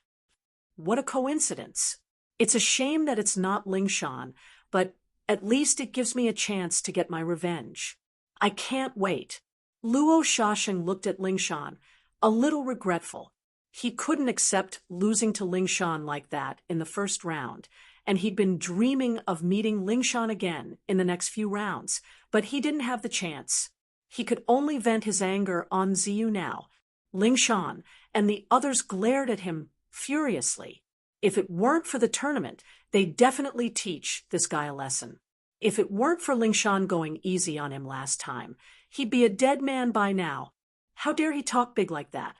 What a coincidence. It's a shame that it's not Lingshan, but at least it gives me a chance to get my revenge. I can't wait. Luo Shashing looked at Lingshan, a little regretful. He couldn't accept losing to Lingshan like that in the first round, and he'd been dreaming of meeting Lingshan again in the next few rounds, but he didn't have the chance. He could only vent his anger on Ziyu now. Lingshan and the others glared at him furiously. If it weren't for the tournament, they'd definitely teach this guy a lesson. If it weren't for Lingshan going easy on him last time, he'd be a dead man by now. How dare he talk big like that?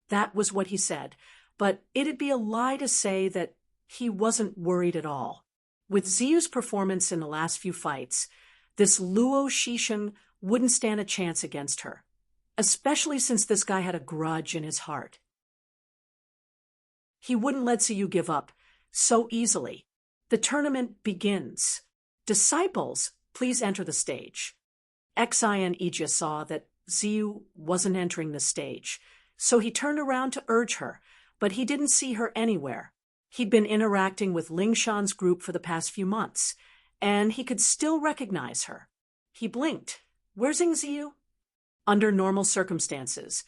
That was what he said, but it'd be a lie to say that he wasn't worried at all. With Ziyu's performance in the last few fights, this Luo Shisheng wouldn't stand a chance against her, especially since this guy had a grudge in his heart. He wouldn't let Ziyu give up so easily. The tournament begins. Disciples, please enter the stage. Xi and Ijia saw that Ziyu wasn't entering the stage, so he turned around to urge her, but he didn't see her anywhere. He'd been interacting with Lingshan's group for the past few months, and he could still recognize her. He blinked. Where's Ziyu? Under normal circumstances,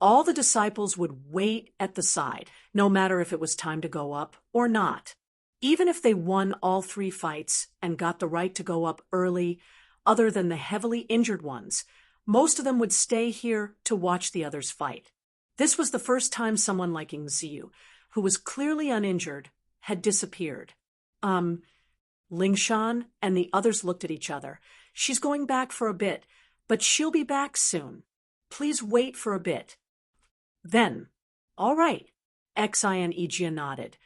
all the disciples would wait at the side, no matter if it was time to go up or not. Even if they won all 3 fights and got the right to go up early, other than the heavily injured ones, most of them would stay here to watch the others fight. This was the first time someone like Ziyu, who was clearly uninjured, had disappeared. Lingshan and the others looked at each other. She's going back for a bit, but she'll be back soon. Please wait for a bit. Then, all right, Xi and Ijia nodded.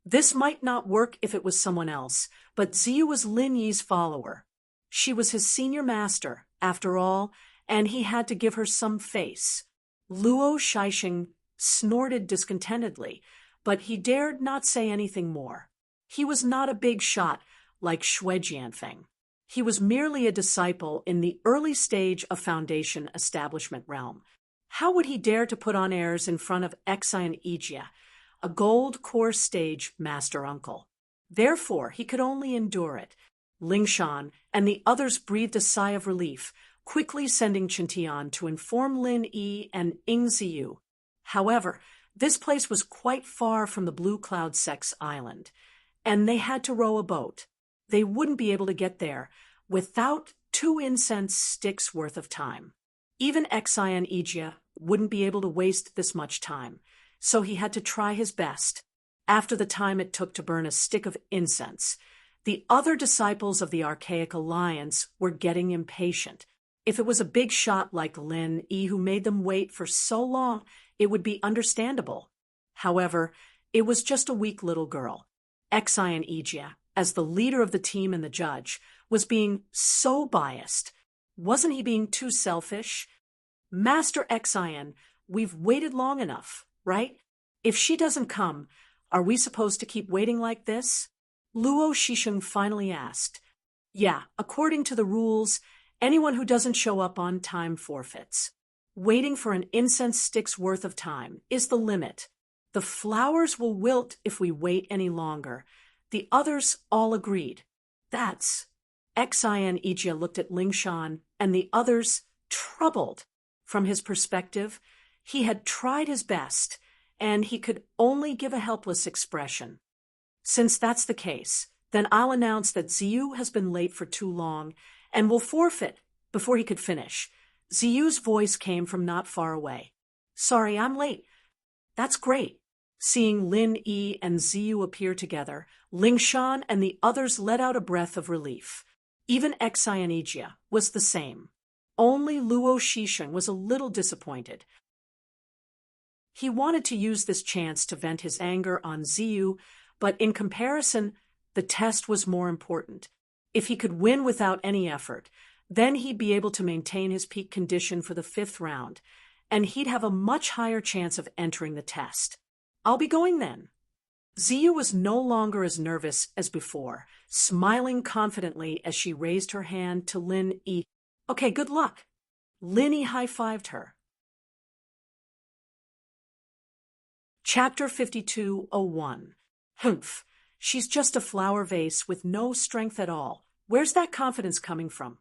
This might not work if it was someone else, but Ziyu was Lin Yi's follower. She was his senior master, after all, and he had to give her some face. Luo Shisheng snorted discontentedly, but he dared not say anything more. He was not a big shot like Xue Jianfeng. He was merely a disciple in the early stage of Foundation establishment realm. How would he dare to put on airs in front of Xi and Ijia, a gold core stage master uncle? Therefore, he could only endure it. Lingshan and the others breathed a sigh of relief, quickly sending Qintian to inform Lin Yi and Ziyu. However, this place was quite far from the Blue Cloud Sex Island, and they had to row a boat. They wouldn't be able to get there without 2 incense sticks worth of time. Even Xi and Ijia wouldn't be able to waste this much time, so he had to try his best. After the time it took to burn a stick of incense, the other disciples of the Archaic Alliance were getting impatient. If it was a big shot like Lin Yi who made them wait for so long, it would be understandable. However, it was just a weak little girl. Xi and Ijia, as the leader of the team and the judge, was being so biased. Wasn't he being too selfish? Master Xian, we've waited long enough, right? If she doesn't come, are we supposed to keep waiting like this? Luo Shisheng finally asked. Yeah, according to the rules, anyone who doesn't show up on time forfeits. Waiting for an incense stick's worth of time is the limit. The flowers will wilt if we wait any longer. The others all agreed. That's... Xi and Ijia looked at Lingshan and the others, troubled. From his perspective, he had tried his best, and he could only give a helpless expression. Since that's the case, then I'll announce that Ziyu has been late for too long and will forfeit before he could finish. Ziyu's voice came from not far away. Sorry, I'm late. That's great. Seeing Lin Yi and Ziyu appear together, Lingshan and the others let out a breath of relief. Even Xi and Ijia was the same. Only Luo Shisheng was a little disappointed. He wanted to use this chance to vent his anger on Ziyu, but in comparison, the test was more important. If he could win without any effort, then he'd be able to maintain his peak condition for the 5th round, and he'd have a much higher chance of entering the test. I'll be going then. Ziyu was no longer as nervous as before, smiling confidently as she raised her hand to Lin Yi. Okay, good luck. Lin Yi high-fived her. Chapter 52:01. Humph. She's just a flower vase with no strength at all. Where's that confidence coming from?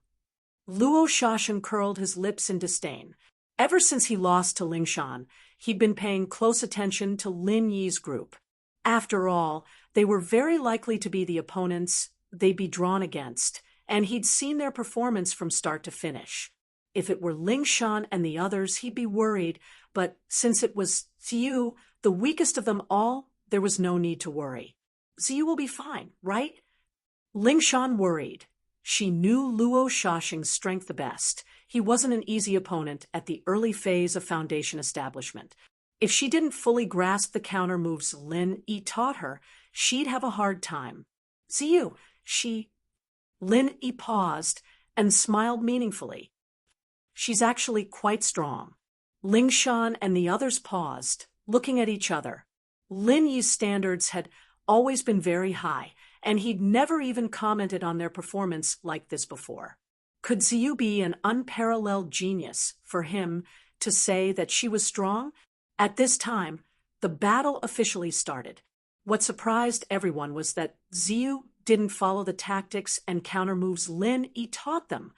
Luo Shashan curled his lips in disdain. Ever since he lost to Lingshan, he'd been paying close attention to Lin Yi's group. After all, they were very likely to be the opponents they'd be drawn against, and he'd seen their performance from start to finish. If it were Lingshan and the others, he'd be worried, but since it was Ziyu, the weakest of them all, there was no need to worry. Ziyu will be fine, right? Lingshan worried. She knew Luo Shashing's strength the best. He wasn't an easy opponent at the early phase of Foundation establishment. If she didn't fully grasp the counter moves Lin Yi taught her, she'd have a hard time. Ziyu, Lin Yi paused and smiled meaningfully. She's actually quite strong. Lingshan and the others paused, looking at each other. Lin Yi's standards had always been very high, and he'd never even commented on their performance like this before. Could Ziyu be an unparalleled genius for him to say that she was strong? At this time, the battle officially started. What surprised everyone was that Ziyu didn't follow the tactics and counter moves Lin Yi taught them,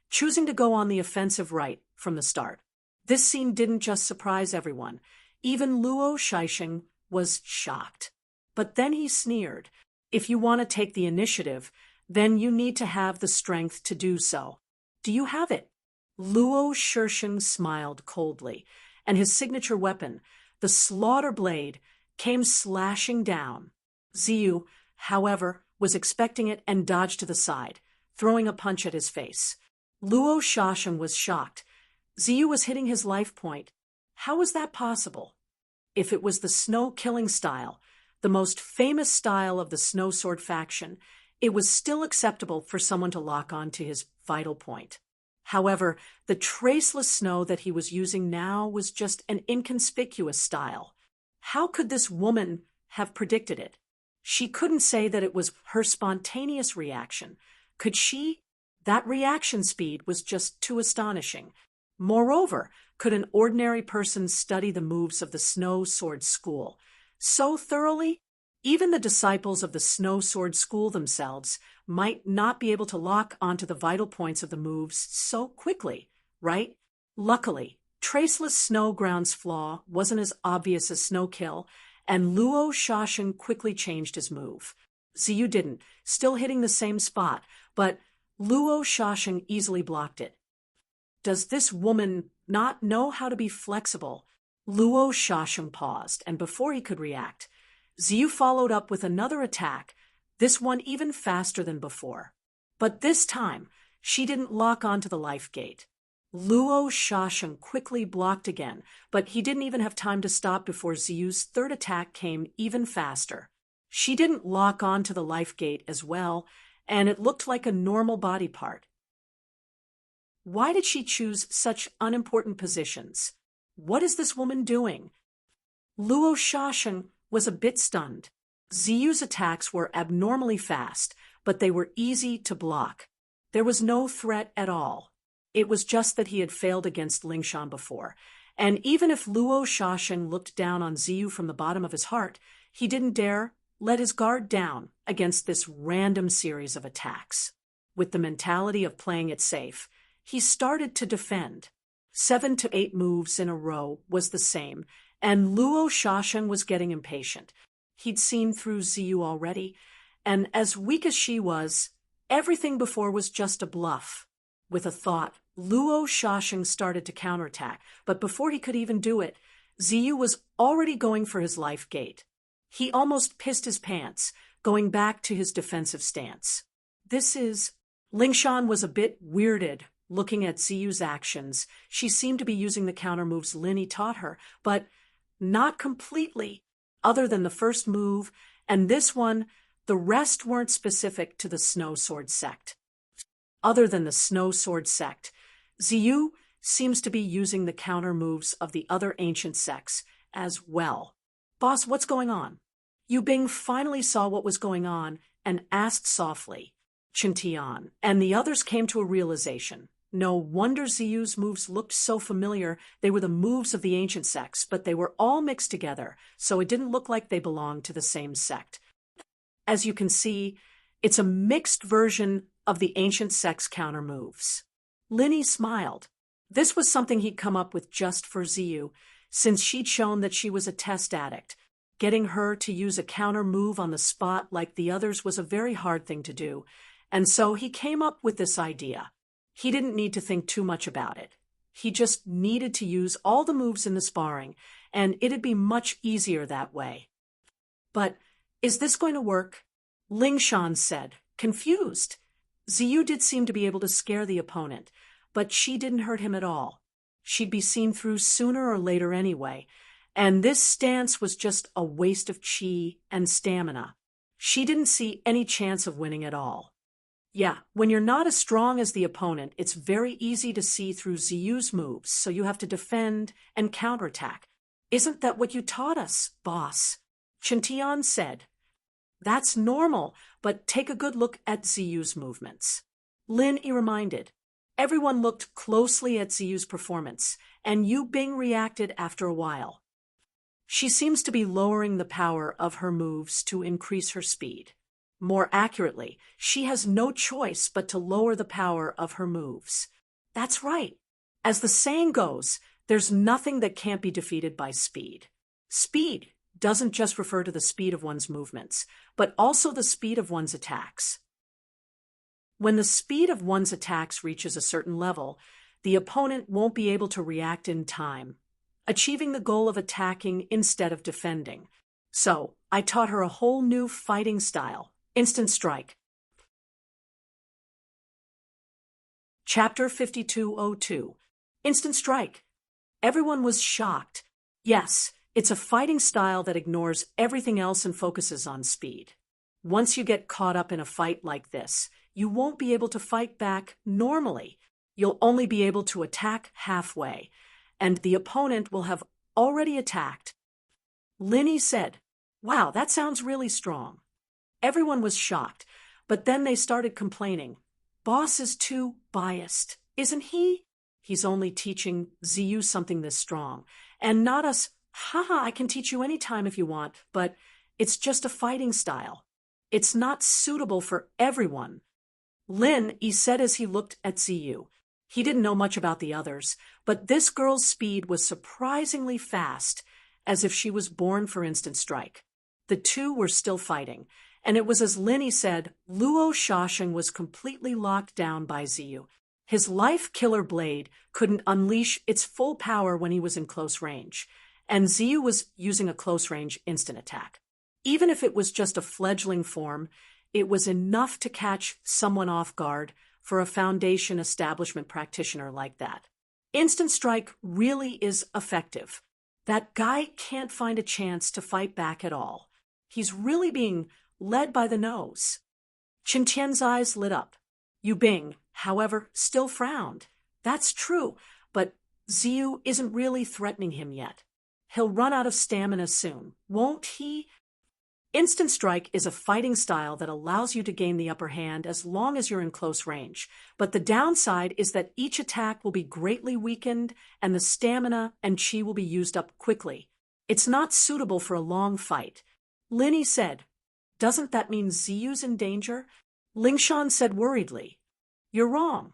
choosing to go on the offensive right from the start. This scene didn't just surprise everyone. Even Luo Shishing was shocked. But then he sneered. If you want to take the initiative, then you need to have the strength to do so. Do you have it? Luo Shishing smiled coldly, and his signature weapon, the slaughter blade, came slashing down. Ziyu, however, was expecting it and dodged to the side, throwing a punch at his face. Luo Shashing was shocked. Ziyu was hitting his life point. How was that possible? If it was the snow-killing style, the most famous style of the Snow Sword faction, it was still acceptable for someone to lock on to his vital point. However, the traceless snow that he was using now was just an inconspicuous style. How could this woman have predicted it? She couldn't say that it was her spontaneous reaction. Could she? That reaction speed was just too astonishing. Moreover, could an ordinary person study the moves of the Snow Sword School so thoroughly? Even the disciples of the Snow Sword School themselves might not be able to lock onto the vital points of the moves so quickly, right? Luckily, traceless Snow Ground's flaw wasn't as obvious as Snow Kill, and Luo Shashin quickly changed his move. Ziyu didn't, still hitting the same spot, but Luo Shashin easily blocked it. Does this woman not know how to be flexible? Luo Shashin paused, and before he could react, Ziyu followed up with another attack, this one even faster than before. But this time, she didn't lock onto the life gate. Luo Shashin quickly blocked again, but he didn't even have time to stop before Ziyu's third attack came even faster. She didn't lock onto the life gate as well, and it looked like a normal body part. Why did she choose such unimportant positions? What is this woman doing? Luo Shashin was a bit stunned. Ziyu's attacks were abnormally fast, but they were easy to block. There was no threat at all. It was just that he had failed against Lingshan before, and even if Luo Shashin looked down on Ziyu from the bottom of his heart, he didn't dare let his guard down against this random series of attacks. With the mentality of playing it safe, he started to defend. 7 to 8 moves in a row was the same, and Luo Shashin was getting impatient. He'd seen through Ziyu already, and as weak as she was, everything before was just a bluff. With a thought, Luo Shashin started to counterattack, but before he could even do it, Ziyu was already going for his life gate. He almost pissed his pants, going back to his defensive stance. Lingshan was a bit weirded looking at Ziyu's actions. She seemed to be using the counter moves Lin Yi taught her, but not completely. Other than the first move, and this one, The rest weren't specific to the Snow Sword sect. Other than the Snow Sword sect, Ziyu seems to be using the counter moves of the other ancient sects as well. Boss, what's going on? Yu Bing finally saw what was going on and asked softly. Qintian and the others came to a realization. No wonder Ziyu's moves looked so familiar. They were the moves of the ancient sects, but they were all mixed together, so it didn't look like they belonged to the same sect. As you can see, it's a mixed version of the ancient sect's counter moves. Linny smiled. This was something he'd come up with just for Ziyu, since she'd shown that she was a test addict. Getting her to use a counter move on the spot like the others was a very hard thing to do, and so he came up with this idea. He didn't need to think too much about it. He just needed to use all the moves in the sparring, and it'd be much easier that way. But is this going to work? Lingshan said, confused. Ziyu did seem to be able to scare the opponent, but she didn't hurt him at all. She'd be seen through sooner or later anyway, and this stance was just a waste of chi and stamina. She didn't see any chance of winning at all. Yeah, when you're not as strong as the opponent, it's very easy to see through Ziyu's moves, so you have to defend and counterattack. Isn't that what you taught us, boss? Qintian said. That's normal, but take a good look at Ziyu's movements. Lin Yi reminded. Everyone looked closely at Ziyu's performance, and Yu Bing reacted after a while. She seems to be lowering the power of her moves to increase her speed. More accurately, she has no choice but to lower the power of her moves. That's right. As the saying goes, there's nothing that can't be defeated by speed. Speed doesn't just refer to the speed of one's movements, but also the speed of one's attacks. When the speed of one's attacks reaches a certain level, the opponent won't be able to react in time, achieving the goal of attacking instead of defending. So, I taught her a whole new fighting style. Instant strike. Chapter 5202. Instant strike. Everyone was shocked. Yes, it's a fighting style that ignores everything else and focuses on speed. Once you get caught up in a fight like this, you won't be able to fight back normally. You'll only be able to attack halfway, and the opponent will have already attacked. Linny said, "Wow, that sounds really strong." Everyone was shocked, but then they started complaining. Boss is too biased, isn't he? He's only teaching Ziyu something this strong, and not us. Haha, I can teach you any time if you want, but it's just a fighting style. It's not suitable for everyone. Lin Yi said as he looked at Ziyu. He didn't know much about the others, but this girl's speed was surprisingly fast, as if she was born for instant strike. The two were still fighting, and it was as Linny said, Luo Shasheng was completely locked down by Ziyu. His life-killer blade couldn't unleash its full power when he was in close range, and Ziyu was using a close-range instant attack. Even if it was just a fledgling form, it was enough to catch someone off guard for a Foundation establishment practitioner like that. Instant strike really is effective. That guy can't find a chance to fight back at all. He's really being led by the nose. Qintian's eyes lit up. Yu Bing, however, still frowned. That's true, but Ziyu isn't really threatening him yet. He'll run out of stamina soon, won't he? Instant strike is a fighting style that allows you to gain the upper hand as long as you're in close range, but the downside is that each attack will be greatly weakened and the stamina and chi will be used up quickly. It's not suitable for a long fight. Linny said, "Doesn't that mean Ziyu's in danger?" Lingshan said worriedly, "You're wrong.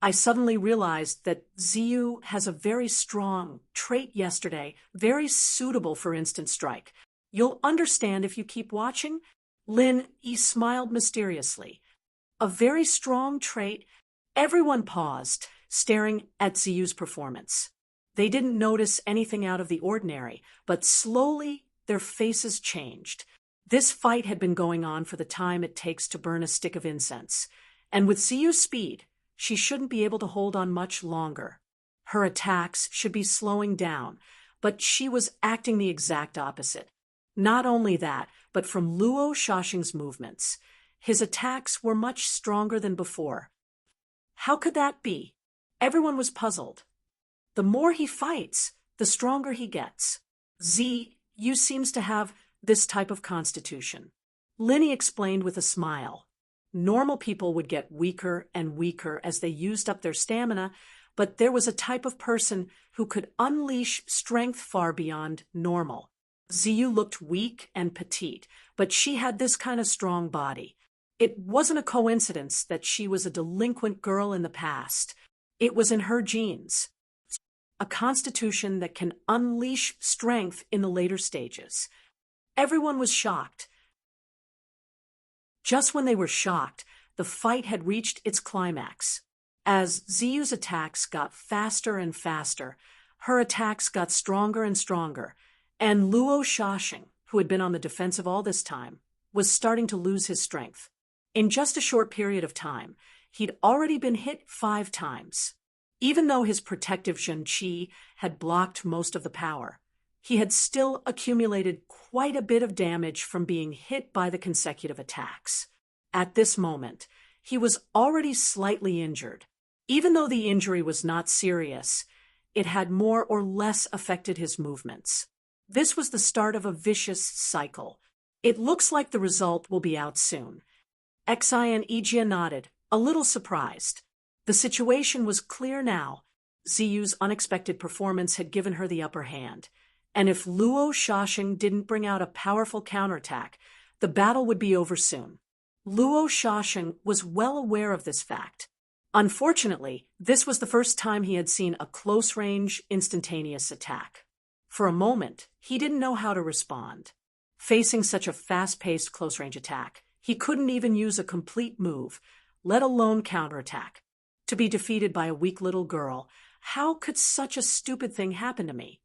I suddenly realized that Ziyu has a very strong trait yesterday, very suitable for instant strike. You'll understand if you keep watching." Lin Yi smiled mysteriously. A very strong trait. Everyone paused, staring at Ziyu's performance. They didn't notice anything out of the ordinary, but slowly their faces changed. This fight had been going on for the time it takes to burn a stick of incense, and with Ziyu's speed, she shouldn't be able to hold on much longer. Her attacks should be slowing down, but she was acting the exact opposite. Not only that, but from Luo Shaoxing's movements. His attacks were much stronger than before. How could that be? Everyone was puzzled. The more he fights, the stronger he gets. You seems to have this type of constitution. Linny explained with a smile. Normal people would get weaker and weaker as they used up their stamina, but there was a type of person who could unleash strength far beyond normal. Ziyu looked weak and petite, but she had this kind of strong body. It wasn't a coincidence that she was a delinquent girl in the past. It was in her genes. A constitution that can unleash strength in the later stages. Everyone was shocked. Just when they were shocked, the fight had reached its climax. As Ziyu's attacks got faster and faster, her attacks got stronger and stronger, and Luo Shaoxing, who had been on the defensive all this time, was starting to lose his strength. In just a short period of time, he'd already been hit 5 times. Even though his protective Zhenqi had blocked most of the power, he had still accumulated quite a bit of damage from being hit by the consecutive attacks. At this moment, he was already slightly injured. Even though the injury was not serious, it had more or less affected his movements. This was the start of a vicious cycle. It looks like the result will be out soon. Xi and Ijia nodded, a little surprised. The situation was clear now. Ziyu's unexpected performance had given her the upper hand, and if Luo Shaoxing didn't bring out a powerful counterattack, the battle would be over soon. Luo Shaoxing was well aware of this fact. Unfortunately, this was the first time he had seen a close-range, instantaneous attack. For a moment, he didn't know how to respond. Facing such a fast-paced close-range attack, he couldn't even use a complete move, let alone counterattack. To be defeated by a weak little girl, how could such a stupid thing happen to me?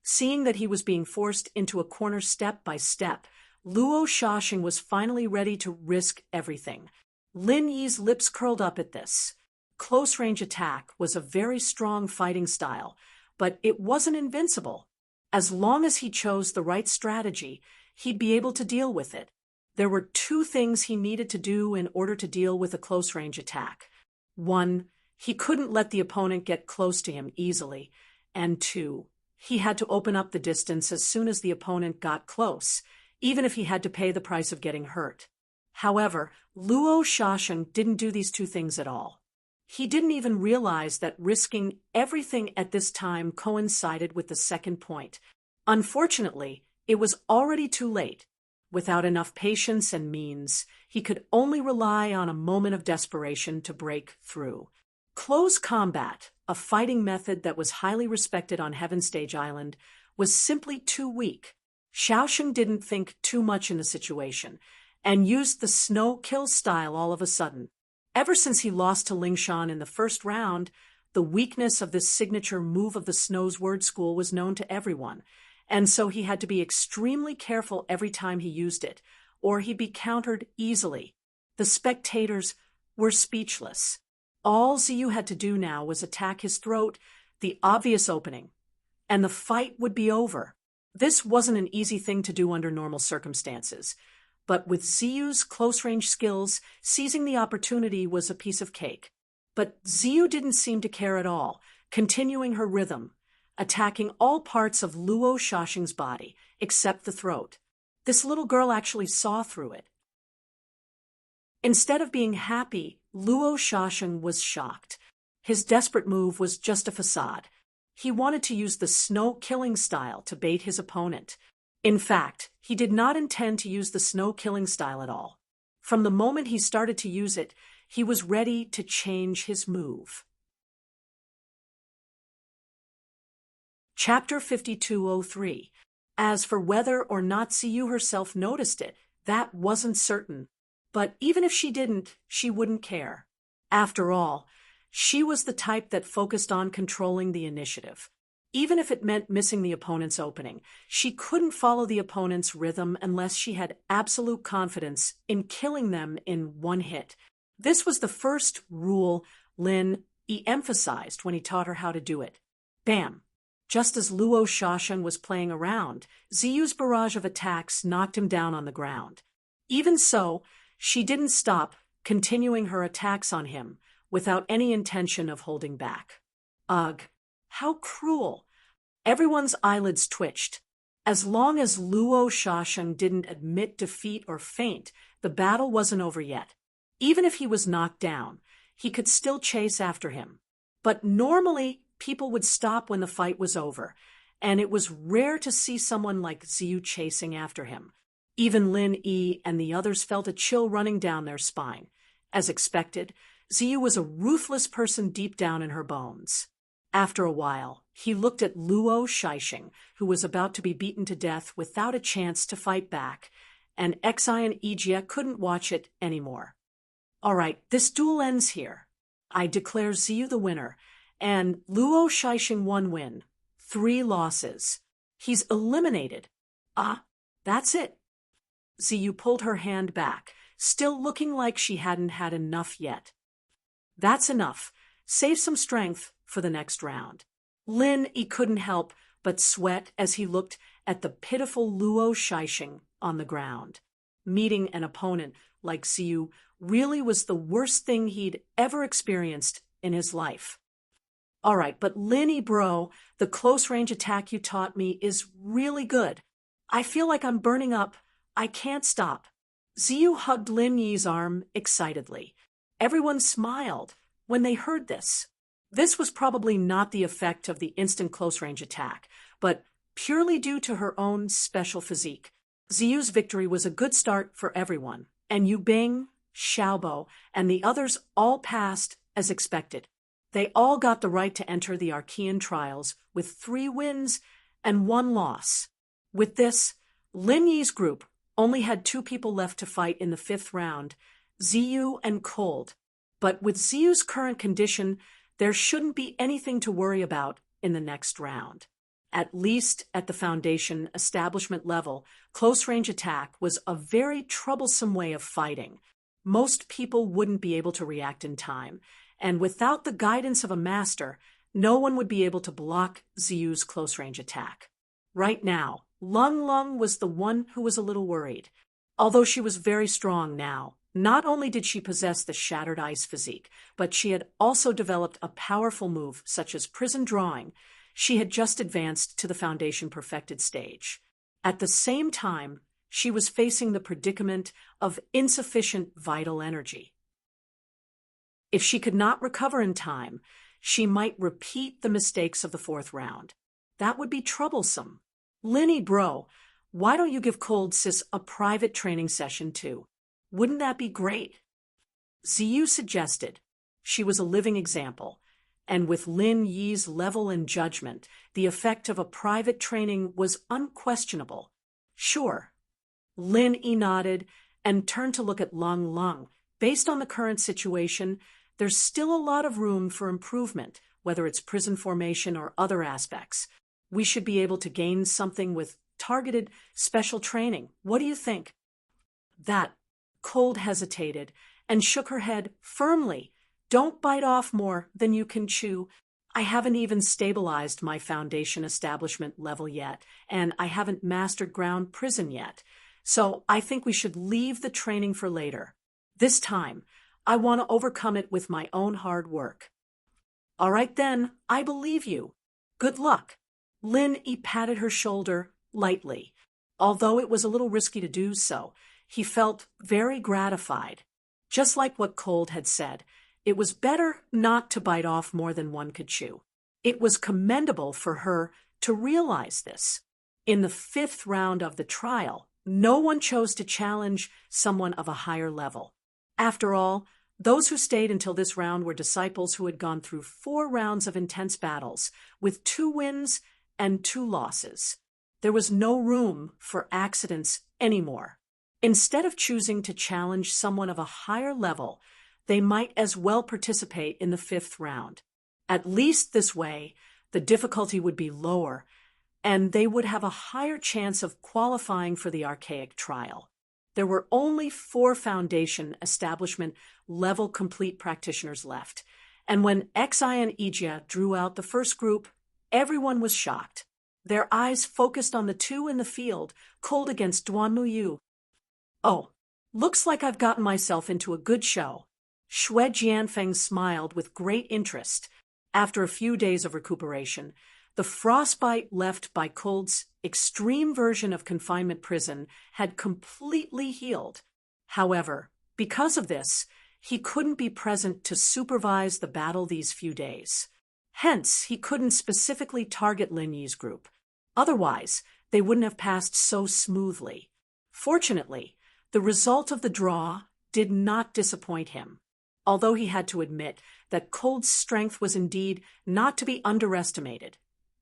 Seeing that he was being forced into a corner step by step, Luo Shaoxing was finally ready to risk everything. Lin Yi's lips curled up at this. Close-range attack was a very strong fighting style, but it wasn't invincible. As long as he chose the right strategy, he'd be able to deal with it. There were 2 things he needed to do in order to deal with a close-range attack. 1, he couldn't let the opponent get close to him easily, and 2, he had to open up the distance as soon as the opponent got close, even if he had to pay the price of getting hurt. However, Luo Shaoxing didn't do these 2 things at all. He didn't even realize that risking everything at this time coincided with the second point. Unfortunately, it was already too late. Without enough patience and means, he could only rely on a moment of desperation to break through. Close combat, a fighting method that was highly respected on Heaven Stage Island, was simply too weak. Shaoxing didn't think too much in the situation, and used the snow kill style all of a sudden. Ever since he lost to Lingshan in the first round, the weakness of this signature move of the Snow's Word School was known to everyone, and so he had to be extremely careful every time he used it, or he'd be countered easily. The spectators were speechless. All Ziyu had to do now was attack his throat, the obvious opening, and the fight would be over. This wasn't an easy thing to do under normal circumstances, but with Ziyu's close-range skills, seizing the opportunity was a piece of cake. But Ziyu didn't seem to care at all, continuing her rhythm, attacking all parts of Luo Shaoxing's body, except the throat. This little girl actually saw through it. Instead of being happy, Luo Shaoxing was shocked. His desperate move was just a facade. He wanted to use the snow-killing style to bait his opponent. In fact, he did not intend to use the snow-killing style at all. From the moment he started to use it, he was ready to change his move. Chapter 5203. As for whether or not Ziyu herself noticed it, that wasn't certain. But even if she didn't, she wouldn't care. After all, she was the type that focused on controlling the initiative. Even if it meant missing the opponent's opening, she couldn't follow the opponent's rhythm unless she had absolute confidence in killing them in one hit. This was the first rule Lin emphasized when he taught her how to do it. Bam! Just as Luo Shasheng was playing around, Ziyu's barrage of attacks knocked him down on the ground. Even so, she didn't stop, continuing her attacks on him, without any intention of holding back. Ugh, how cruel! Everyone's eyelids twitched. As long as Luo Shasheng didn't admit defeat or faint, the battle wasn't over yet. Even if he was knocked down, he could still chase after him. But normally, people would stop when the fight was over, and it was rare to see someone like Ziyu chasing after him. Even Lin Yi and the others felt a chill running down their spine. As expected, Ziyu was a ruthless person deep down in her bones. After a while, he looked at Luo Shisheng, who was about to be beaten to death without a chance to fight back, and Xi and Ijia couldn't watch it anymore. All right, this duel ends here. I declare Ziyu the winner, and Luo Shisheng 1 win, 3 losses. He's eliminated. That's it. Ziyu pulled her hand back, still looking like she hadn't had enough yet. That's enough. Save some strength for the next round. Lin Yi couldn't help but sweat as he looked at the pitiful Luo Shisheng on the ground. Meeting an opponent like Ziyu really was the worst thing he'd ever experienced in his life. All right, but Lin Yi bro, the close-range attack you taught me is really good. I feel like I'm burning up. I can't stop. Ziyu hugged Lin Yi's arm excitedly. Everyone smiled when they heard this. This was probably not the effect of the instant close-range attack, but purely due to her own special physique. Ziyu's victory was a good start for everyone, and Yu Bing, Xiaobo, and the others all passed as expected. They all got the right to enter the Archean trials with 3 wins and 1 loss. With this, Lin Yi's group only had 2 people left to fight in the 5th round, Ziyu and Cold. But with Ziyu's current condition, there shouldn't be anything to worry about in the next round. At least at the Foundation establishment level, close-range attack was a very troublesome way of fighting. Most people wouldn't be able to react in time, and without the guidance of a master, no one would be able to block Ziyu's close-range attack. Right now, Lung Lung was the one who was a little worried. Although she was very strong now, not only did she possess the Shattered Ice physique, but she had also developed a powerful move such as prison drawing. She had just advanced to the Foundation Perfected stage. At the same time, she was facing the predicament of insufficient vital energy. If she could not recover in time, she might repeat the mistakes of the 4th round. That would be troublesome. Lin Yi bro, why don't you give Cold Sis a private training session too? Wouldn't that be great? Ziyu suggested. She was a living example, and with Lin Yi's level and judgment, the effect of a private training was unquestionable. Sure. Lin Yi nodded and turned to look at Lung Lung. Based on the current situation, there's still a lot of room for improvement, whether it's prison formation or other aspects. We should be able to gain something with targeted special training. What do you think? That Cold hesitated and shook her head firmly. Don't bite off more than you can chew. I haven't even stabilized my Foundation establishment level yet, and I haven't mastered ground prison yet. So I think we should leave the training for later. This time, I want to overcome it with my own hard work. All right then, I believe you. Good luck. Lin Yi patted her shoulder lightly. Although it was a little risky to do so, he felt very gratified. Just like what Cold had said, it was better not to bite off more than one could chew. It was commendable for her to realize this. In the 5th round of the trial, no one chose to challenge someone of a higher level. After all, those who stayed until this round were disciples who had gone through 4 rounds of intense battles, with 2 wins and 2 losses. There was no room for accidents anymore. Instead of choosing to challenge someone of a higher level, they might as well participate in the 5th round. At least this way, the difficulty would be lower, and they would have a higher chance of qualifying for the Archaic trial. There were only 4 Foundation establishment level complete practitioners left, and when Xi and Ijia drew out the first group, everyone was shocked. Their eyes focused on the two in the field, Cold against Duan Muyu. Oh, looks like I've gotten myself into a good show. Xue Jianfeng smiled with great interest. After a few days of recuperation, the frostbite left by Cold's extreme version of confinement prison had completely healed. However, because of this, he couldn't be present to supervise the battle these few days. Hence, he couldn't specifically target Lin Yi's group. Otherwise, they wouldn't have passed so smoothly. Fortunately, the result of the draw did not disappoint him, although he had to admit that Cold's strength was indeed not to be underestimated,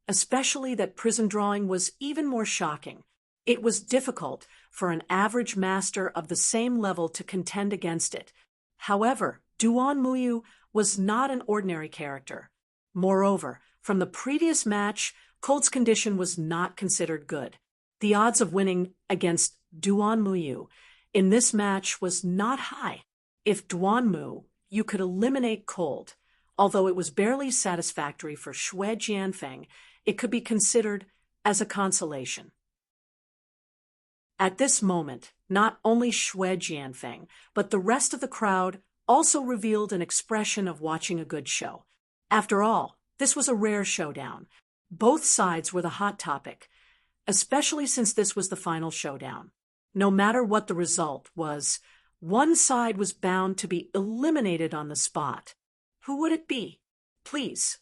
especially that prison drawing was even more shocking. It was difficult for an average master of the same level to contend against it. However, Duan Muyu was not an ordinary character. Moreover, from the previous match, Cold's condition was not considered good. The odds of winning against Duan Muyu in this match was not high. If Duan Muyu could eliminate Cold, although it was barely satisfactory for Xue Jianfeng, it could be considered as a consolation. At this moment, not only Xue Jianfeng, but the rest of the crowd also revealed an expression of watching a good show. After all, this was a rare showdown. Both sides were the hot topic, especially since this was the final showdown. No matter what the result was, one side was bound to be eliminated on the spot. Who would it be? Please.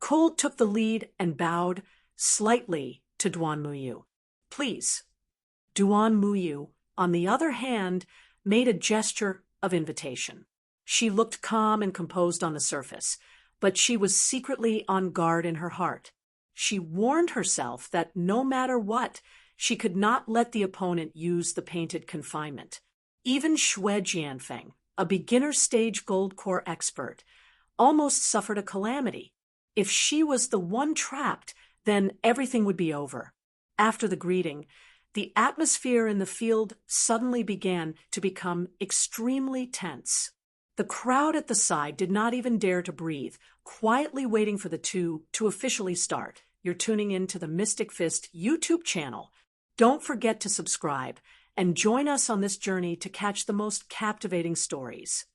Cold took the lead and bowed slightly to Duan Muyu. Please. Duan Muyu, on the other hand, made a gesture of invitation. She looked calm and composed on the surface, but she was secretly on guard in her heart. She warned herself that no matter what, she could not let the opponent use the painted confinement. Even Xue Jianfeng, a beginner stage gold core expert, almost suffered a calamity. If she was the one trapped, then everything would be over. After the greeting, the atmosphere in the field suddenly began to become extremely tense. The crowd at the side did not even dare to breathe, quietly waiting for the two to officially start. You're tuning in to the Mystic Fist YouTube channel. Don't forget to subscribe and join us on this journey to catch the most captivating stories.